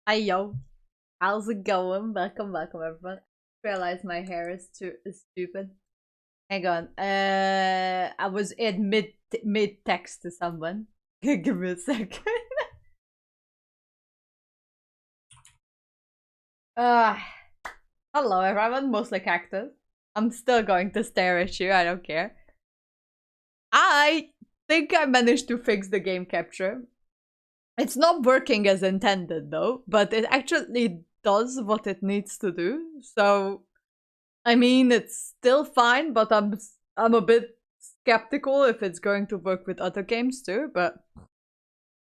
Hi yo, how's it going? Welcome, everyone. I realized my hair is stupid. Hang on. I was in mid text to someone. Give me a second. Hello everyone. Mostly cactus. I'm still going to stare at you. I don't care. I think I managed to fix the game capture. It's not working as intended though, but it actually does what it needs to do. So, I mean, it's still fine, but I'm a bit skeptical if it's going to work with other games too. But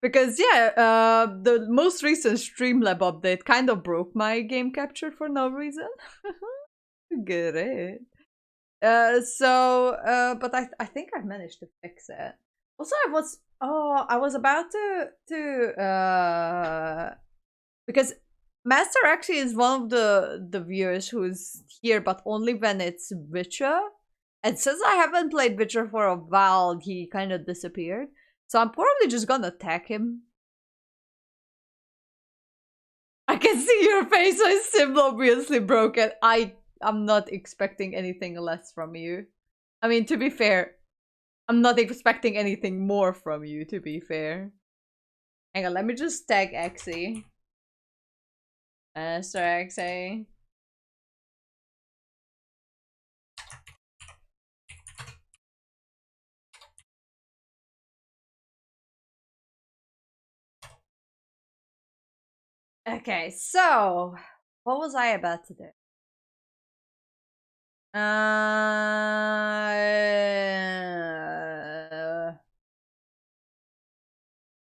because yeah, the most recent Streamlab update kind of broke my game capture for no reason. Great. But I think I managed to fix it. Also, I was about to because Master actually is one of the viewers who's here, but only when it's Witcher. And since I haven't played Witcher for a while, he kind of disappeared. So I'm probably just gonna attack him. I can see your face, so it's still obviously broken. I'm not expecting anything less from you. I mean, to be fair, I'm not expecting anything more from you, to be fair. Hang on, let me just tag Axie. Sorry, Axie. Okay, so what was I about to do?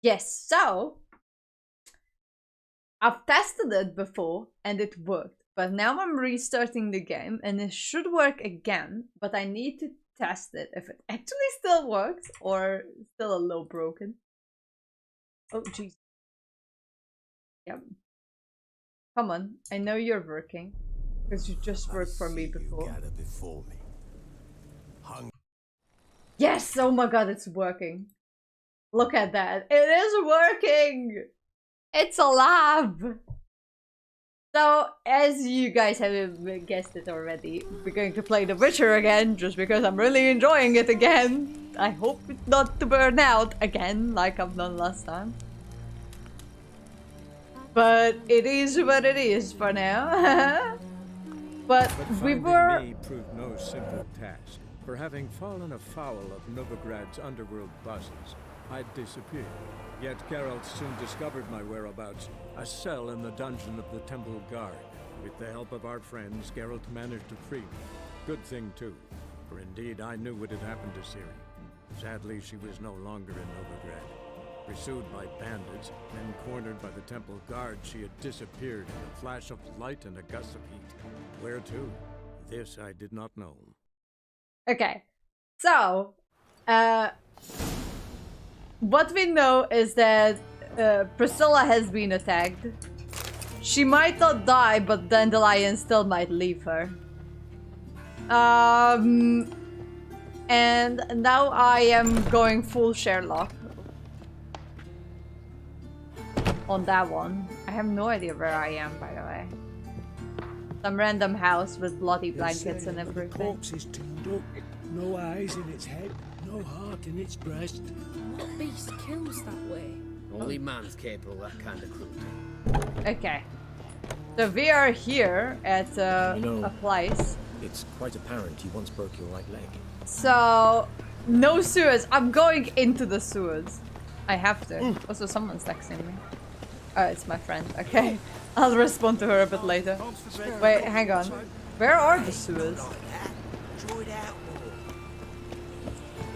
Yes, so I've tested it before and it worked, but now I'm restarting the game and it should work again, but I need to test it if it actually still works or still a little broken. Oh jeez. Yep. Come on, I know you're working because you just worked for me before. Yes! Oh my god, it's working. Look at that. It is working! It's a lab! So, as you guys have guessed it already, we're going to play The Witcher again, just because I'm really enjoying it again. I hope not to burn out again, like I've done last time. But it is what it is for now. But we were... me proved no simple task. For having fallen afoul of Novigrad's underworld bosses, I'd disappeared. Yet Geralt soon discovered my whereabouts, a cell in the dungeon of the Temple Guard. With the help of our friends, Geralt managed to free me. Good thing too, for indeed I knew what had happened to Ciri. Sadly, she was no longer in Novigrad. Pursued by bandits, then cornered by the Temple Guard, she had disappeared in a flash of light and a gust of heat. Where to? This I did not know. Okay, so, what we know is that Priscilla has been attacked. She might not die, but Dandelion still might leave her. And now I am going full Sherlock on that one. I have no idea where I am, by the way. Some random house with bloody blankets and everything. The corpse is tuned up. No eyes in its head, no heart in its breast. What beast kills that way? Only man's capable of that kind of cruelty. Okay. So we are here at a place. It's quite apparent you once broke your right leg. So, no sewers. I'm going into the sewers. I have to. Also, someone's texting me. Oh, it's my friend. Okay. I'll respond to her a bit later. Wait, hang on. Where are the sewers?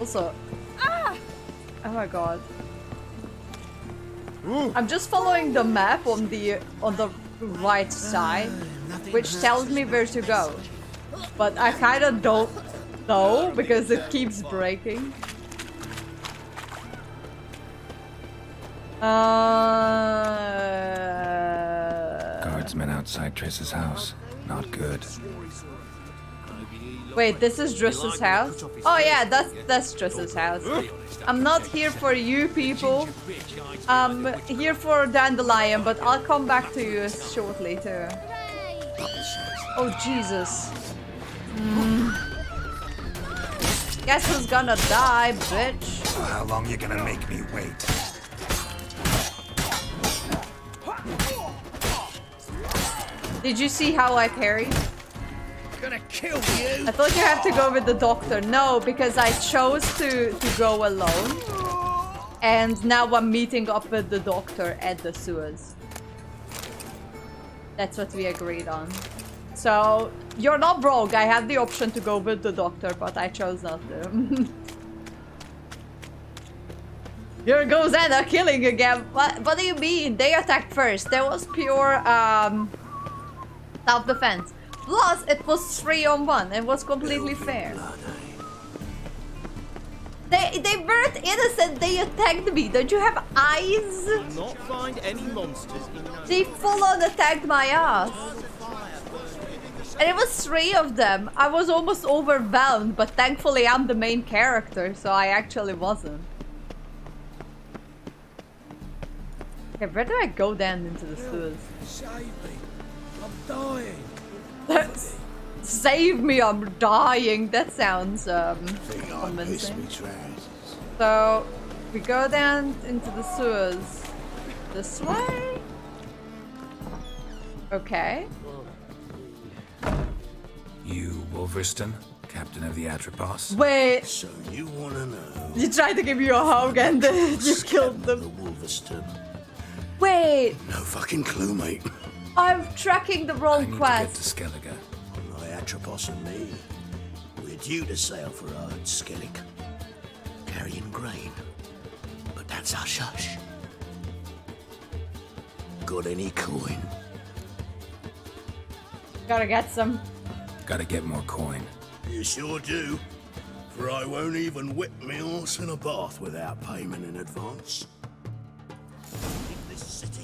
Also... Ah! Oh my god. I'm just following the map on the right side, which tells me where to go. But I kinda don't know because it keeps breaking. Guardsmen outside Triss's house. Not good. Wait, this is Driss's house? Oh yeah, that's Driss's house. I'm not here for you people. I'm here for Dandelion, but I'll come back to you shortly too. Oh Jesus. Guess who's gonna die, bitch? How long you gonna make me wait? Did you see how I parried? Gonna kill you! I thought you have to go with the doctor. No, because I chose to go alone. And now I'm meeting up with the doctor at the sewers. That's what we agreed on. So, you're not broke. I had the option to go with the doctor, but I chose not to. Here goes Anna killing again. What do you mean? They attacked first. There was pure self-defense. Plus, it was 3-on-1. It was completely fair. They weren't innocent. They attacked me. Don't you have eyes? Do not find any monsters in that. They full-on attacked my ass. And it was 3 of them. I was almost overwhelmed, but thankfully I'm the main character, so I actually wasn't. Okay, where do I go then into the sewers? Save me! I'm dying! Save me, I'm dying. That sounds convincing. So we go down into the sewers. This way? Okay. You, Wolverston, captain of the Atropos? Wait, So you wanna know? you tried to give you a hug and you killed The them. Wolverston. Wait, No fucking clue, mate. I'm tracking the I wrong need to get quest. to Skellige. My Atropos and me. We're due to sail for Ard Skellig. Carrying grain. But that's hush hush. Got any coin? Gotta get some. Gotta get more coin. You sure do. For I won't even whip me horse in a bath without payment in advance.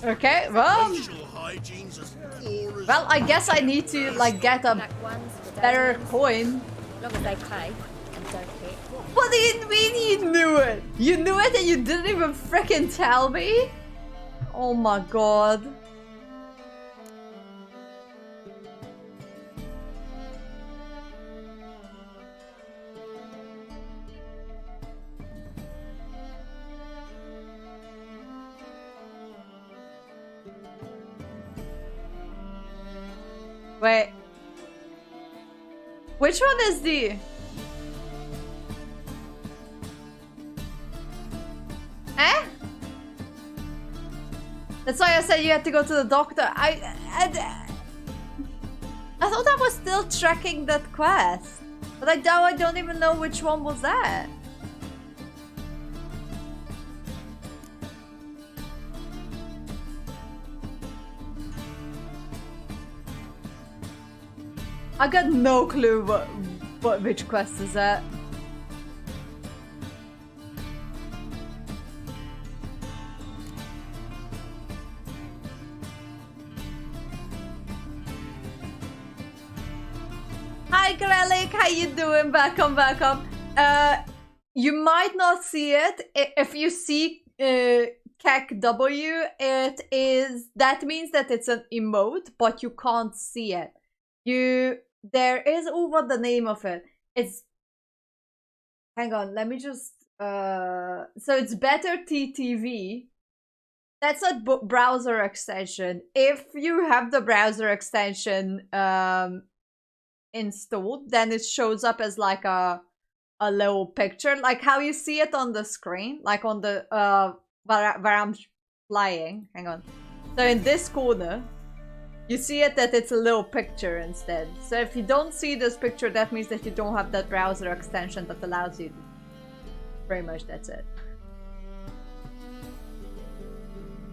Okay, well, Racial hygiene's as poor as I guess I need to like get a Black ones for the better diamonds, coin. as long as they pay and don't hit. What do you mean you knew it? You knew it and you didn't even freaking tell me? Oh my god. Wait. Which one is the... Eh? That's why I said you had to go to the doctor. I thought I was still tracking that quest. But I don't even know which one was that. I got no clue which quest is that. Hi Grelic, how you doing? Welcome. You might not see it. If you see CAC W, that means that it's an emote, but you can't see it. There is, oh, what the name of it? It's, hang on, let me just, so it's Better TTV. That's a browser extension. If you have the browser extension installed, then it shows up as like a little picture, like how you see it on the screen, like on the, where I'm flying. Hang on. So in this corner, you see it that it's a little picture instead. So if you don't see this picture, that means that you don't have that browser extension that allows you to... Pretty much that's it.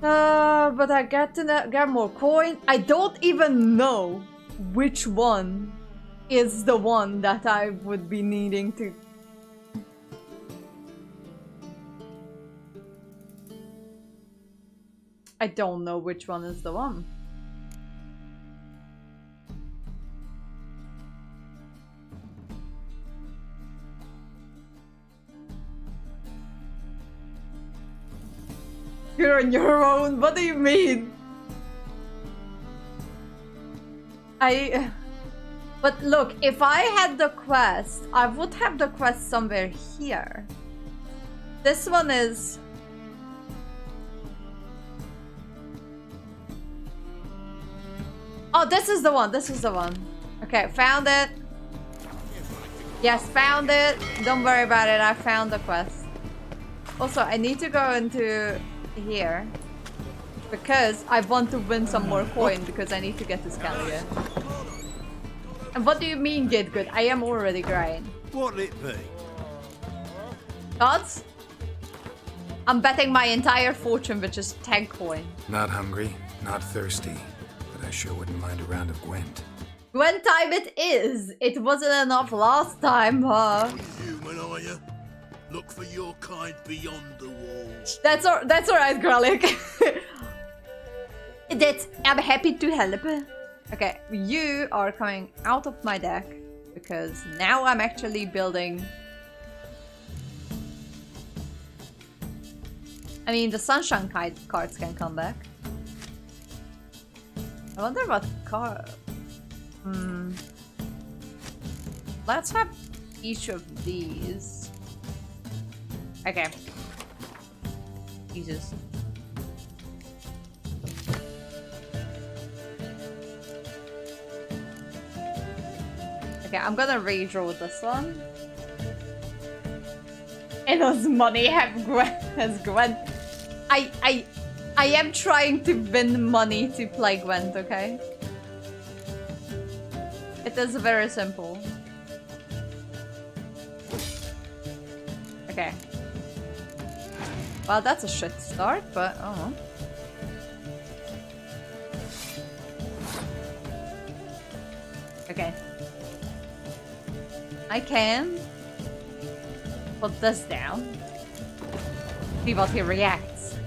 But I get more coin. I don't even know which one is the one that I would be needing to... I don't know which one is the one. you're on your own. What do you mean? But look, if I had the quest, I would have the quest somewhere here. This one is... Oh, this is the one. This is the one. Okay, found it. Yes, found it. Don't worry about it. I found the quest. Also, I need to go into here. Because I want to win some more coin. Because I need to get this Gallia. And what do you mean get good? I am already grind. What'll it be? Gods? I'm betting my entire fortune with just 10 coin. Not hungry, not thirsty, but I sure wouldn't mind a round of Gwent. Gwent time it is! It wasn't enough last time, huh? Human, are you? Look for your kind beyond the walls. That's alright, Gralik. I'm happy to help. Okay, you are coming out of my deck because now I'm actually building. I mean, the sunshine cards can come back. I wonder what card. Let's have each of these. Okay. Jesus. Okay, I'm gonna redraw this one. And as money have Gwent. I am trying to win money to play Gwent, okay? It is very simple. Okay. Well, that's a shit start, but oh. Okay. I can put this down. See what he reacts.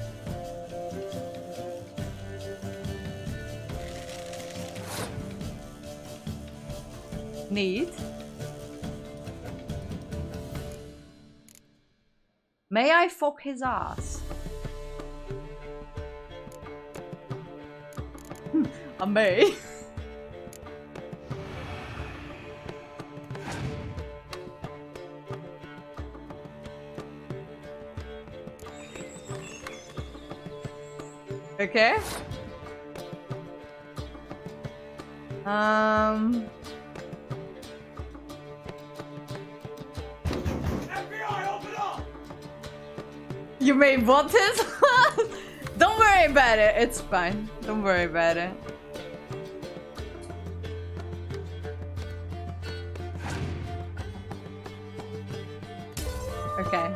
Neat. May I fuck his ass? I may. Okay. FBI, open up! You may want it? Don't worry about it. It's fine. Don't worry about it. Okay.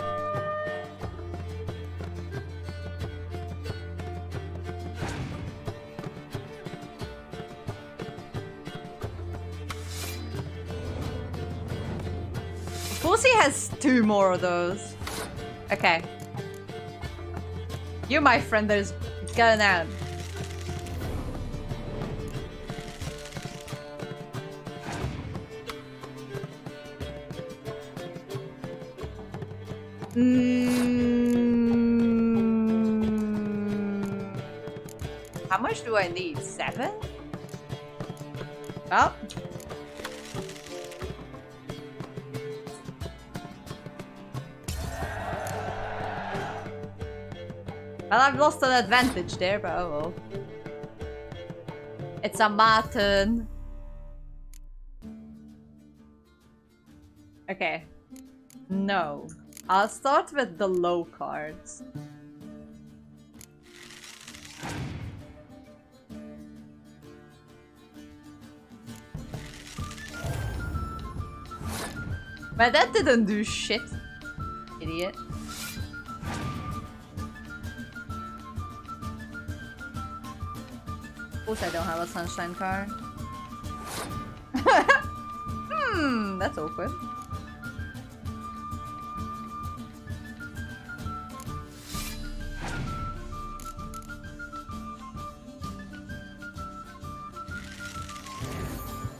Pussy has 2 more of those. Okay. You, my friend, there's going out. How much do I need? 7? Oh. Well, I've lost an advantage there, but oh well. It's a mutton. Okay. No. I'll start with the low cards. But that didn't do shit. Idiot. Of course I don't have a sunshine card. That's awkward.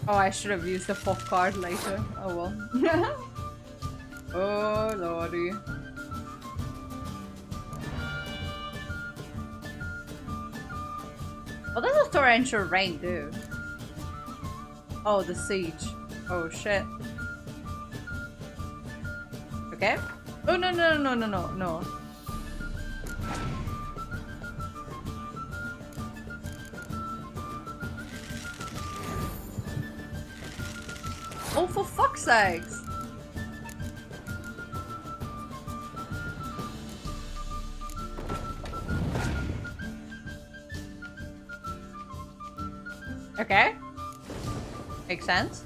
Oh, I should have used the 4th card later. Oh well. Oh lordy. What does a torrential rain do? Oh, the siege. Oh shit. Okay. Oh no no no no no no. Oh, for fuck's sakes! Okay. Makes sense.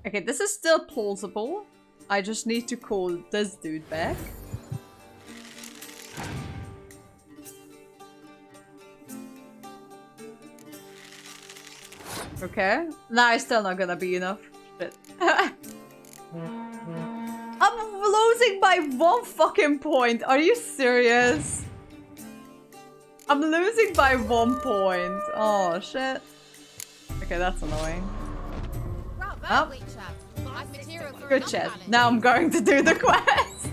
Okay, this is still plausible. I just need to call this dude back. Okay. Nah, it's still not gonna be enough. Shit. I'm losing by 1 fucking point. Are you serious? I'm losing by 1 point. Oh, shit. Okay, that's annoying. Oh. Good shit. Now I'm going to do the quest.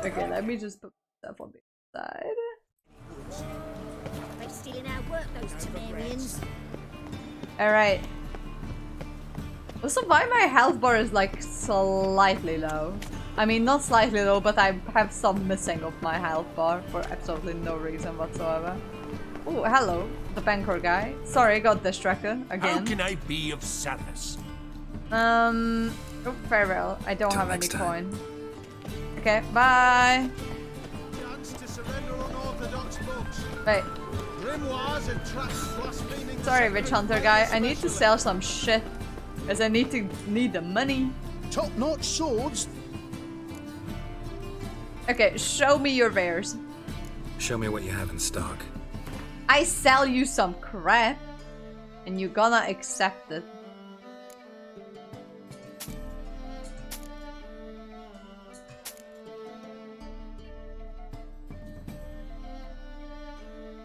Okay, let me just put stuff on the side. They're stealing our work, those Temerians. Alright. Also, why my health bar is like slightly low? I mean, not slightly low, but I have some missing of my health bar for absolutely no reason whatsoever. Oh, hello, the banker guy. Sorry, I got distracted again. How can I be of service? Oh, very well. I don't have any coin. Okay, bye. Wait. Sorry, witch hunter guy. I need to sell some shit. Because I need the money. Top-notch swords. Okay, show me your wares. Show me what you have in stock. I sell you some crap. And you're gonna accept it.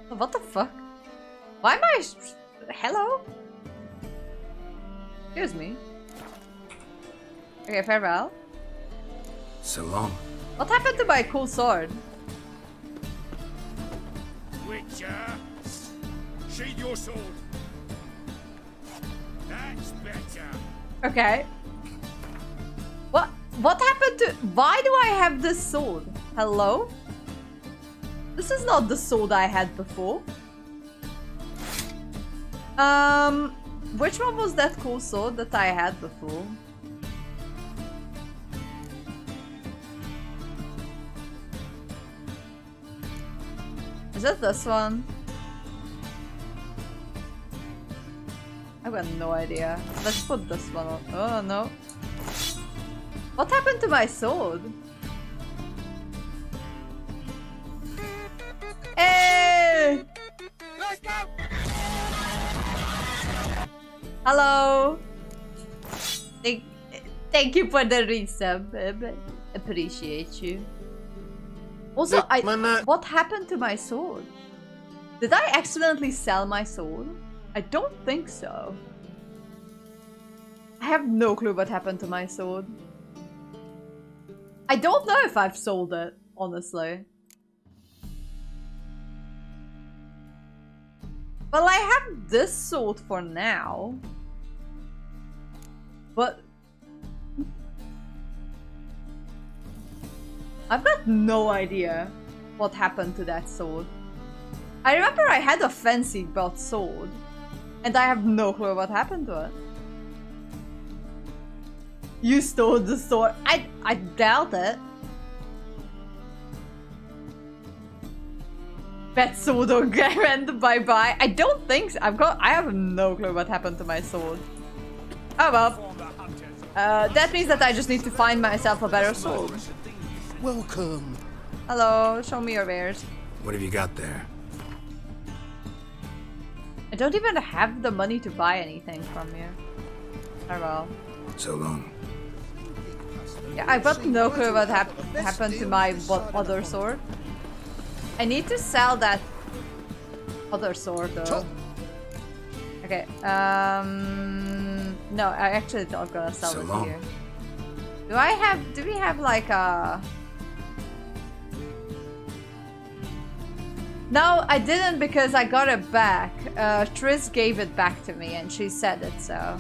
What the fuck? Why am I... Hello? Excuse me. Okay, farewell. So long. What happened to my cool sword? Witcher, sheathe your sword. That's better. Okay. What happened to... Why do I have this sword? Hello? This is not the sword I had before. Which one was that cool sword that I had before? Is it this one? I've got no idea. Let's put this one on. Oh no. What happened to my sword? Hey! Let's go. Hello. Thank you for the resub. Appreciate you. Also, what happened to my sword? Did I accidentally sell my sword? I don't think so. I have no clue what happened to my sword. I don't know if I've sold it, honestly. Well, I have this sword for now. But... I've got no idea what happened to that sword. I remember I had a fancy built sword. And I have no clue what happened to it. You stole the sword. I doubt it. That sword or Gwent, bye bye. I don't think so. I have no clue what happened to my sword. Oh well. That means that I just need to find myself a better sword. Welcome. Hello, show me your wares. What have you got there? I don't even have the money to buy anything from you. Oh well. So long. Yeah, I've got no clue what happened to my other sword. I need to sell that other sword though. Okay, no, I actually don't gonna sell So it long. here. Do we have like a... No, I didn't because I got it back. Triss gave it back to me and she said it, so...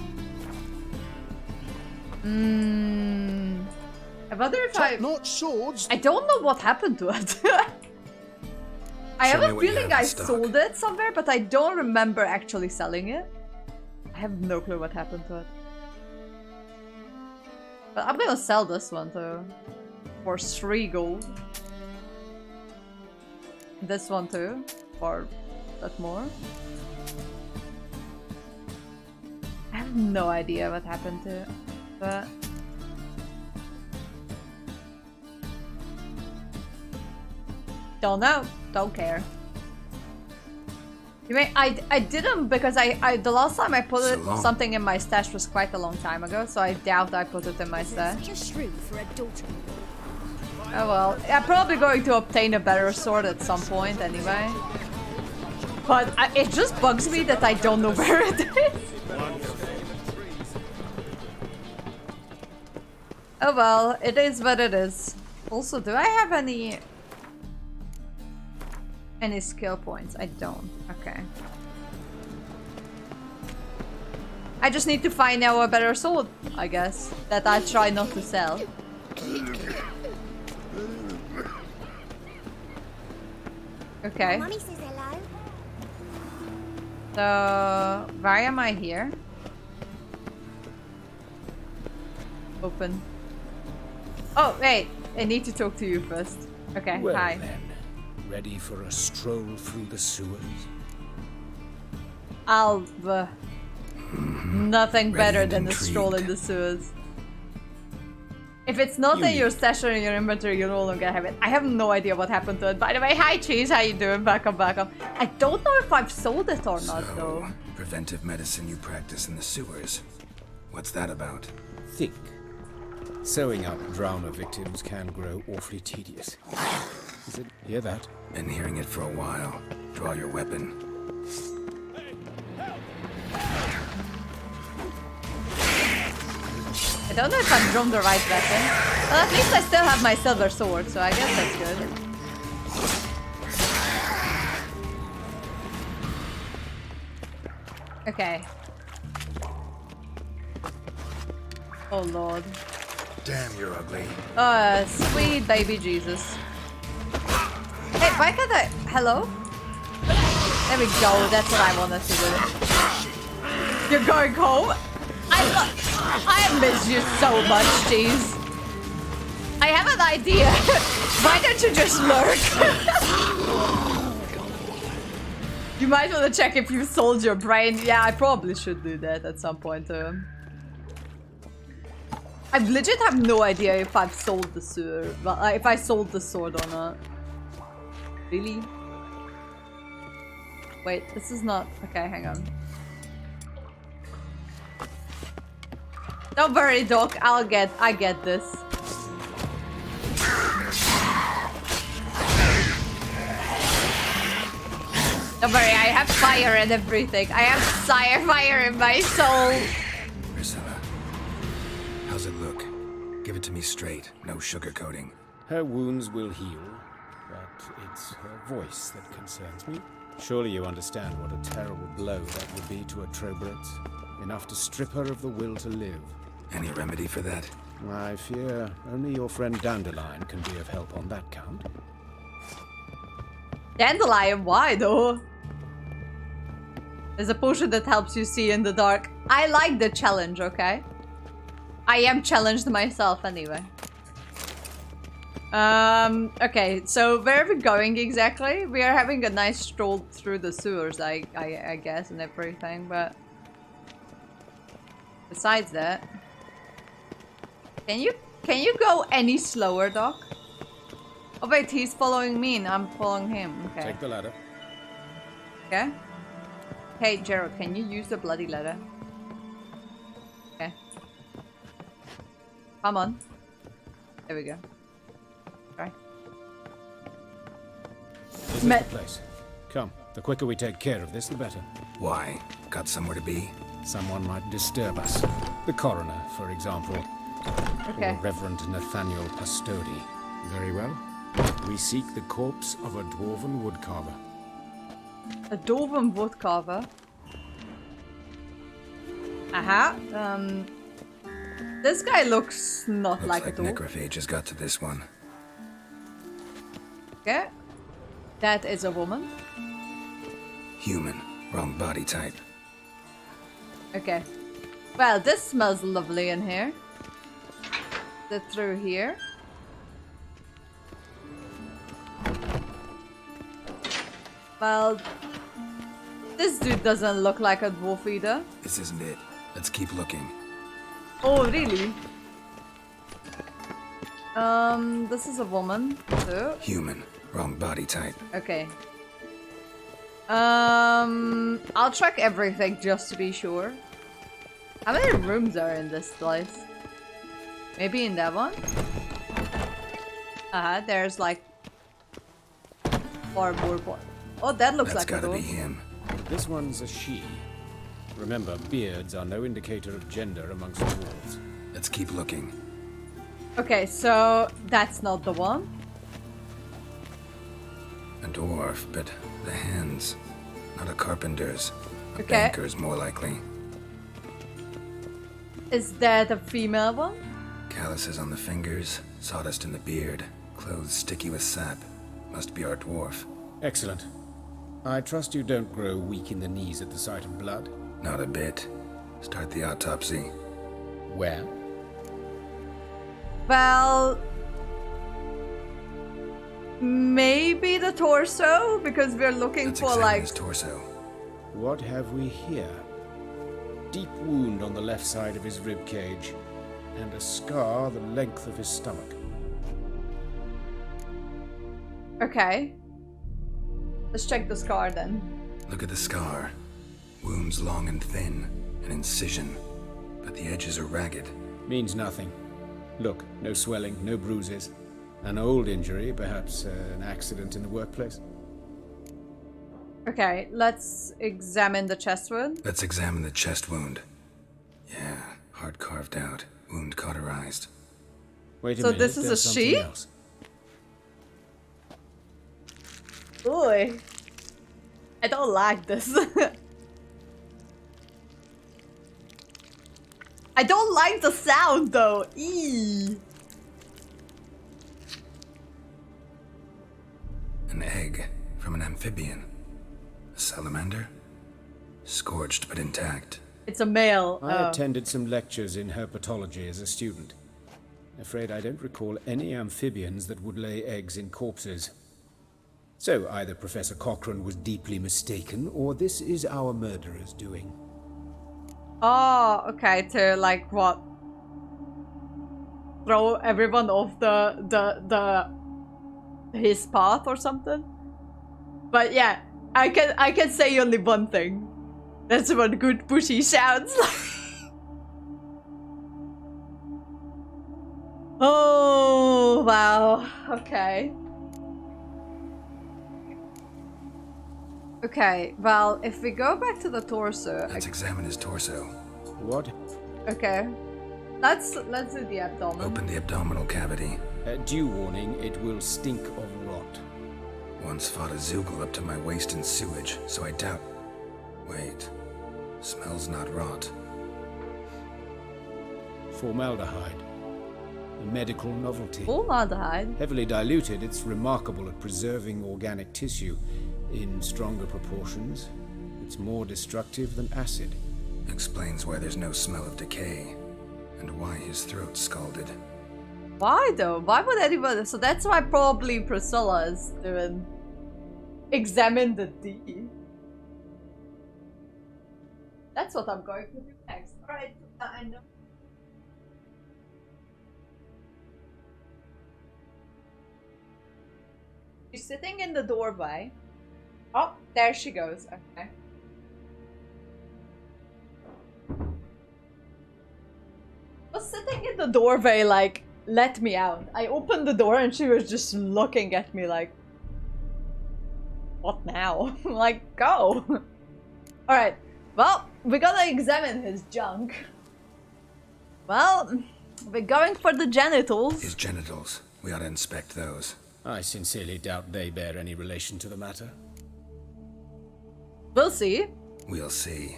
I wonder if Not swords. I don't know what happened to it. I have a feeling I sold it somewhere, but I don't remember actually selling it. I have no clue what happened to it. But I'm gonna sell this one too. For 3 gold. This one too. For that more. I have no idea what happened to it. But... don't know. Don't care. You mean I didn't because I the last time I put something in my stash was quite a long time ago, so I doubt I put it in my stash. Just true for a daughter. Oh well, I'm probably going to obtain a better sword at some point anyway. But it just bugs me that I don't know where it is. Oh well, it is what it is. Also, do I have any skill points? I don't. Okay. I just need to find now a better sword, I guess. That I try not to sell. Okay. Mommy says hello. So, why am I here? Open. Oh, wait. I need to talk to you first. Okay, Well, hi. then. Ready for a stroll through the sewers? Nothing better and than a stroll in intrigued. the sewers. If it's not in your stash or in your inventory, you no longer have it. I have no idea what happened to it. By the way, hi Cheese, how you doing? Welcome, welcome. I don't know if I've sold it or not, though. Preventive medicine you practice in the sewers. What's that about? Think. Sewing up drowner victims can grow awfully tedious. Is it? Hear that? Been hearing it for a while. Draw your weapon. I don't know if I've drawn the right weapon. Well, at least I still have my silver sword, so I guess that's good. Okay. Oh lord. Damn, you're ugly. Sweet baby Jesus. Hey, why can't I... Hello? There we go, that's what I wanted to do. You're going home? I miss you so much, jeez. I have an idea. Why don't you just lurk? You might want to check if you sold your brain. Yeah, I probably should do that at some point too. I legit have no idea if I've sold the sewer, if I sold the sword or not. Really? Wait, this is not... Okay, hang on. Don't worry, Doc. I get this. Don't worry, I have fire and everything. I have fire in my soul. Priscilla, how's it look? Give it to me straight, no sugarcoating. Her wounds will heal, but it's her voice that concerns me. Surely you understand what a terrible blow that would be to a Trobrex. Enough to strip her of the will to live. Any remedy for that? I fear only your friend Dandelion can be of help on that count. Dandelion, why though? There's a potion that helps you see in the dark. I like the challenge, okay? I am challenged myself anyway. Okay, so where are we going exactly? We are having a nice stroll through the sewers, I guess, and everything, but... Besides that... Can you go any slower, Doc? Oh wait, he's following me and I'm following him. Okay. Take the ladder. Okay. Hey, Gerald, can you use the bloody ladder? Okay. Come on. There we go. Right. This is the place. Come, the quicker we take care of this, the better. Why? Got somewhere to be? Someone might disturb us. The coroner, for example. Okay. Or Reverend Nathaniel Pastodi. Very well. We seek the corpse of a dwarven woodcarver. A dwarven woodcarver. Aha. This guy looks not Looks like like a dwarf. necrophages got to this one. Okay. That is a woman. Human. Wrong body type. Okay. Well, this smells lovely in here. Sit through here. Well, this dude doesn't look like a dwarf either. This isn't it. Let's keep looking. Oh, really? This is a woman, too. Human. Wrong body type. Okay. I'll check everything just to be sure. How many rooms are in this place? Maybe in that one? There's like 4 more. Oh, that looks That's like a gotta door. be him. This one's a she. Remember, beards are no indicator of gender amongst dwarves. Let's keep looking. Okay, so that's not the one. A dwarf, but the hands. Not a carpenter's. A Okay. banker's more likely. Is that a female one? Calluses on the fingers, sawdust in the beard, clothes sticky with sap. Must be our dwarf. Excellent. I trust you don't grow weak in the knees at the sight of blood. Not a bit. Start the autopsy. Where? Well, maybe the torso, because we're looking Let's for examine like. his torso. What have we here? Deep wound on the left side of his rib cage, and a scar the length of his stomach. Okay. Let's check the scar then. Look at the scar. Wounds long and thin, an incision, but the edges are ragged. Means nothing. Look, no swelling, no bruises. An old injury, perhaps an accident in the workplace. Okay, let's examine the chest wound. Let's examine the chest wound. Yeah, heart carved out, wound cauterized. Wait a So minute, this is there's a something she? else. Ooh. I don't like this. I don't like the sound though. Eee. An egg from an amphibian. A salamander? Scorched but intact. It's a male. I Oh. attended some lectures in herpetology as a student. Afraid I don't recall any amphibians that would lay eggs in corpses. So either Professor Cochrane was deeply mistaken, or this is our murderer's doing. Oh, okay. To like what? Throw everyone off the his path or something. But yeah, I can say only one thing. That's what good pushy sounds like. Oh wow. Okay. Okay, well, if we go back to the torso, Let's examine his torso. What? okay, let's do the abdomen. Open the abdominal cavity. Due warning, it will stink of rot. Once fought a Zoogle up to my waist in sewage, so I doubt... Wait. Smells not rot. Formaldehyde. A medical novelty. Formaldehyde. Heavily diluted, it's remarkable at preserving organic tissue. In stronger proportions, it's more destructive than acid. Explains why there's no smell of decay, and why his throat's scalded. Why though? Why would anybody? So that's why probably Priscilla is doing. Examine the D. That's what I'm going to do next. Alright, I know. She's sitting in the doorway. Oh, there she goes. Okay. Was sitting in the doorway like, let me out. I opened the door and she was just looking at me like, what now? Like, go. Alright, well, we gotta examine his junk. Well, We're going for the genitals. His genitals. We ought to inspect those. I sincerely doubt they bear any relation to the matter. We'll see. We'll see.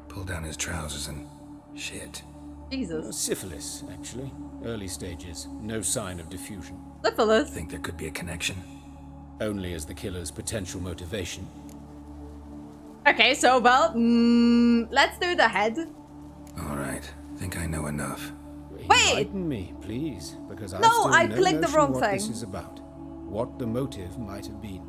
Pull down his trousers and... shit. Jesus. Syphilis, actually. Early stages. No sign of diffusion. Syphilis. Think there could be a connection? Only as the killer's potential motivation. Okay, so, well, let's do the head. Alright. Think I know enough. Enlighten me, please, because No, I no clicked the notion wrong what thing. this is about. What the motive might have been.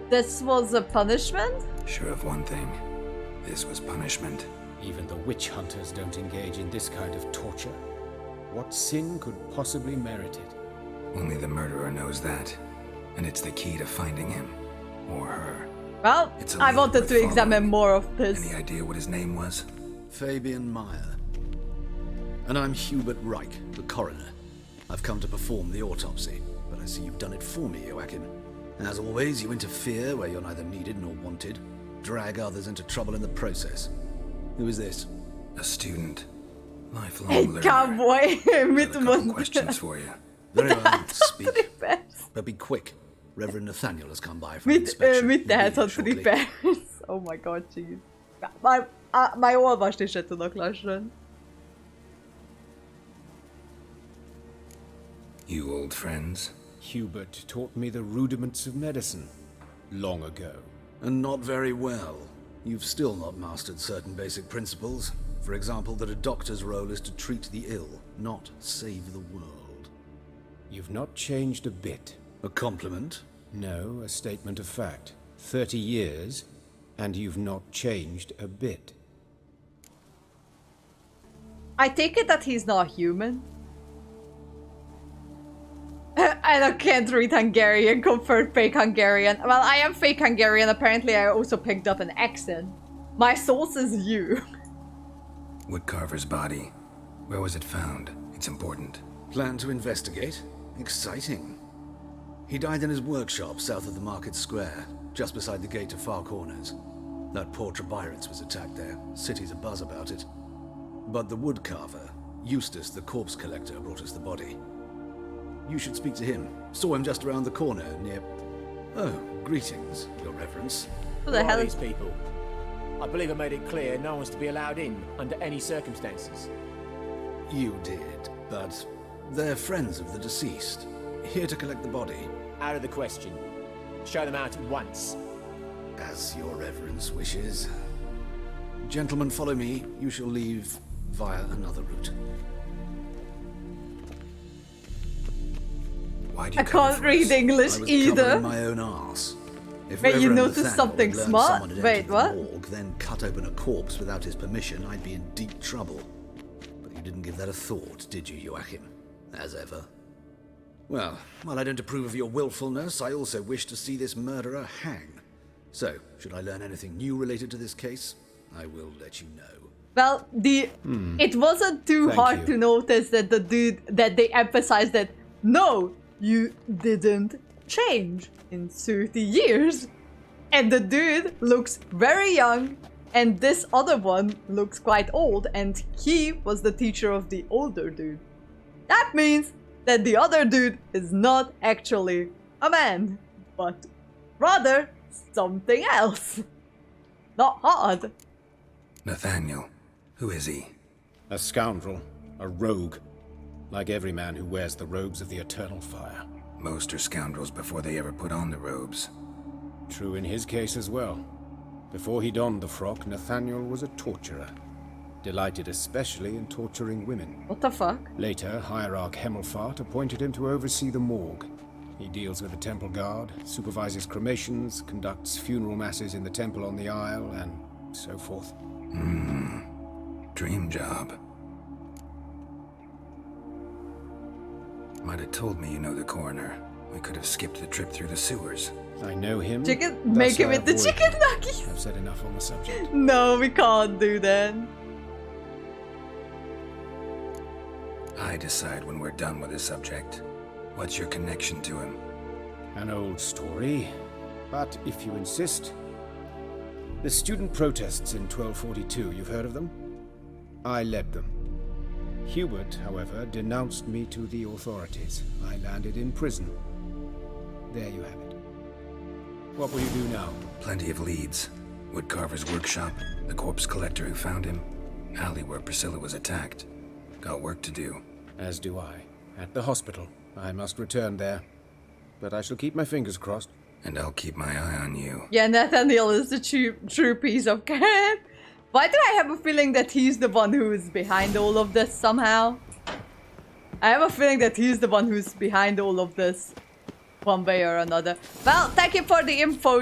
This was a punishment? Sure of one thing. This was punishment. Even the witch hunters don't engage in this kind of torture. What sin could possibly merit it? Only the murderer knows that. And it's the key to finding him. Or her. Well, It's a I lead wanted worth to examine following. more of this. Any idea what his name was? Fabian Meyer. And I'm Hubert Reich, the coroner. I've come to perform the autopsy, but I see you've done it for me, Joachim. As always, you interfere where you're neither needed nor wanted. Drag others into trouble in the process. Who is this? A student. Lifelong Hey, learner. cowboy! Got a Mitt couple mun. questions for you. Very well, speak. Bärs. But be quick. Reverend Nathaniel has come by for an inspection. Mitt He'll be tehet here hat shortly. Bärs. Oh my god, jeez. Már olvasni se tudok lassan. You old friends? Hubert taught me the rudiments of medicine long ago. And not very well. You've still not mastered certain basic principles. For example, that a doctor's role is to treat the ill, not save the world. You've not changed a bit. A compliment? No, a statement of fact. 30 years, and you've not changed a bit. I take it that he's not human. I can't read Hungarian, confirmed fake Hungarian. Well, I am fake Hungarian. Apparently, I also picked up an accent. My source is you. Woodcarver's body. Where was it found? It's important. Plan to investigate? Exciting. He died in his workshop south of the market square, just beside the gate to Far Corners. That poor Trebirance was attacked there. City's abuzz about it. But the woodcarver, Eustace the corpse collector, brought us the body. You should speak to him. Saw him just around the corner near... Oh, greetings, Your Reverence. Who the hell Are is... these people? I believe I made it clear no one's to be allowed in under any circumstances. You did, but they're friends of the deceased. Here to collect the body. Out of the question. Show them out at once. As Your Reverence wishes. Gentlemen, follow me. You shall leave via another route. Why'd you I can't read English I was either. covering my own arse. If Wait, you Reverend noticed Nathaniel something had learned smart? someone had Wait, entered the what? morgue, then cut open a corpse without his permission, I'd be in deep trouble. But you didn't give that a thought, did you, Joachim? As ever. Well, while I don't approve of your willfulness, I also wish to see this murderer hang. So, should I learn anything new related to this case, I will let you know. Well, it wasn't too Thank hard you. to notice that the dude, that they emphasized that, no, you didn't change in 30 years. And the dude looks very young, and this other one looks quite old, and he was the teacher of the older dude. That means that the other dude is not actually a man, but rather something else. Not hard. Nathaniel. Who is he? A scoundrel, a rogue, like every man who wears the robes of the eternal fire. Most are scoundrels before they ever put on the robes. True in his case as well. Before he donned the frock, Nathaniel was a torturer, delighted especially in torturing women. What the fuck? Later, Hierarch Hemmelfart appointed him to oversee the morgue. He deals with the temple guard, supervises cremations, conducts funeral masses in the temple on the Isle, and so forth. Dream job. Might have told me you know the coroner. We could have skipped the trip through the sewers. I know him. Chicken, thus make him I into avoid chicken him. nuggets. I've said enough on the subject. No, we can't do that. I decide when we're done with the subject. What's your connection to him? An old story. but if you insist. The student protests in 1242, you've heard of them? I led them. Hubert, however, denounced me to the authorities. I landed in prison. There you have it. What will you do now? Plenty of leads. Woodcarver's workshop, the corpse collector who found him, alley where Priscilla was attacked. Got work to do. As do I. At the hospital. I must return there. But I shall keep my fingers crossed. And I'll keep my eye on you. Yeah, Nathaniel is the true piece of crap. Why do I have a feeling that he's the one who is behind all of this somehow? I have a feeling that he's the one who's behind all of this. One way or another. Well, thank you for the info,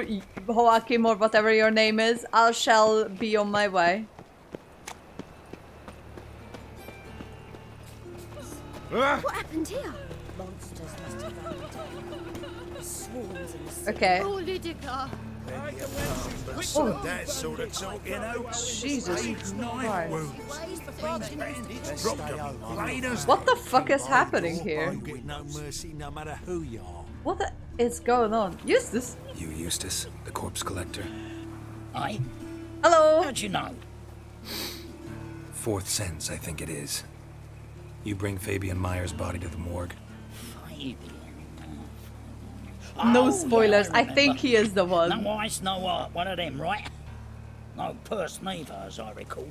Joachim, or whatever your name is. I shall be on my way. What happened here? Monsters must have run down. Swarms in the sea. Okay. Oh, Lydica. Oh. That sort of talk, you know. Jesus Christ. What What the fuck is happening here? Get no mercy no matter who you are. What is going on? Eustace? You, Eustace, the corpse collector. Aye? Hello? How'd you know? Fourth sense, I think it is. You bring Fabian Meyer's body to the morgue. Fabian. No Oh, spoilers. yeah, I think he is the one. No eyes, no art. One of them, right? No purse neither, as I recall.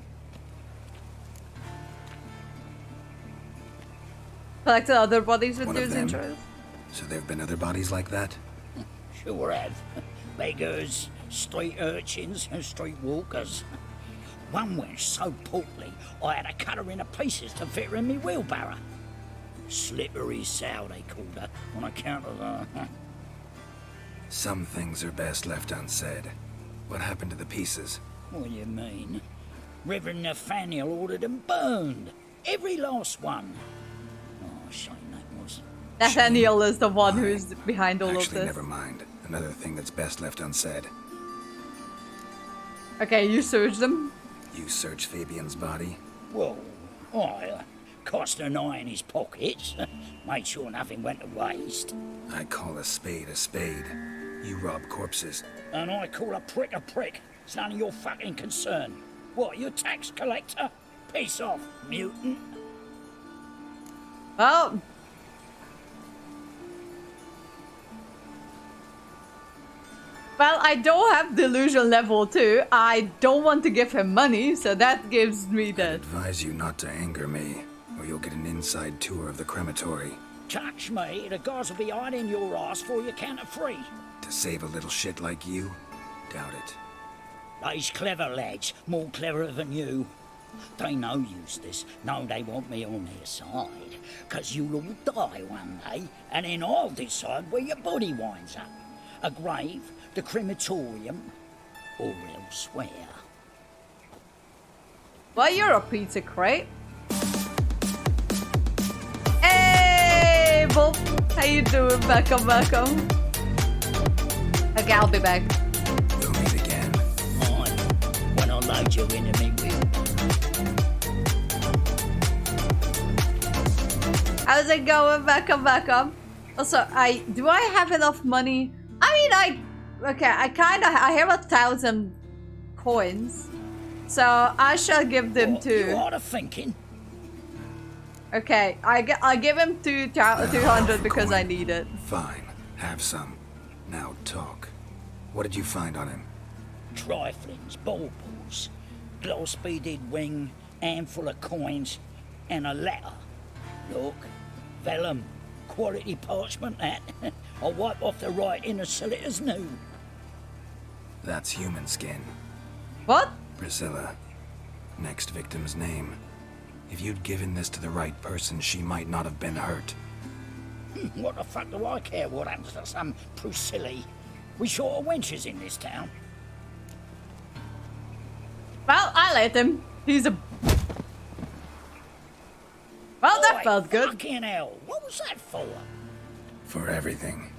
Collected other bodies with One of dudes' them? interests. So there've been other bodies like that? Sure have. Beggars, street urchins, and street walkers. One went so portly, I had to cut her into pieces to fit her in me wheelbarrow. Slippery sow, they called her, on account of her. Some things are best left unsaid. What happened to the pieces? What do you mean? Reverend Nathaniel ordered them burned. Every last one. Oh, shame that was. Nathaniel is the one who's behind all of Actually, this. never mind. Another thing that's best left unsaid. Okay, you searched them. You search Fabian's body? Well, I cast an eye in his pockets. Made sure nothing went to waste. I call a spade a spade. You rob corpses. And I call a prick a prick. It's none of your fucking concern. What, you tax collector? Piss off, mutant. Well. Well, I don't have delusion level 2. I don't want to give him money, so that gives me I that. advise you not to anger me, or you'll get an inside tour of the crematory. Touch me, the guards will be hiding your ass for your count of free. To save a little shit like you? Doubt it. They's clever lads, more cleverer than you. They know Eustace, know they want me on their side, 'cause you'll all die one day, and then I'll decide where your body winds up. A grave, the crematorium, or elsewhere. Well, you're a pizza crate. Hey, Bob. How you doing? Welcome. Okay, I'll be back. We'll meet again. Aye, when I load you into me wheel. How's it going? Welcome. Also, do I have enough money? I mean, I have 1,000 coins, so I shall give them What, to. you are thinking. Okay, I give him 200 because I need it. Fine. Have some. Now talk. What did you find on him? Triflings, baubles, gloss beaded wing, handful of coins, and a letter. Look, vellum, quality parchment that. I'll wipe off the writing and sell it as new. That's human skin. What? Priscilla. Next victim's name. If you'd given this to the right person, she might not have been hurt. What the fuck do I care what happens to some Priscilla? We short of wenches in this town. Well, I let him. He's a. Well, that Oi, felt good. Fucking hell, what was that for? For everything.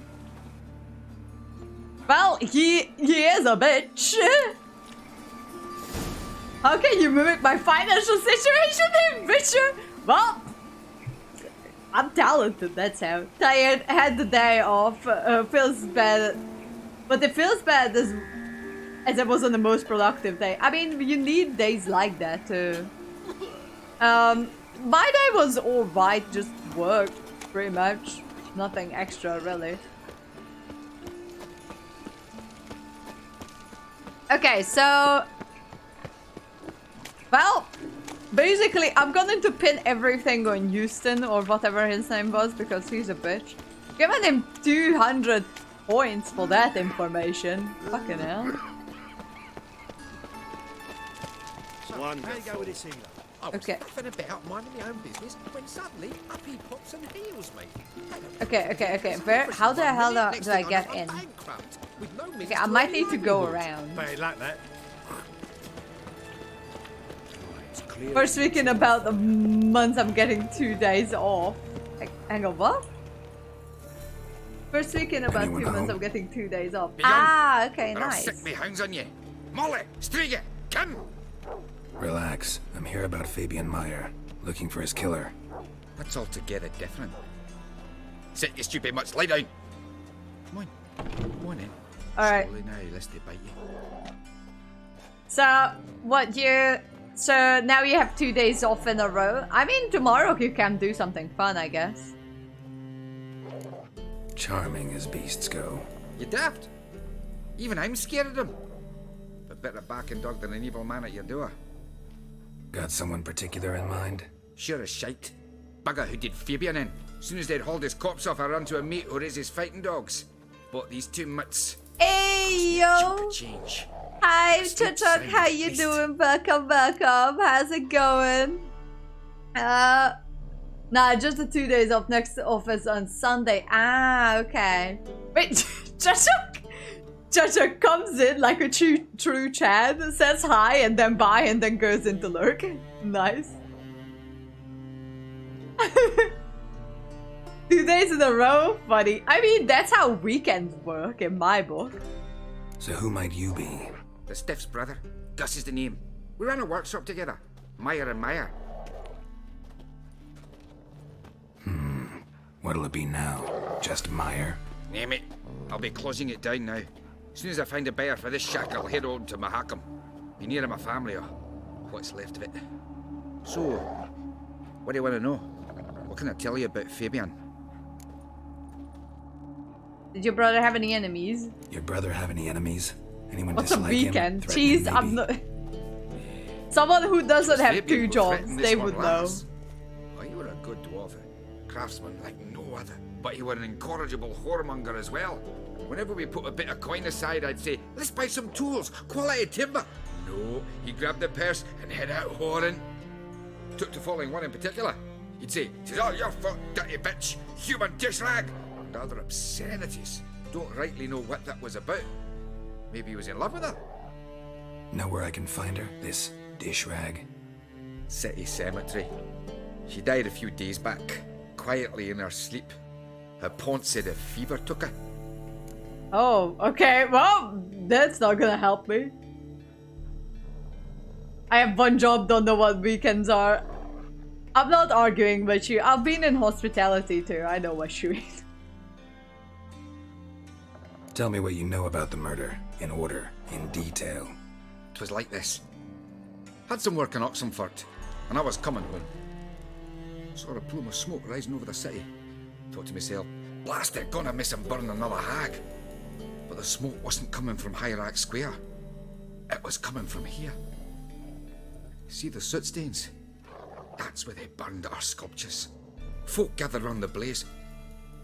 Well, he is a bitch. How can you mimic my financial situation, bitcher? Well, I'm talented, that's how. Tired, had the day off, feels bad. But it feels bad as it wasn't the most productive day. I mean, you need days like that too. My day was alright, just work, pretty much. Nothing extra, really. Okay, so... Well, basically, I'm going to pin everything on Houston, or whatever his name was, because he's a bitch. Giving him 200 points for that information. Fucking hell. Wonderful. I was Okay. faffing about minding my own business when suddenly up he pops and heals me. Okay. Where? How the hell do I get in? Okay, I might need to go around. Better like that. First week in about a month, I'm getting 2 days off. Hang on, what? First week in about 2 months, I'm getting 2 days off. Ah, okay, nice. I'll sick me hounds on you. Molly, Striga, come! Relax. I'm here about Fabian Meyer, looking for his killer. That's altogether different. Sit, you stupid mutts, lie down. Come on in. Alright. Slowly now, lest they bite you. So, what you... So, now you have 2 days off in a row. I mean, tomorrow you can do something fun, I guess. Charming as beasts go. You daft. Even I'm scared of them. A better barking dog than an evil man at your door. Got someone particular in mind? Sure as shite. Bugger who did Fabian in. Soon as they'd hauled his corpse off, I run to a mate who raises fighting dogs. But these two mutts. Hey, yo! Change. Hi, Chuchuk, how you doing? Welcome. How's it going? Nah, just the 2 days off, next office on Sunday. Ah, okay. Wait, Chuchuk comes in like a true Chad, says hi and then bye and then goes into lurk. Nice. 2 days in a row? Funny. I mean, that's how weekends work in my book. So who might you be? The Stiff's brother. Gus is the name. We ran a workshop together. Meyer and Meyer. What'll it be now? Just Meyer? Name it. I'll be closing it down now. As soon as I find a buyer for this shack, I'll head on to Mahakam. Be near my family, or what's left of it. So, what do you want to know? What can I tell you about Fabian? Did your brother have any enemies? Your brother have any enemies? Anyone What's a dislike weekend? him? Threaten him, Jeez, I'm not... Someone who doesn't have 2 jobs, they would know. Oh, you were a good dwarf. Craftsman like no other. But you were an incorrigible whoremonger as well. Whenever we put a bit of coin aside, I'd say, let's buy some tools, quality timber. No, he grabbed the purse and head out whoring. Took to following one in particular. He'd say, "'Tis all your fault, dirty bitch, human dish rag," and other obscenities. Don't rightly know what that was about. Maybe he was in love with her. Know where I can find her? This dish rag? City cemetery. She died a few days back, quietly in her sleep. Her pont said a fever took her. Oh, okay. Well, that's not gonna help me. I have one job, don't know what weekends are. I'm not arguing with you. I've been in hospitality too. I know what you mean. Tell me what you know about the murder, in order, in detail. 'Twas like this. Had some work in Oxenford, and I was coming home. Saw a plume of smoke rising over the city. Thought to myself, blast it, gonna miss him burn another hag. But the smoke wasn't coming from Hierarch Square. It was coming from here. See the soot stains? That's where they burned our sculptures. Folk gathered round the blaze,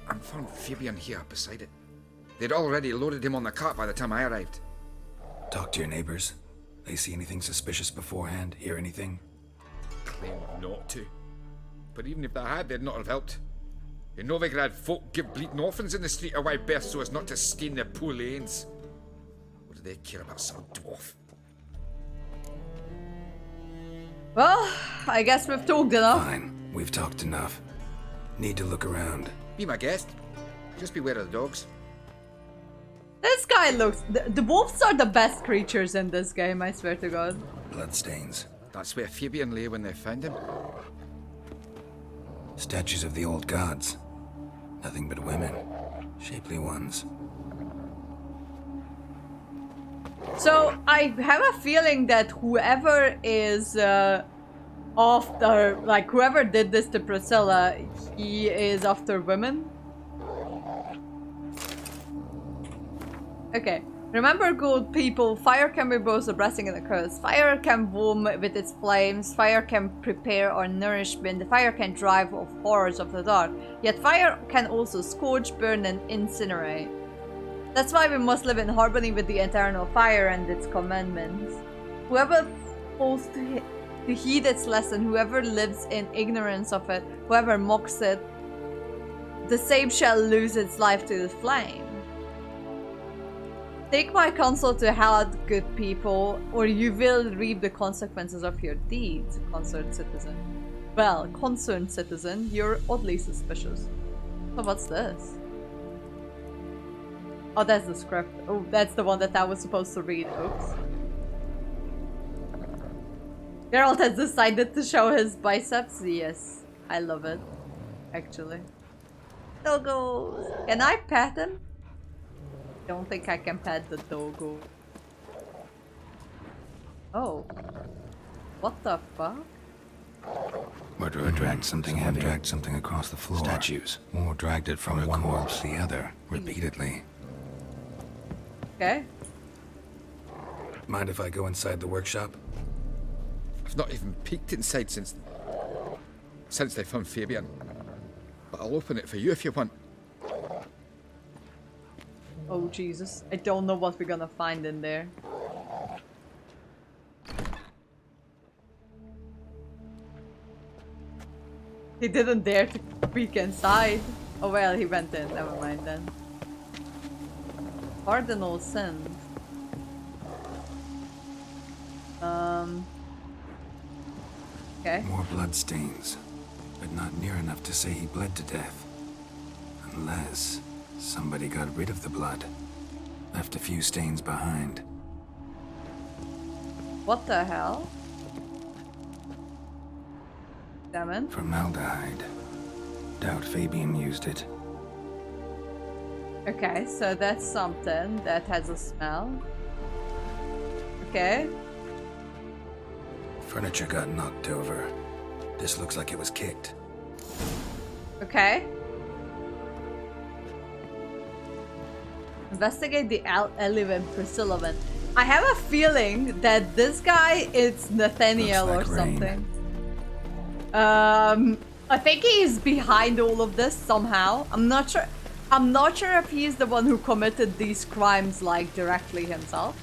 and found Fabian here beside it. They'd already loaded him on the cart by the time I arrived. Talk to your neighbors. They see anything suspicious beforehand? Hear anything? Claimed not to. But even if they had, they'd not have helped. In Novigrad, folk give bleating orphans in the street a wide berth so as not to stain their poor lanes. What do they care about some dwarf? Well, I guess we've talked enough. Fine, we've talked enough. Need to look around. Be my guest. Just beware of the dogs. This guy looks... The wolves are the best creatures in this game, I swear to God. Bloodstains. That's where Fabian lay when they found him. Statues of the old gods. Nothing but women. Shapely ones. So I have a feeling that whoever is after, like whoever did this to Priscilla, he is after women. Okay. Remember, good people, fire can be both a blessing and a curse. Fire can warm with its flames, fire can prepare our nourishment, fire can drive off horrors of the dark. Yet fire can also scorch, burn, and incinerate. That's why we must live in harmony with the eternal fire and its commandments. Whoever falls to heed its lesson, whoever lives in ignorance of it, whoever mocks it, the same shall lose its life to the flame. Take my counsel to heart, good people, or you will reap the consequences of your deeds, concerned citizen. Well, concerned citizen, you're oddly suspicious. So what's this? Oh, that's the script. Oh, that's the one that I was supposed to read. Oops. Geralt has decided to show his biceps. Yes, I love it. Actually. Doggos! Can I pet him? Don't think I can pet the doggo. Oh. What the fuck? Murderer dragged something heavy. Dragged something across the floor. Statues. Or dragged it from one corpse to the other, repeatedly. Okay. Mind if I go inside the workshop? I've not even peeked inside since they found Fabian. But I'll open it for you if you want. Oh Jesus, I don't know what we're gonna find in there. He didn't dare to peek inside. Oh well, he went in, never mind then. Cardinal sins. Okay. More blood stains, but not near enough to say he bled to death. Unless somebody got rid of the blood, left a few stains behind. What the hell? Damn it. Formaldehyde. Doubt Fabian used it. Okay, so that's something that has a smell. Okay. Furniture got knocked over. This looks like it was kicked. Okay. Investigate the Ellie and Priscilla event. I have a feeling that this guy is Nathaniel Looks or like something. I think he's behind all of this somehow. I'm not sure if he's the one who committed these crimes, like, directly himself.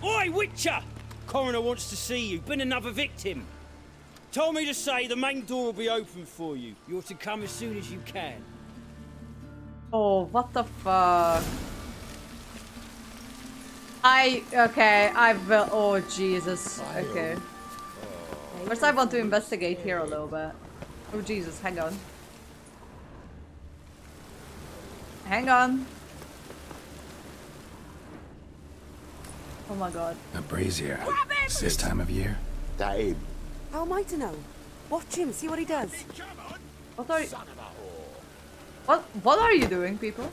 Oi, Witcher! Coroner wants to see you. Been another victim. Told me to say the main door will be open for you. You're to come as soon as you can. Oh, what the fuck? Oh, Jesus. Okay. First I want to investigate here a little bit. Oh, Jesus, hang on. Hang on. Oh my god. A brazier. This time of year? That him. How am I to know? Watch him, see what he does. What are you... What are you doing, people?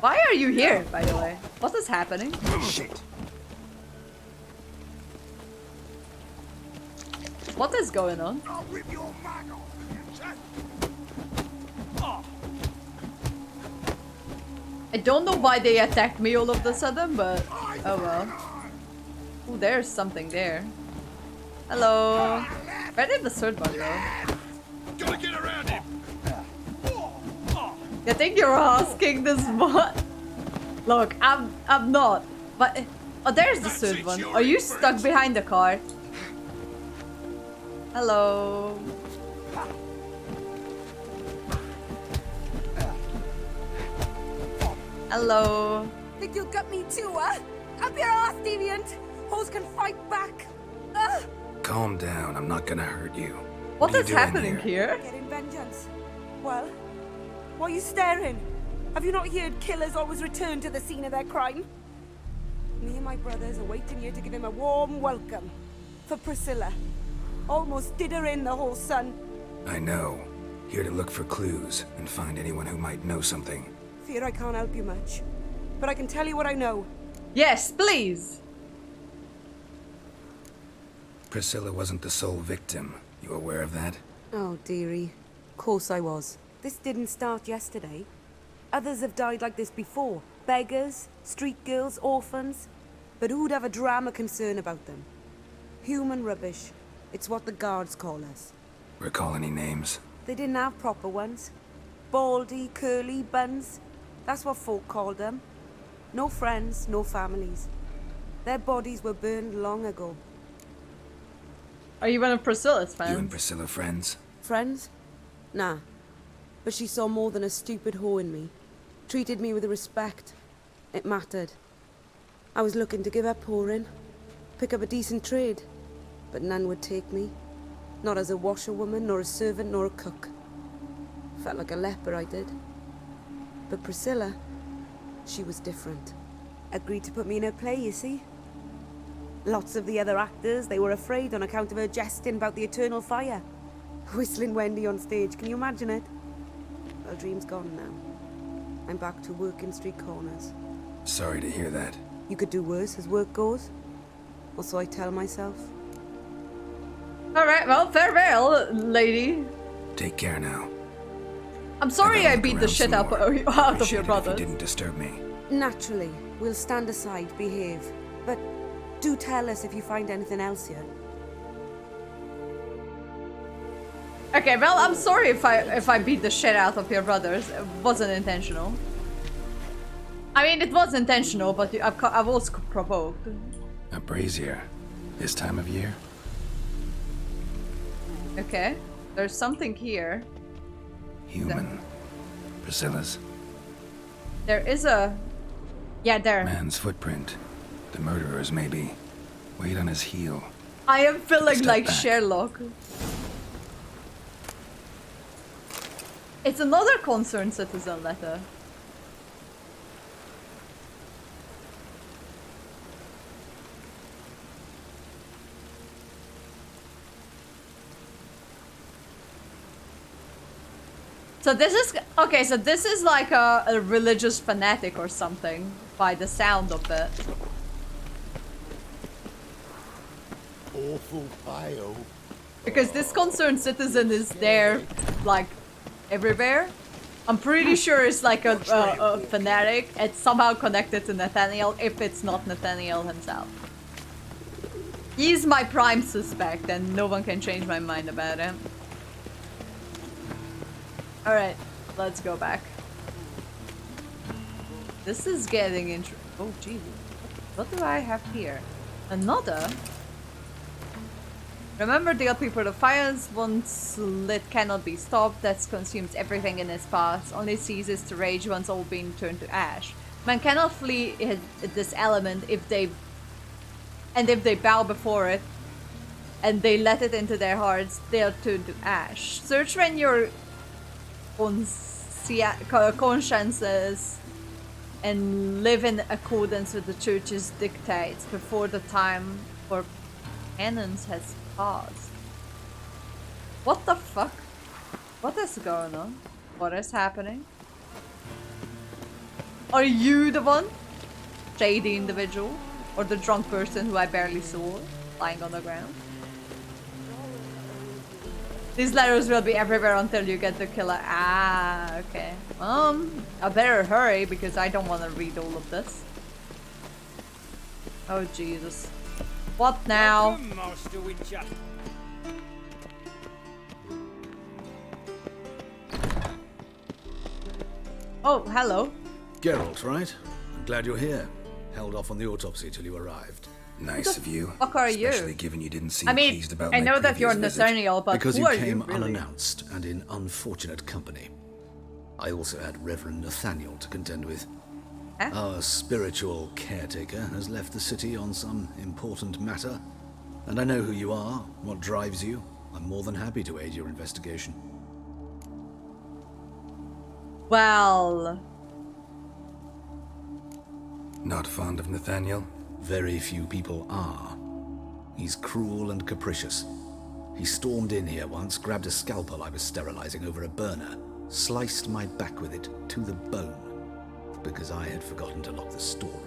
Why are you here, by the way? What is happening? Shit. What is going on? I don't know why they attacked me all of a sudden, but oh well. Oh, there's something there. Hello. Where did the third one go? Gotta get around him. I think you're asking this one. Look, I'm not. But oh, there's the third one. Are you stuck behind the car? Hello. Hello. Think you'll get me too, huh? Up your ass, deviant! Hoes can fight back! Calm down, I'm not gonna hurt you. What is happening here? Getting vengeance. Well, why are you staring? Have you not heard killers always return to the scene of their crime? Me and my brothers are waiting here to give him a warm welcome. For Priscilla. Almost did her in, the whole son. I know. Here to look for clues and find anyone who might know something. Fear I can't help you much. But I can tell you what I know. Yes, please. Priscilla wasn't the sole victim. You aware of that? Oh, dearie. Of course I was. This didn't start yesterday. Others have died like this before. Beggars, street girls, orphans. But who'd have a drama concern about them? Human rubbish. It's what the guards call us. Recall any names? They didn't have proper ones. Baldy, curly, buns. That's what folk called them. No friends, no families. Their bodies were burned long ago. Are you one of Priscilla's friends? You and Priscilla friends? Friends? Nah. But she saw more than a stupid whore in me. Treated me with respect. It mattered. I was looking to give up whoring. Pick up a decent trade. But none would take me. Not as a washerwoman, nor a servant, nor a cook. Felt like a leper, I did. But Priscilla, she was different. Agreed to put me in her play, you see. Lots of the other actors, they were afraid on account of her jesting about the eternal fire. Whistling Wendy on stage, can you imagine it? Well, dream's gone now. I'm back to working street corners. Sorry to hear that. You could do worse as work goes. Or so I tell myself. Alright, well, farewell, lady. Take care now. I'm sorry I beat the shit out of your brothers. If you didn't disturb me. Naturally, we'll stand aside, behave. But do tell us if you find anything else here. Okay, well, I'm sorry if I beat the shit out of your brothers. It wasn't intentional. I mean, it was intentional, but I was provoked. A brazier. This time of year? Okay, there's something here. Human. Priscilla's. There is a... Yeah, there. Man's footprint. The murderer's, maybe. Wait on his heel. I am feeling Step like back. Sherlock. It's another concerned citizen letter. So this is... Okay, so this is like a religious fanatic or something, by the sound of it. Awful pale. Because this concerned citizen is there, like, everywhere. I'm pretty sure it's like a fanatic. It's somehow connected to Nathaniel, if it's not Nathaniel himself. He's my prime suspect, and no one can change my mind about him. Alright, let's go back. This is getting interesting. Oh, Jesus. What do I have here? Another? Remember the old people, the fires once lit cannot be stopped, that consumes everything in its path, only ceases to rage once all being turned to ash. Man cannot flee this element if they bow before it, and they let it into their hearts, they'll turn to ash. Search when your consciences and live in accordance with the church's dictates before the time for penance has passed. What the fuck? What is going on? What is happening? Are you the one? Shady individual? Or the drunk person who I barely saw lying on the ground? These letters will be everywhere until you get the killer. Ah, okay. I better hurry because I don't want to read all of this. Oh, Jesus. What now? Welcome, Master Witcher. Oh, hello. Geralt, right? I'm glad you're here. Held off on the autopsy till you arrived. Nice of you. Fuck are you? Especially given you didn't seem I mean, pleased about I my know that you're previous visit. Nathaniel, but because who you are came you really? unannounced and in unfortunate company. I also had Reverend Nathaniel to contend with. Huh? Our spiritual caretaker has left the city on some important matter. And I know who you are, what drives you. I'm more than happy to aid your investigation. Well... Not fond of Nathaniel? Very few people are. He's cruel and capricious. He stormed in here once, grabbed a scalpel I was sterilizing over a burner, sliced my back with it to the bone. because I had forgotten to lock the storeroom.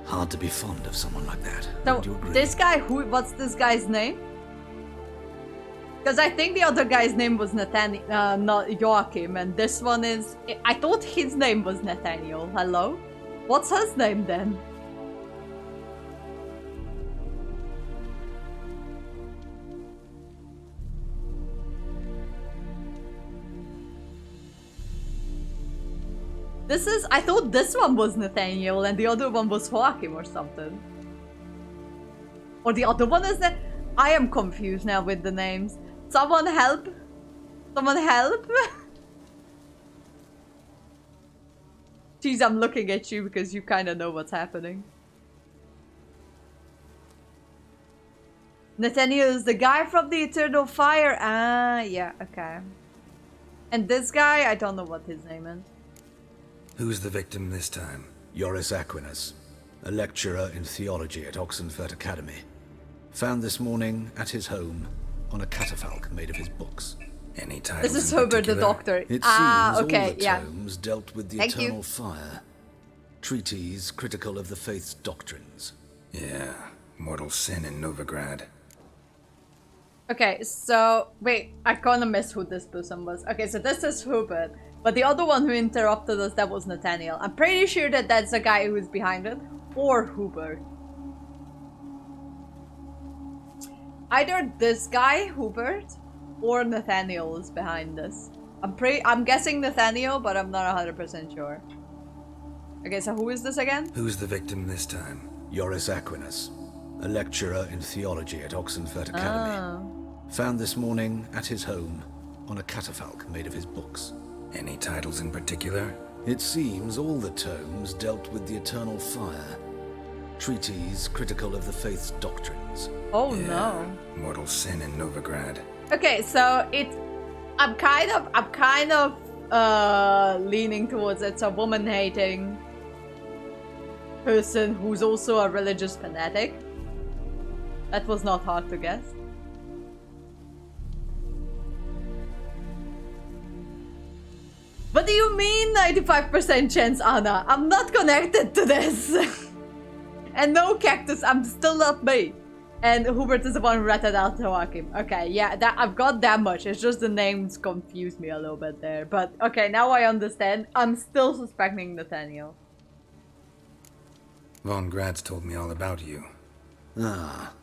Hard to be fond of someone like that. So Would you agree? this guy, what's this guy's name? Because I think the other guy's name was Nathaniel, not Joachim, and this one is... I thought his name was Nathaniel. Hello? What's his name then? This is... I thought this one was Nathaniel and the other one was Joachim or something. Or the other one is that... I am confused now with the names. Someone help! Someone help! Jeez, I'm looking at you because you kind of know what's happening. Nathaniel is the guy from the Eternal Fire. Ah, yeah, okay. And this guy, I don't know what his name is. Who's the victim this time? Joris Aquinas, a lecturer in theology at Oxenfurt Academy. Found this morning at his home on a catafalque made of his books. Any titles? This is Herbert the Doctor. It Ah, seems okay, all the yeah. tomes dealt with the Thank you. eternal fire. Treatise critical of the faith's doctrines. Yeah, mortal sin in Novigrad. Okay, so... Wait, I kinda missed who this person was. Okay, so this is Hubert. But the other one who interrupted us, that was Nathaniel. I'm pretty sure that that's the guy who is behind it. Or Hubert. Either this guy, Hubert, or Nathaniel is behind this. I'm guessing Nathaniel, but I'm not 100% sure. Okay, so who is this again? Who's the victim this time? Joris Aquinas, a lecturer in theology at Oxenfurt Academy. Oh. Found this morning at his home on a catafalque made of his books. Any titles in particular? It seems all the tomes dealt with the eternal fire. Treatise critical of the faith's doctrines. Oh yeah, no. Mortal sin in Novigrad. Okay, so I'm kind of leaning towards it's a woman-hating person who's also a religious fanatic. That was not hard to guess. What do you mean 95% chance, Anna? I'm not connected to this. And no, Cactus, I'm still not me. And Hubert is the one who ratted out Joachim. Okay, yeah, I've got that much. It's just the names confused me a little bit there. But okay, now I understand. I'm still suspecting Nathaniel. Von Grad's told me all about you. Ah.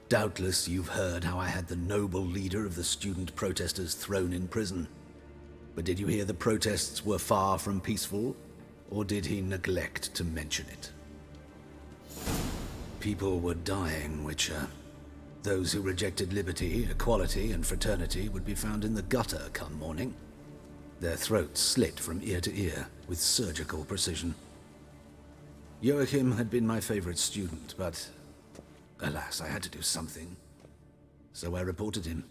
Doubtless you've heard how I had the noble leader of the student protesters thrown in prison. But did you hear the protests were far from peaceful? Or did he neglect to mention it? People were dying, Witcher. Those who rejected liberty, equality, and fraternity would be found in the gutter come morning. Their throats slit from ear to ear with surgical precision. Joachim had been my favorite student, but alas, I had to do something. So I reported him.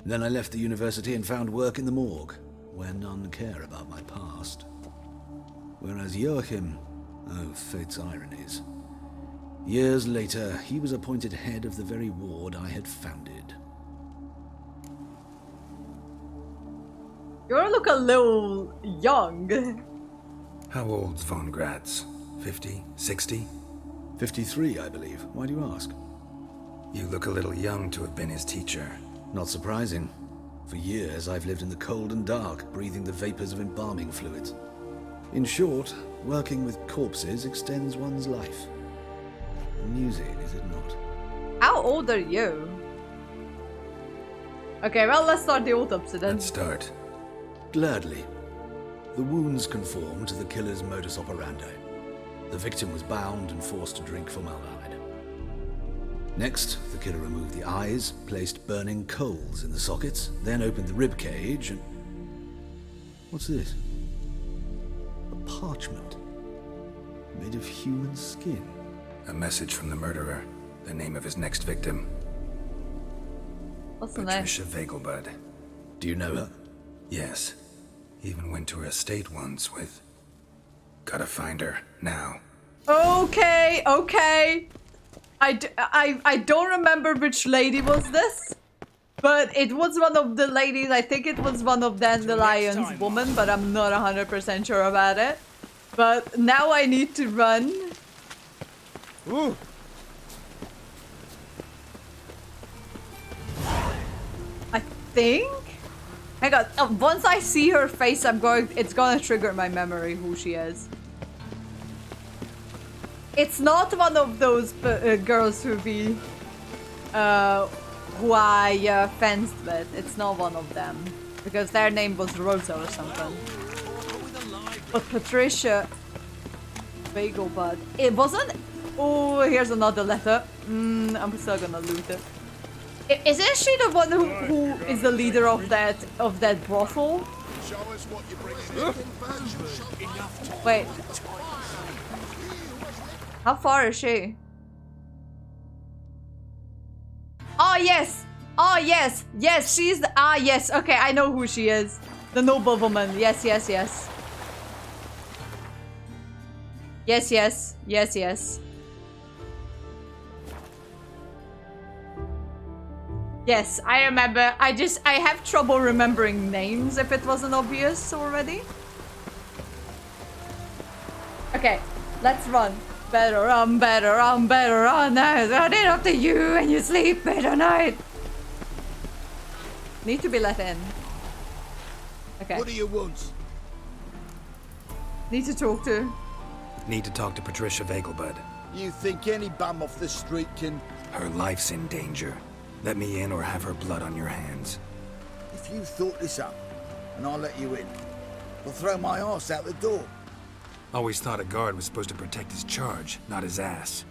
Then I left the university and found work in the morgue, where none care about my past. Whereas Joachim, oh, fate's ironies. Years later, he was appointed head of the very ward I had founded. You look a little young. How old's Von Grad's? 50? 60? 53, I believe. Why do you ask? You look a little young to have been his teacher. Not surprising. For years, I've lived in the cold and dark, breathing the vapors of embalming fluids. In short, working with corpses extends one's life. Amusing, is it not? How old are you? Okay, well, let's start the autopsy then. Let's start. Gladly. The wounds conform to the killer's modus operandi. The victim was bound and forced to drink formaldehyde. Next, the killer removed the eyes, placed burning coals in the sockets, then opened the rib cage and... What's this? A parchment. Made of human skin. A message from the murderer. The name of his next victim. What's the name? Patricia Vegelbud. Do you know her? Yes. Even went to her estate once with... Gotta find her, now. Okay, okay. I don't remember which lady was this. But it was one of the ladies. I think it was one of Dandelion's woman, but I'm not 100% sure about it. But now I need to run. Ooh. I think. Hang on. Once I see her face, it's gonna trigger my memory who she is. It's not one of those girls who I fenced with. It's not one of them. Because their name was Rosa or something. But Patricia Bagelbud. It wasn't. Oh, here's another letter. I'm still gonna loot it. Isn't she the one who is the leader of that brothel? Wait. How far is she? Oh yes! Oh yes! Yes, she's the yes, okay, I know who she is. The noble woman. Yes, yes, yes. Yes, yes. Yes, yes. Yes, I remember. I have trouble remembering names if it wasn't obvious already. Okay, let's run. Better run, better run, better run. I run it after you and you sleep better night. Need to be let in. Okay. What do you want? Need to talk to. Need to talk to Patricia Vegelbud. You think any bum off the street can... Her life's in danger. Let me in or have her blood on your hands. If you thought this up, and I'll let you in, I'll throw my arse out the door. Always thought a guard was supposed to protect his charge, not his ass.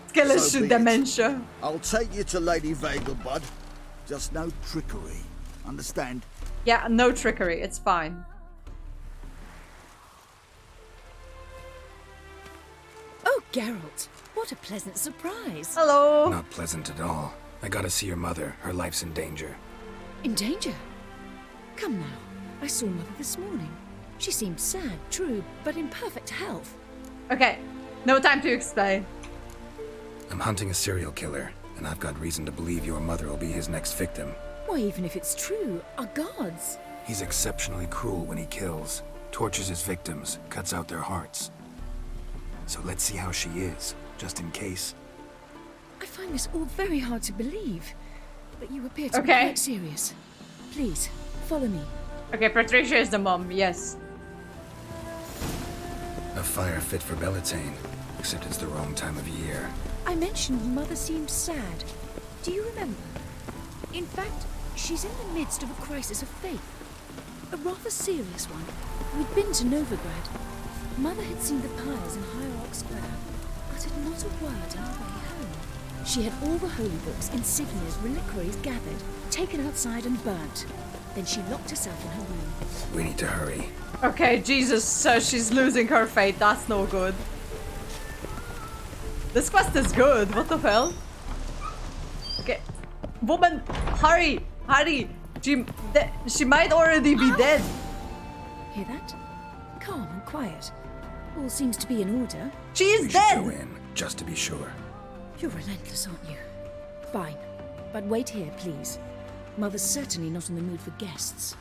Skeleton So be it. dementia. I'll take you to Lady Vegelbud. Just no trickery. Understand? Yeah, no trickery. It's fine. Oh, Geralt. What a pleasant surprise. Hello. Not pleasant at all. I gotta see your mother. Her life's in danger. In danger? Come now. I saw Mother this morning. She seemed sad, true, but in perfect health. Okay. No time to explain. I'm hunting a serial killer, and I've got reason to believe your mother will be his next victim. Why, even if it's true, our gods. He's exceptionally cruel when he kills, tortures his victims, cuts out their hearts. So let's see how she is, just in case. I find this all very hard to believe, but you appear to be Okay. quite serious. Please, follow me. Okay, Patricia is the mom, yes. A fire fit for Bellatane, except it's the wrong time of year. I mentioned Mother seemed sad. Do you remember? In fact, she's in the midst of a crisis of faith. A rather serious one. We'd been to Novigrad. Mother had seen the pyres in Hierarch Square, uttered not a word on her way home. She had all the holy books, insignias, reliquaries gathered, taken outside and burnt. Then she locked herself in her room. We need to hurry. Okay, Jesus, so she's losing her faith. That's no good. This quest is good. What the hell? Okay. Woman, hurry! Hurry! She might already be dead. Hear that? Calm and quiet. All seems to be in order. She is We dead! should go in, just to be sure. You're relentless, aren't you? Fine. But wait here, please. Mother's certainly not in the mood for guests.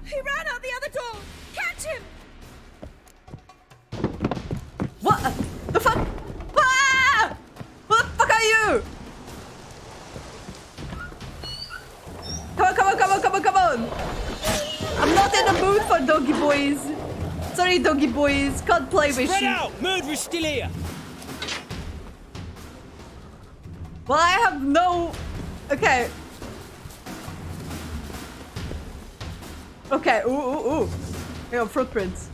He ran out the other door! Catch him! What the fuck? Ah! What the fuck are you? Come on, come on, come on, come on, come on! I'm not in the mood for doggy boys. Sorry, doggy boys. Can't play with Spread you. out! Murderer's still here! Well, I have no... Okay. Okay, ooh, ooh, ooh. Here, footprints.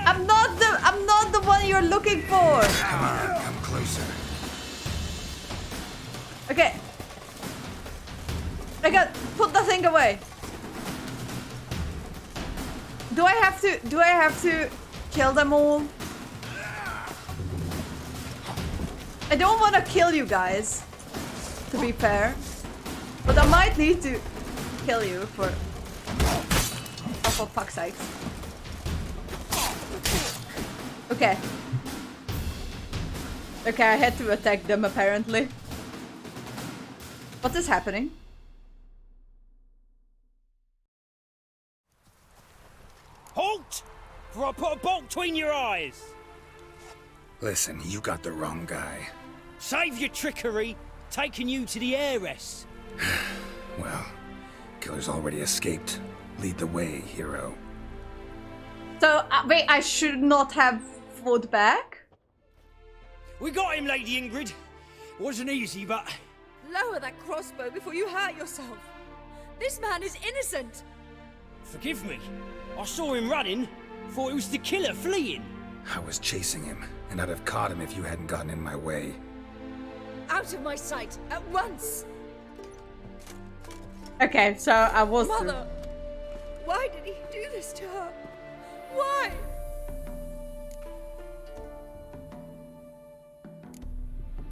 I'm not the one you're looking for. Come on, come closer. Okay. Put the thing away. Do I have to kill them all? I don't want to kill you guys, to be fair. But I might need to kill you for... For fuck's sake. Okay. Okay, I had to attack them apparently. What is happening? Halt! For I put a bolt between your eyes! Listen, you got the wrong guy. Save your trickery, taking you to the heiress. Well, killer's already escaped. Lead the way, hero. So, wait, I should not have fought back? We got him, Lady Ingrid. Wasn't easy, but... Lower that crossbow before you hurt yourself. This man is innocent. Forgive me. I saw him running. Thought it was the killer fleeing. I was chasing him, and I'd have caught him if you hadn't gotten in my way. Out of my sight, at once! Okay, so I was... Mother! Why did he do this to her? Why?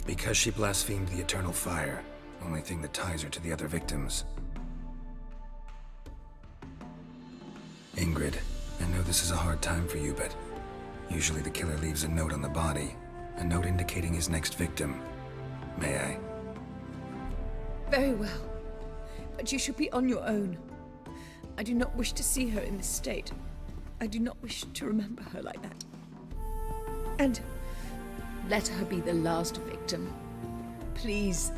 Because she blasphemed the eternal fire. Only thing that ties her to the other victims. Ingrid, I know this is a hard time for you, but usually the killer leaves a note on the body. A note indicating his next victim. May I? Very well. But you should be on your own. I do not wish to see her in this state. I do not wish to remember her like that. And let her be the last victim. Please.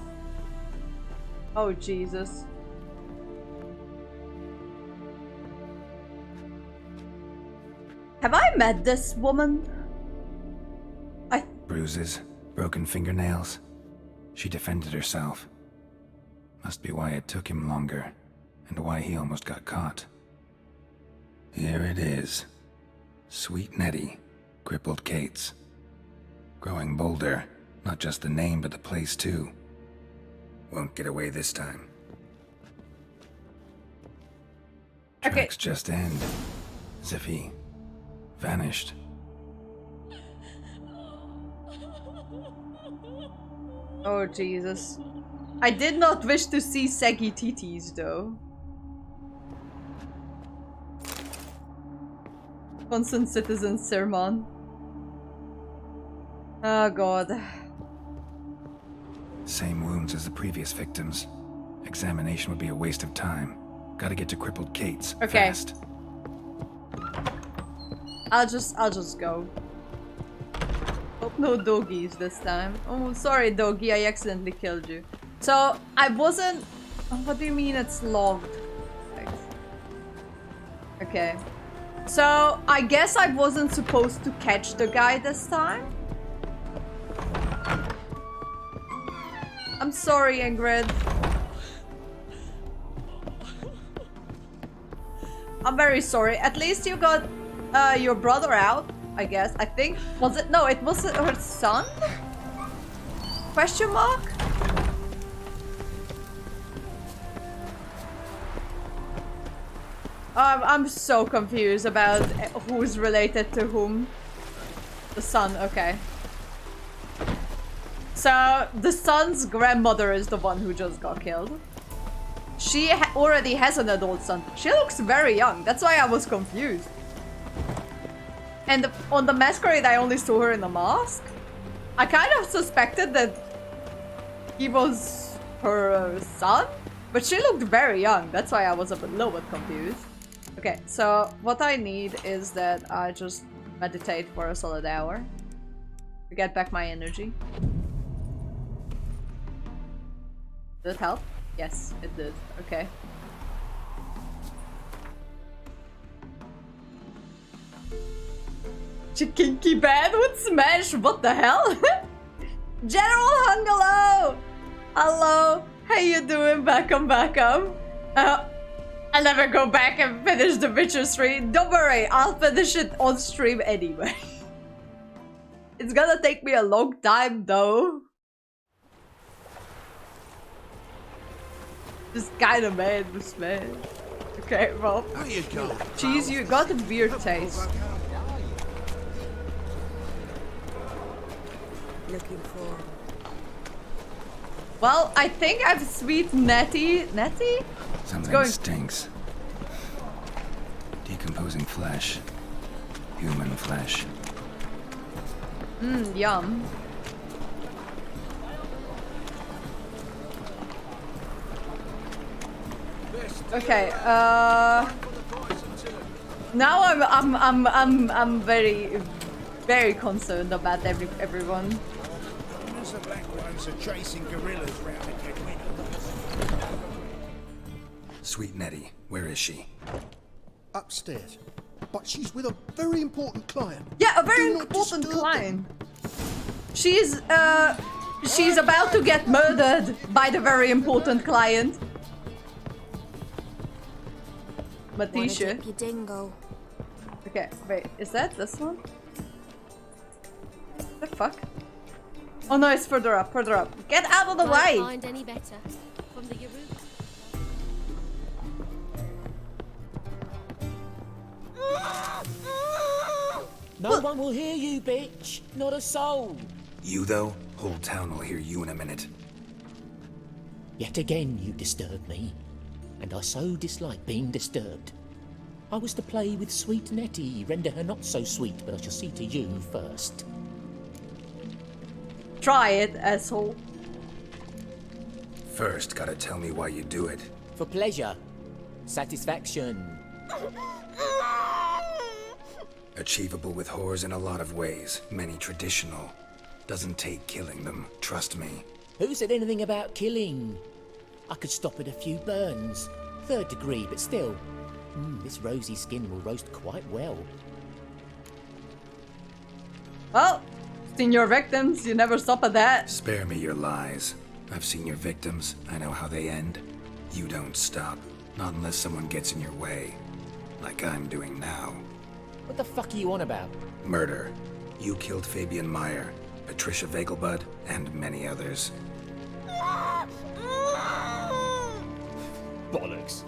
Oh, Jesus. Have I met this woman? Bruises, broken fingernails. She defended herself. Must be why it took him longer, and why he almost got caught. Here it is. Sweet Nettie, crippled Kate's. Growing bolder, not just the name but the place too. Won't get away this time. Tracks just end. As if he vanished. Oh, Jesus. I did not wish to see saggy titties, though. Constant citizen sermon. Oh, God. Same wounds as the previous victims. Examination would be a waste of time. Gotta get to crippled Kate's fast. I'll just go. Hope no doggies this time. Oh, sorry, doggy. I accidentally killed you. So, I wasn't... What do you mean it's logged? Okay. So, I guess I wasn't supposed to catch the guy this time? I'm sorry, Ingrid. I'm very sorry. At least you got your brother out, I guess. I think. Was it? No, it was her son? Question mark? I'm so confused about who's related to whom. The son, okay. So, the son's grandmother is the one who just got killed. She already has an adult son. She looks very young. That's why I was confused. And on the masquerade, I only saw her in a mask. I kind of suspected that he was her son, but she looked very young. That's why I was a little bit confused. Okay, so what I need is that I just meditate for a solid hour to get back my energy. Did it help? Yes, it did. Okay. Kinky bad with Smash? What the hell? General Hungalo! Hello! How you doing? Welcome. I'll never go back and finish the Witcher 3. Don't worry, I'll finish it on stream anyway. It's gonna take me a long time though. Just kinda mad with Smash. Okay, well. Cheese, you got a weird taste. Looking for... Well, I think I've sweet Nettie. Nettie? Something stinks. Decomposing flesh. Human flesh. Yum. Okay, now I'm very concerned about everyone. The black ones are chasing gorillas round the Gwent. Sweet Nettie, where is she? Upstairs. But she's with a very important client. Yeah, a very important client. She's about to get murdered by the very important client. Matisha. Your dingo. Okay, wait, is that this one? The fuck? Oh no, it's further up, further up. Get out of the way! Find any better from the Yaru. No one will hear you, bitch. Not a soul. You, though? Whole town will hear you in a minute. Yet again you disturb me, and I so dislike being disturbed. I was to play with sweet Nettie, render her not so sweet, but I shall see to you first. Try it, asshole. First, gotta tell me why you do it. For pleasure. Satisfaction. Achievable with whores in a lot of ways, many traditional. Doesn't take killing them, trust me. Who said anything about killing? I could stop at a few burns. 3rd degree, but still. This rosy skin will roast quite well. Well, seen your victims, you never stop at that. Spare me your lies. I've seen your victims, I know how they end. You don't stop, not unless someone gets in your way. Like I'm doing now. What the fuck are you on about? Murder. You killed Fabian Meyer, Patricia Vegelbud, and many others. Bollocks.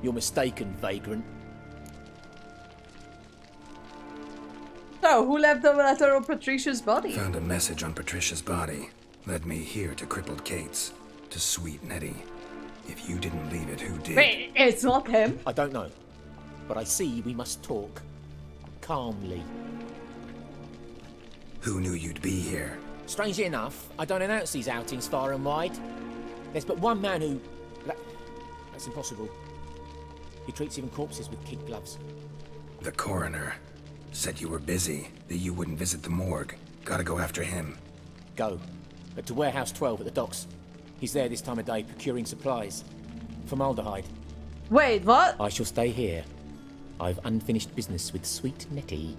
You're mistaken, vagrant. So, who left the letter on Patricia's body? Found a message on Patricia's body. Led me here to crippled Kate's. To sweet Nettie. If you didn't leave it, who did? Wait, it's not him. I don't know. But I see we must talk. Calmly. Who knew you'd be here? Strangely enough, I don't announce these outings far and wide. There's but one man who... That's impossible. He treats even corpses with kid gloves. The coroner. Said you were busy, that you wouldn't visit the morgue. Gotta go after him. Go. But to Warehouse 12 at the docks. He's there this time of day procuring supplies. Formaldehyde. Wait, what? I shall stay here. I've unfinished business with sweet Nettie.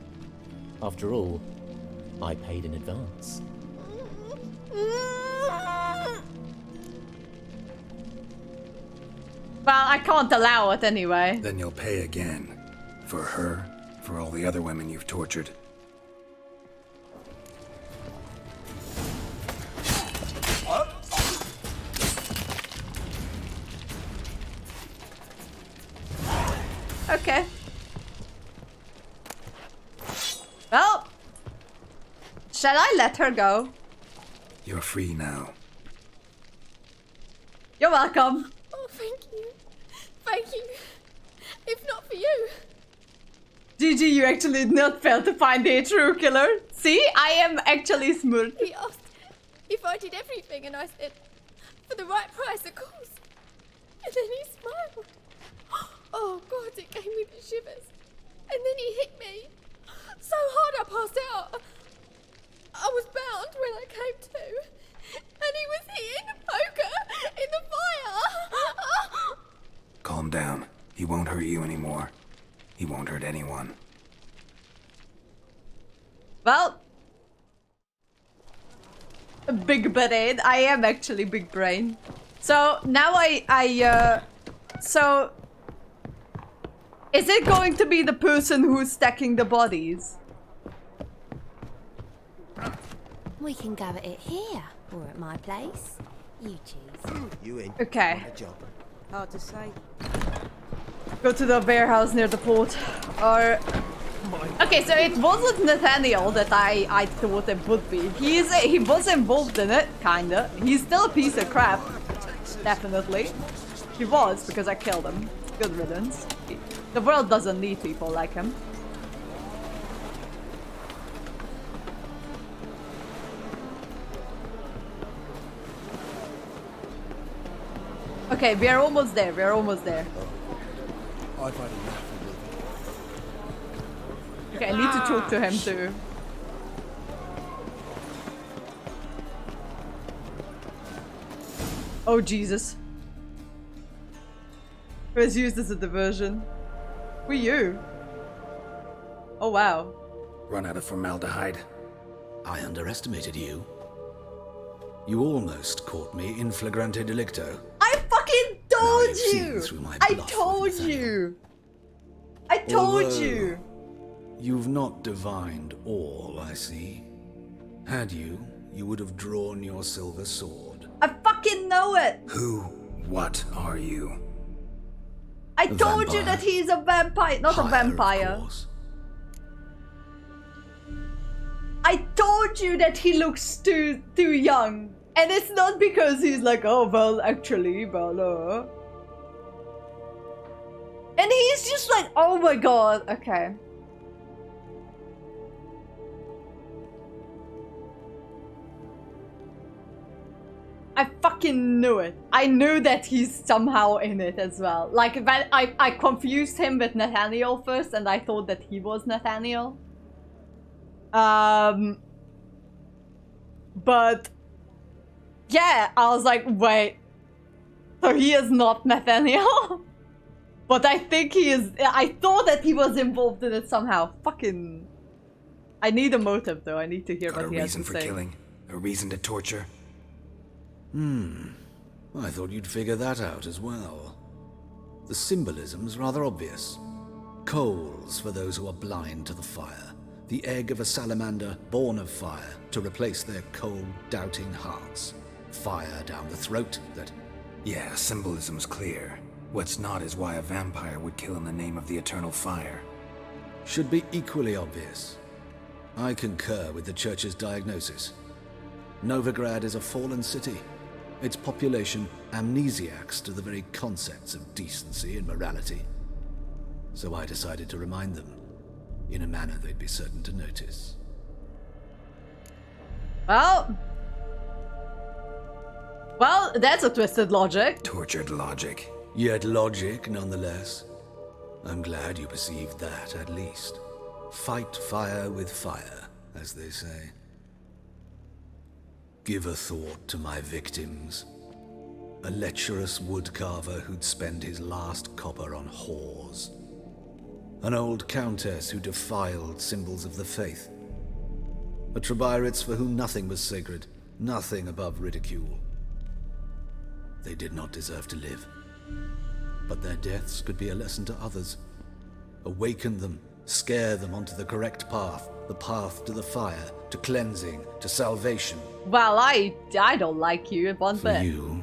After all, I paid in advance. Well, I can't allow it anyway. Then you'll pay again. For her, for all the other women you've tortured. Okay. Well, shall I let her go? You're free now. You're welcome. Oh, thank you. Thank you. If not for you. GG, you actually did not fail to find the true killer. See, I am actually smart. He asked if I did everything, and I said, for the right price, of course. And then he smiled. Oh, God, it gave me the shivers. And then he hit me. So hard I passed out. I was bound when I came to. And he was hitting the poker in the fire. Calm down. He won't hurt you anymore. He won't hurt anyone. Well, big brain. I am actually big brain. So now so is it going to be the person who's stacking the bodies? We can go at it here or at my place. You choose. You in? Okay. Hard to say. Go to the warehouse near the port. Or... Okay, so it wasn't Nathaniel that I thought it would be. He was involved in it, kinda. He's still a piece of crap. Definitely. He was, because I killed him. Good riddance. The world doesn't need people like him. Okay, we are almost there. We are almost there. I've had enough of it. Okay, I need to talk to him too. Oh Jesus. It was used as a diversion. Who are you? Oh wow. Run out of formaldehyde. I underestimated you. You almost caught me in flagrante delicto. I fucking told Now you've seen you! through my I bluff with told Nathaniel. you! I told Although you! You've not divined all, I see. Had you, you would have drawn your silver sword. I fucking know it! Who? What are you? I told you that he's a vampire, not a vampire. I told you that he looks too young. And it's not because he's like, oh, well, actually, well, And he's just like, oh my god, okay. I fucking knew it. I knew that he's somehow in it as well. Like, I confused him with Nathaniel first, and I thought that he was Nathaniel. But yeah, I was like, wait, so he is not Nathaniel? But I think he is. I thought that he was involved in it somehow. Fucking, I need a motive though. I need to hear Got what a he has to reason for say. killing? A reason to torture? I thought you'd figure that out as well. The symbolism's rather obvious. Coals for those who are blind to the fire. The egg of a salamander born of fire to replace their cold, doubting hearts. Fire down the throat that... Yeah, symbolism's clear. What's not is why a vampire would kill in the name of the eternal fire. Should be equally obvious. I concur with the Church's diagnosis. Novigrad is a fallen city. Its population amnesiacs to the very concepts of decency and morality. So I decided to remind them, in a manner they'd be certain to notice. Well, that's a twisted logic. Tortured logic. Yet logic, nonetheless. I'm glad you perceived that, at least. Fight fire with fire, as they say. Give a thought to my victims. A lecherous woodcarver who'd spend his last copper on whores. An old countess who defiled symbols of the faith. A Trebirates for whom nothing was sacred, nothing above ridicule. They did not deserve to live. But their deaths could be a lesson to others. Awaken them, scare them onto the correct path, the path to the fire, to cleansing, to salvation. Well, I don't like you one bit. For you,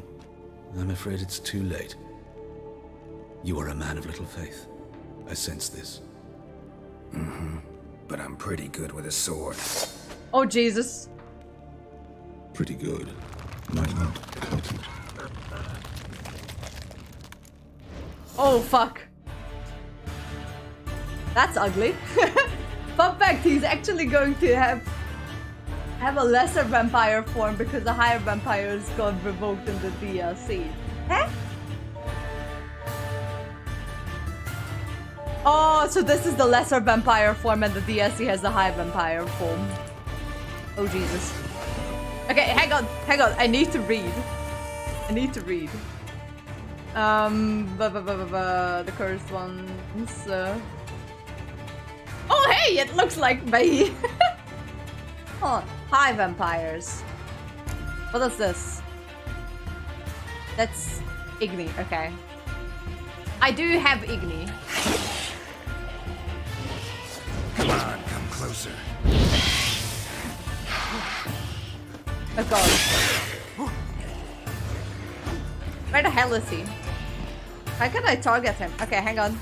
I'm afraid it's too late. You are a man of little faith. I sense this. But I'm pretty good with a sword. Oh Jesus. Pretty good. Might not potent. Oh fuck. That's ugly. Fun fact, he's actually going to have a lesser vampire form because the higher vampires got revoked in the DLC. Huh? Oh, so this is the lesser vampire form and the DLC has the high vampire form. Oh Jesus. Okay, hang on. I need to read. The cursed ones. Oh hey, it looks like me. Oh, hi vampires. What is this? That's Igni, okay. I do have Igni. Come on, come closer. Oh god. Where the hell is he? How can I target him? Okay, hang on.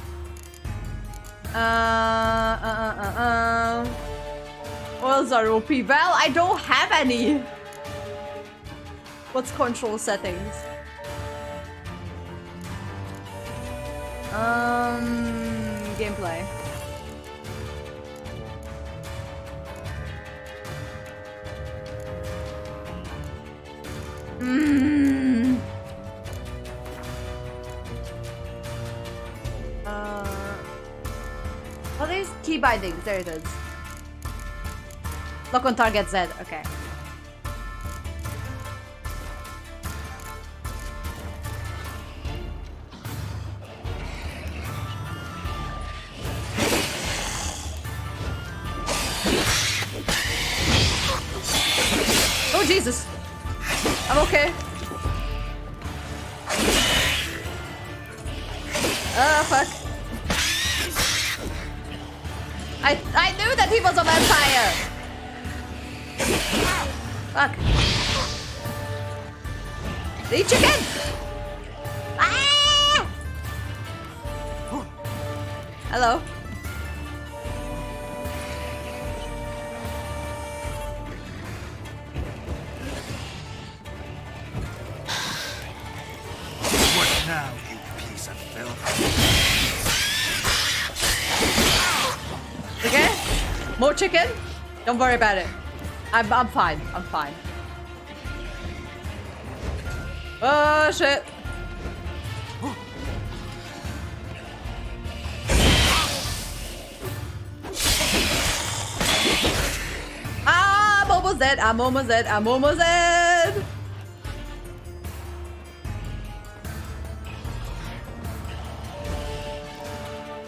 Oils are OP. Well, I don't have any. What's control settings? gameplay. Oh, there's key bindings. There it is. Lock on target Z. Okay. Oh Jesus! I'm okay. Fuck. I knew that he was a vampire! Fuck. The chicken! Ah! Hello. What now, you piece of filth? Okay? More chicken? Don't worry about it. I'm fine. I'm fine. Oh shit. I'm almost dead. I'm almost dead. I'm almost dead.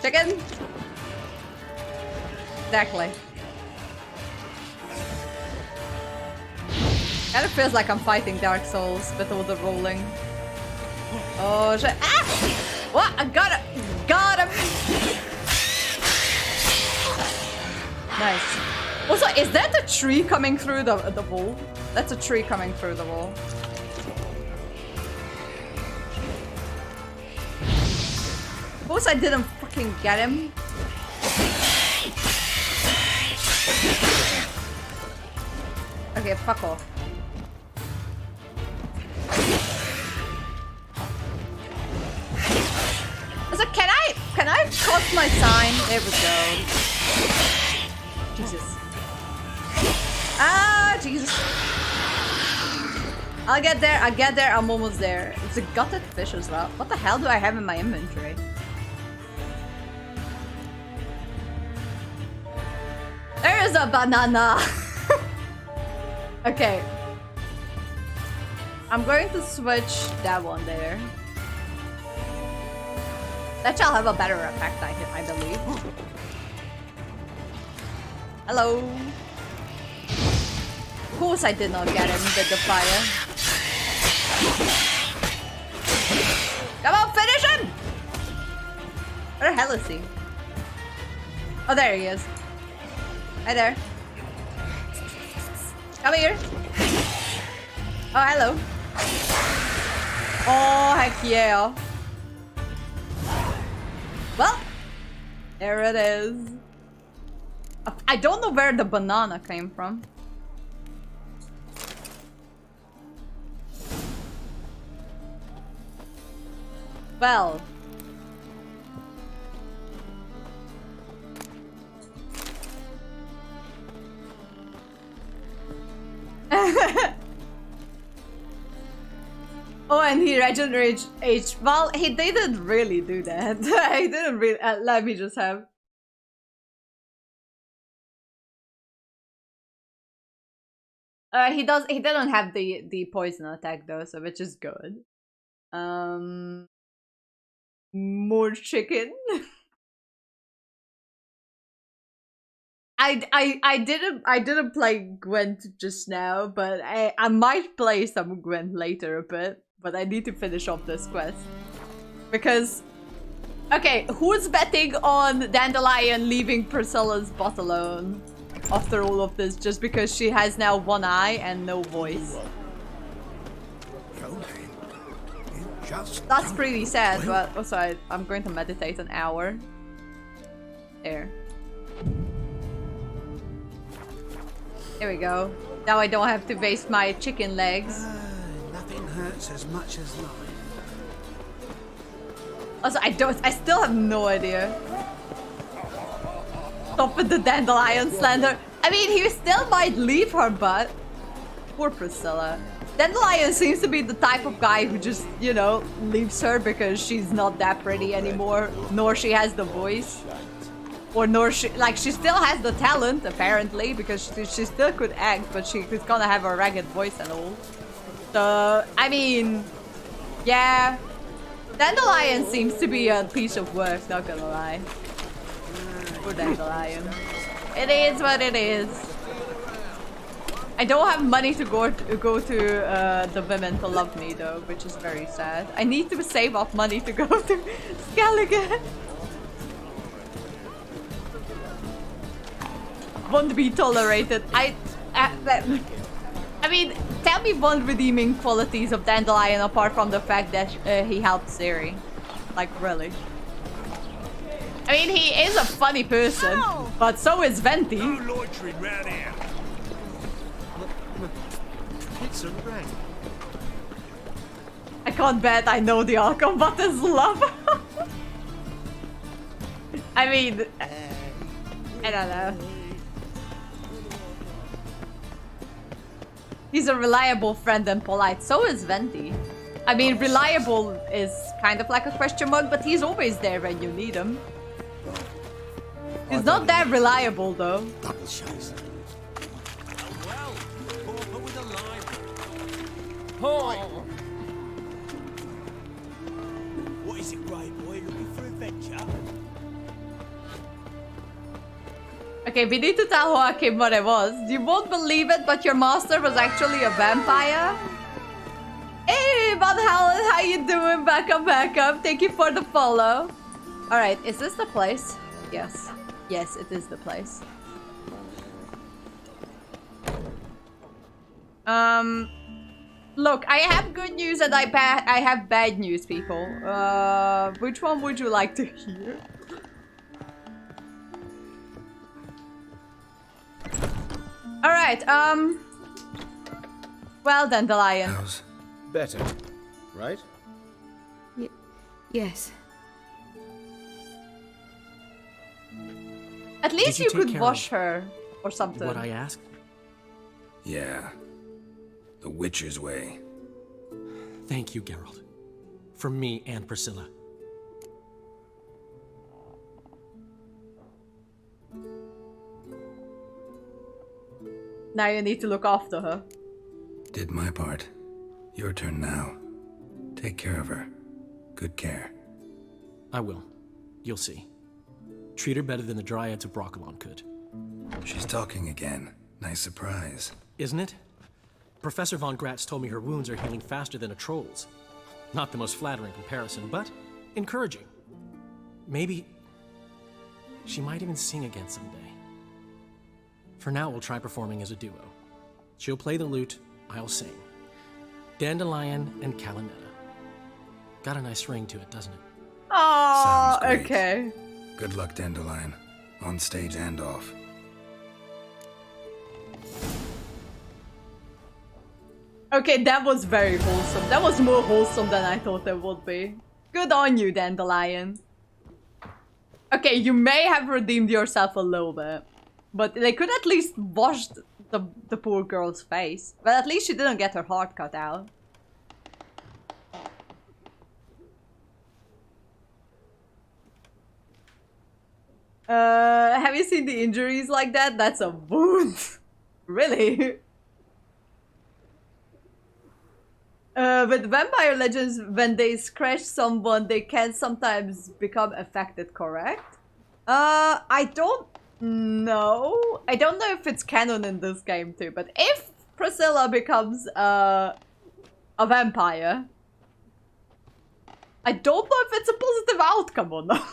Chicken. Exactly. Kind of feels like I'm fighting Dark Souls with all the rolling. Oh shit! Ah! What? I got it! Got him! Nice. Also, is that a tree coming through the wall? That's a tree coming through the wall. Of course I didn't fucking get him. Okay, fuck off. So can I cast my sign? There we go. Jesus. Ah, Jesus. I'll get there, I'm almost there. It's a gutted fish as well. What the hell do I have in my inventory? There is a banana! Okay. I'm going to switch that one there. That shall have a better effect, I believe. Hello. Of course I did not get him with the fire. Come on, finish him! Where the hell is he? Oh, there he is. Hi there. Come here. Oh, hello. Oh, heck yeah. Well, there it is. I don't know where the banana came from. Well. Oh, and he regenerates age. Well, he didn't really do that. He didn't really. Let me just have. He does. He didn't have the poison attack though, so which is good. More chicken. I didn't play Gwent just now, but I might play some Gwent later a bit. But I need to finish off this quest. Because... Okay, who's betting on Dandelion leaving Priscilla's butt alone? After all of this, just because she has now one eye and no voice. That's pretty sad, but also I'm going to meditate an hour. There. There we go. Now I don't have to waste my chicken legs. Nothing hurts as much as life. Also, I still have no idea. Stop with the dandelion slander. I mean, he still might leave her, but poor Priscilla. Dandelion seems to be the type of guy who just, you know, leaves her because she's not that pretty anymore, nor she has the voice. Or nor she, like, she still has the talent, apparently, because she still could act, but she's gonna have a ragged voice and all. So, I mean, yeah. Dandelion seems to be a piece of work, not gonna lie. Poor Dandelion. It is what it is. I don't have money to go to the women to love me, though, which is very sad. I need to save up money to go to Skellige. Won't be tolerated. I mean, tell me one redeeming qualities of Dandelion apart from the fact that he helped Siri. Like, really. I mean, he is a funny person, but so is Venti. No loitering round here. It's a rat. I can't bet I know the outcome, but is love. I mean, I don't know. He's a reliable friend and polite. So is Venti. I mean, reliable is kind of like a question mark, but he's always there when you need him. He's not that reliable, though. Double chase. Well, Pauper with a library. Oh. What is it, Grey Boy? Looking for adventure? Okay, we need to tell Joachim what it was. You won't believe it, but your master was actually a vampire. Hey, Van Halen, how you doing? Back up. Thank you for the follow. Alright, is this the place? Yes. Yes, it is the place. Look, I have good news and I have bad news, people. Which one would you like to hear? Alright, well, Dandelion. How's better, right? Yes. At least you could care wash of her or something. What I asked? Yeah. The Witcher's way. Thank you, Geralt. From me and Priscilla. Now you need to look after her. Did my part. Your turn now. Take care of her. Good care. I will. You'll see. Treat her better than the Dryads of Broccolon could. She's talking again. Nice surprise. Isn't it? Professor von Gratz told me her wounds are healing faster than a troll's. Not the most flattering comparison, but encouraging. Maybe she might even sing again someday. For now, we'll try performing as a duo. She'll play the lute, I'll sing. Dandelion and Calinetta. Got a nice ring to it, doesn't it? Oh, great. okay. Good luck, Dandelion. On stage and off. Okay, that was very wholesome. That was more wholesome than I thought it would be. Good on you, Dandelion. Okay, you may have redeemed yourself a little bit. But they could at least wash the poor girl's face. But at least she didn't get her heart cut out. Have you seen the injuries like that? That's a wound. Really? With vampire legends, when they scratch someone, they can sometimes become affected, correct? I don't know. I don't know if it's canon in this game too, but if Priscilla becomes a vampire, I don't know if it's a positive outcome or not.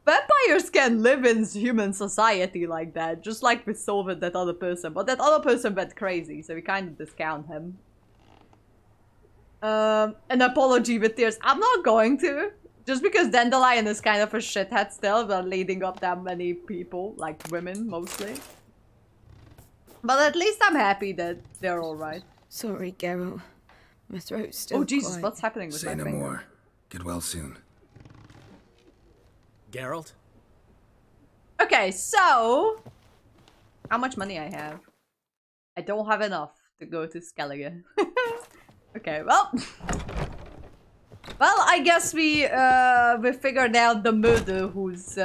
Vampires can live in human society like that, just like we saw with that other person, but that other person went crazy, so we kind of discount him. An apology with tears. I'm not going to. Just because Dandelion is kind of a shithead still, but leading up that many people, like women mostly. But at least I'm happy that they're alright. Sorry, Geralt. My throat's still Oh Jesus, quite... what's happening with Say my no finger? more. Get well soon. Geralt? Okay, so... How much money I have? I don't have enough to go to Skellige. Okay, well... Well, I guess we figured out the murder who's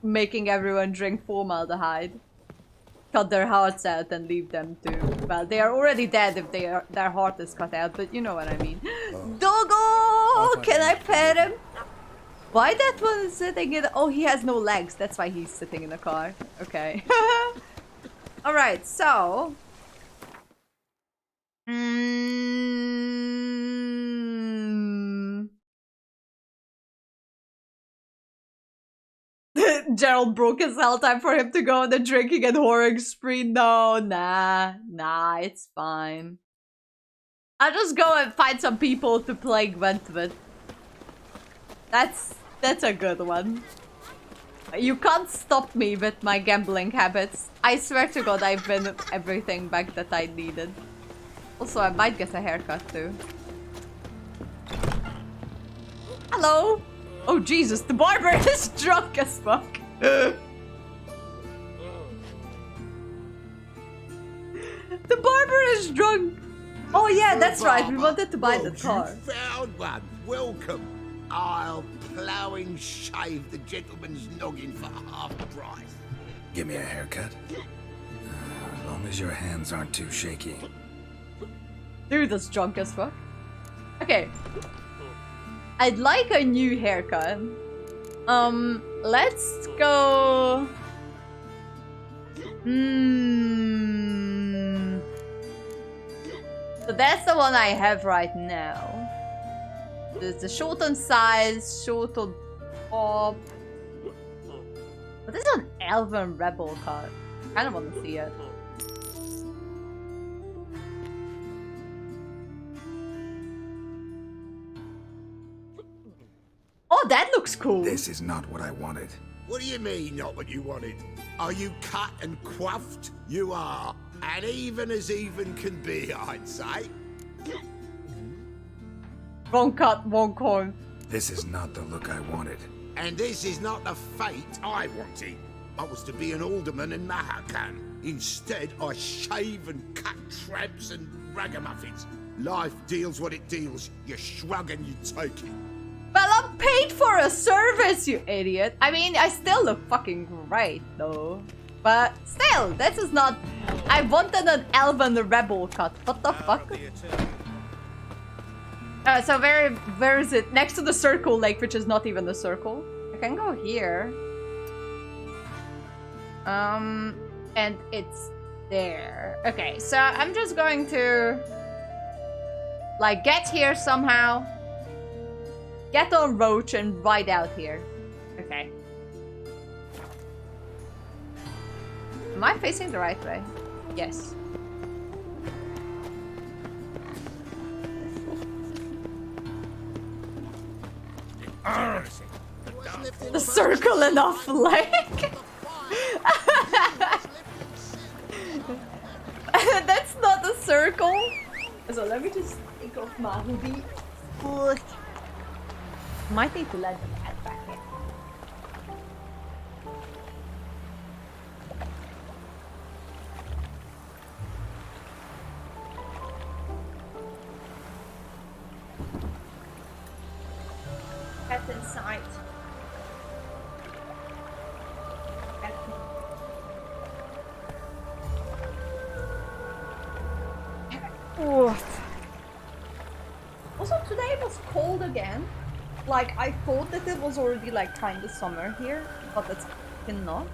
making everyone drink formaldehyde. Cut their hearts out and leave them to... Well, they are already dead if their heart is cut out, but you know what I mean. Doggo! Can I pet him? Why that one is sitting in... Oh, he has no legs. That's why he's sitting in the car. Okay. Alright, so... Gerald broke his hell time for him to go on the drinking and whoring spree. No, nah, it's fine. I'll just go and find some people to play Gwent with. That's a good one. You can't stop me with my gambling habits. I swear to God, I've been everything back that I needed. Also, I might get a haircut too. Hello! Oh Jesus, the barber is drunk as fuck. The barber is drunk. Oh yeah, that's right. We wanted to buy the car. You found one. Welcome. I'll ploughing shave the gentleman's noggin for half price. Give me a haircut. As long as your hands aren't too shaky. Dude, that's drunk as fuck. Okay. I'd like a new haircut. Let's go... So that's the one I have right now. There's the short on size, short on top. But this is an Elven Rebel cut. I kind of want to see it. Oh, that looks cool. This is not what I wanted. What do you mean, not what you wanted? Are you cut and quaffed? You are. And even can be, I'd say. Wrong cut, wrong coin. This is not the look I wanted. And this is not the fate I wanted. I was to be an alderman in Mahakan. Instead, I shave and cut tramps and ragamuffins. Life deals what it deals. You shrug and you take it. Well, I'm paid for a service, you idiot. I mean, I still look fucking great, though. But still, this is not... I wanted an Elven Rebel cut. What the fuck? So where is it? Next to the circle lake, which is not even the circle. I can go here. And it's there. Okay, so I'm just going to... like, get here somehow. Get on Roach and ride out here. Okay. Am I facing the right way? Yes. The circle enough like. That's not a circle. So let me just take off my hoodie. Might need to let the cat back in. Cat inside. Cat. Also, today it was cold again. Like, I thought that it was already, like, kind of summer here, but it's not.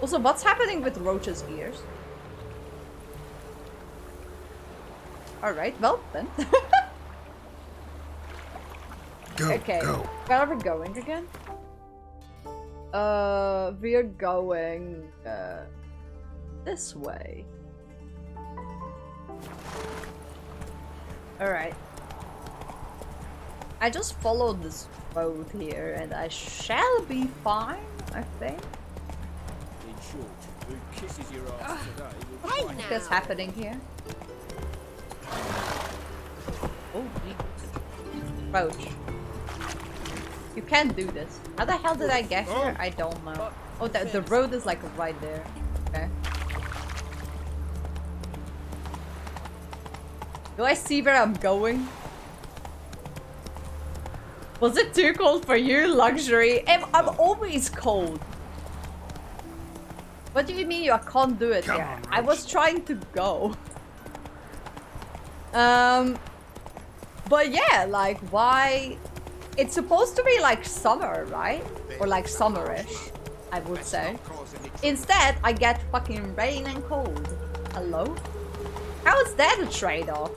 Also, what's happening with Roach's ears? Alright, well, then. Okay, where are we going again? We're going, this way. Alright. I just followed this road here and I shall be fine, I think. In short, who kisses your ass today will What's happening here? Oh, Roach. You can't do this. How the hell did I get here? I don't know. Oh, the road is like right there. Okay. Do I see where I'm going? Was it too cold for you? Luxury. I'm always cold. What do you mean I can't do it here? I was trying to go. But yeah, like why? It's supposed to be like summer, right? Or like summerish, I would say. Instead, I get fucking rain and cold. Hello? How is that a trade-off?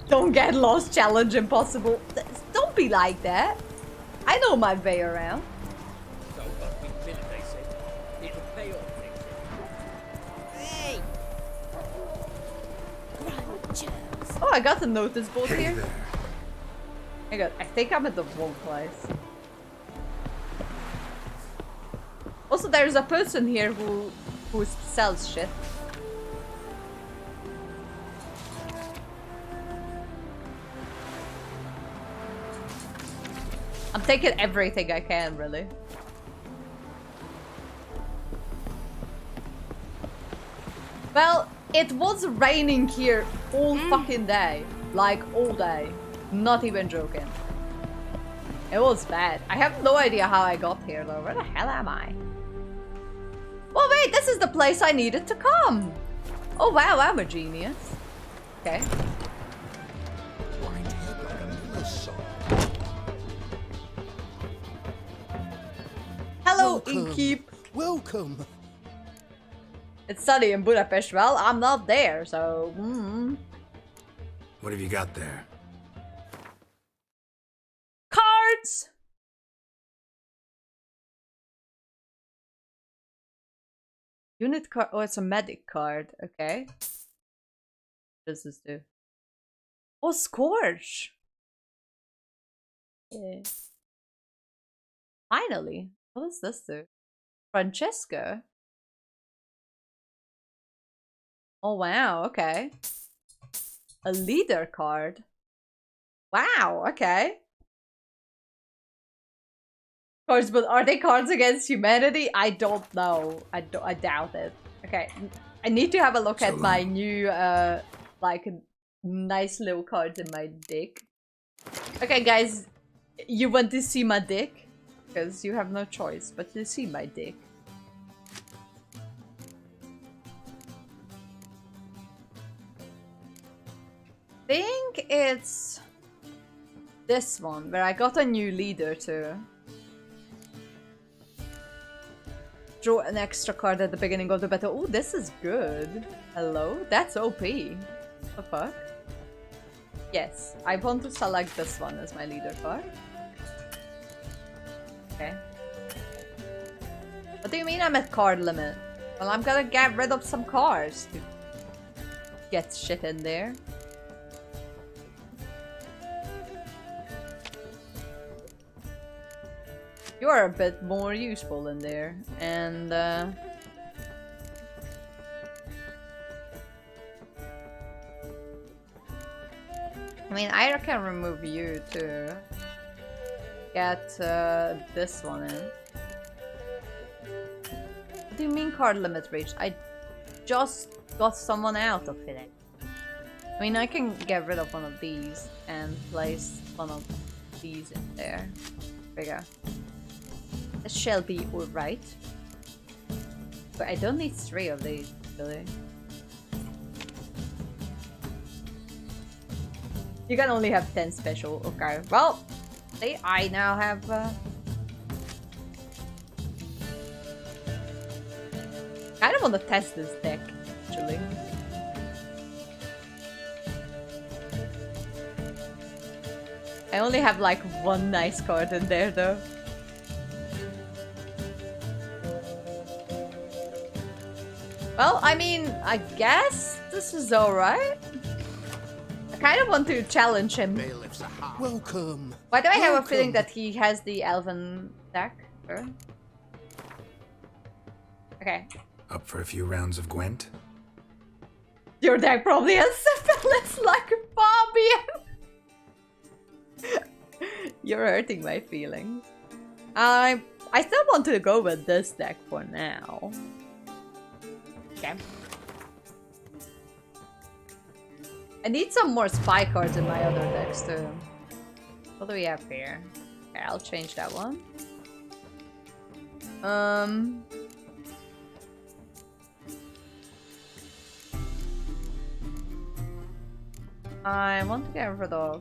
Don't get lost, challenge impossible. Don't be like that. I know my way around. Oh, I got the notice board here. Hang on, I think I'm at the wrong place. Also, there's a person here who sells shit. I'm taking everything I can, really. Well, it was raining here all fucking day. Like, all day. Not even joking. It was bad. I have no idea how I got here, though. Where the hell am I? Oh, wait, this is the place I needed to come. Oh, wow, I'm a genius. Okay. Hello, Inkeep. Welcome. It's sunny in Budapest. Well, I'm not there, so... What have you got there? Cards! Unit card. Oh, it's a medic card. Okay. What does this do? Oh, Scorch! Yeah. Finally. What does this do? Francesco? Oh, wow. Okay. A leader card. Wow. Okay. Cards, but are they cards against humanity? I don't know. I doubt it. Okay. I need to have a look at my new, like, nice little cards in my deck. Okay, guys. You want to see my deck? Because you have no choice but to see my deck. I think it's this one, where I got a new leader too. Draw an extra card at the beginning of the battle. Oh, this is good. Hello? That's OP. What the fuck? Yes, I want to select this one as my leader card. Okay. What do you mean I'm at card limit? Well, I'm gonna get rid of some cards to get shit in there. You are a bit more useful in there, and I mean, I can remove you too. Get this one in. What do you mean card limit reached? I just got someone out of it. I mean, I can get rid of one of these and place one of these in there. There we go. This shall be alright. But I don't need 3 of these, really. You can only have 10 special. Okay, well, see, I now have... I kind of want to test this deck, actually. I only have like 1 nice card in there, though. Well, I mean, I guess this is alright. I kind of want to challenge him. Welcome. Why do I have a feeling that he has the elven deck? Sure. Okay. Up for a few rounds of Gwent? Your deck probably has syphilis like Fabian. You're hurting my feelings. I still want to go with this deck for now. Okay. I need some more spy cards in my other decks too. What do we have here? Okay, I'll change that one. I want to get rid of...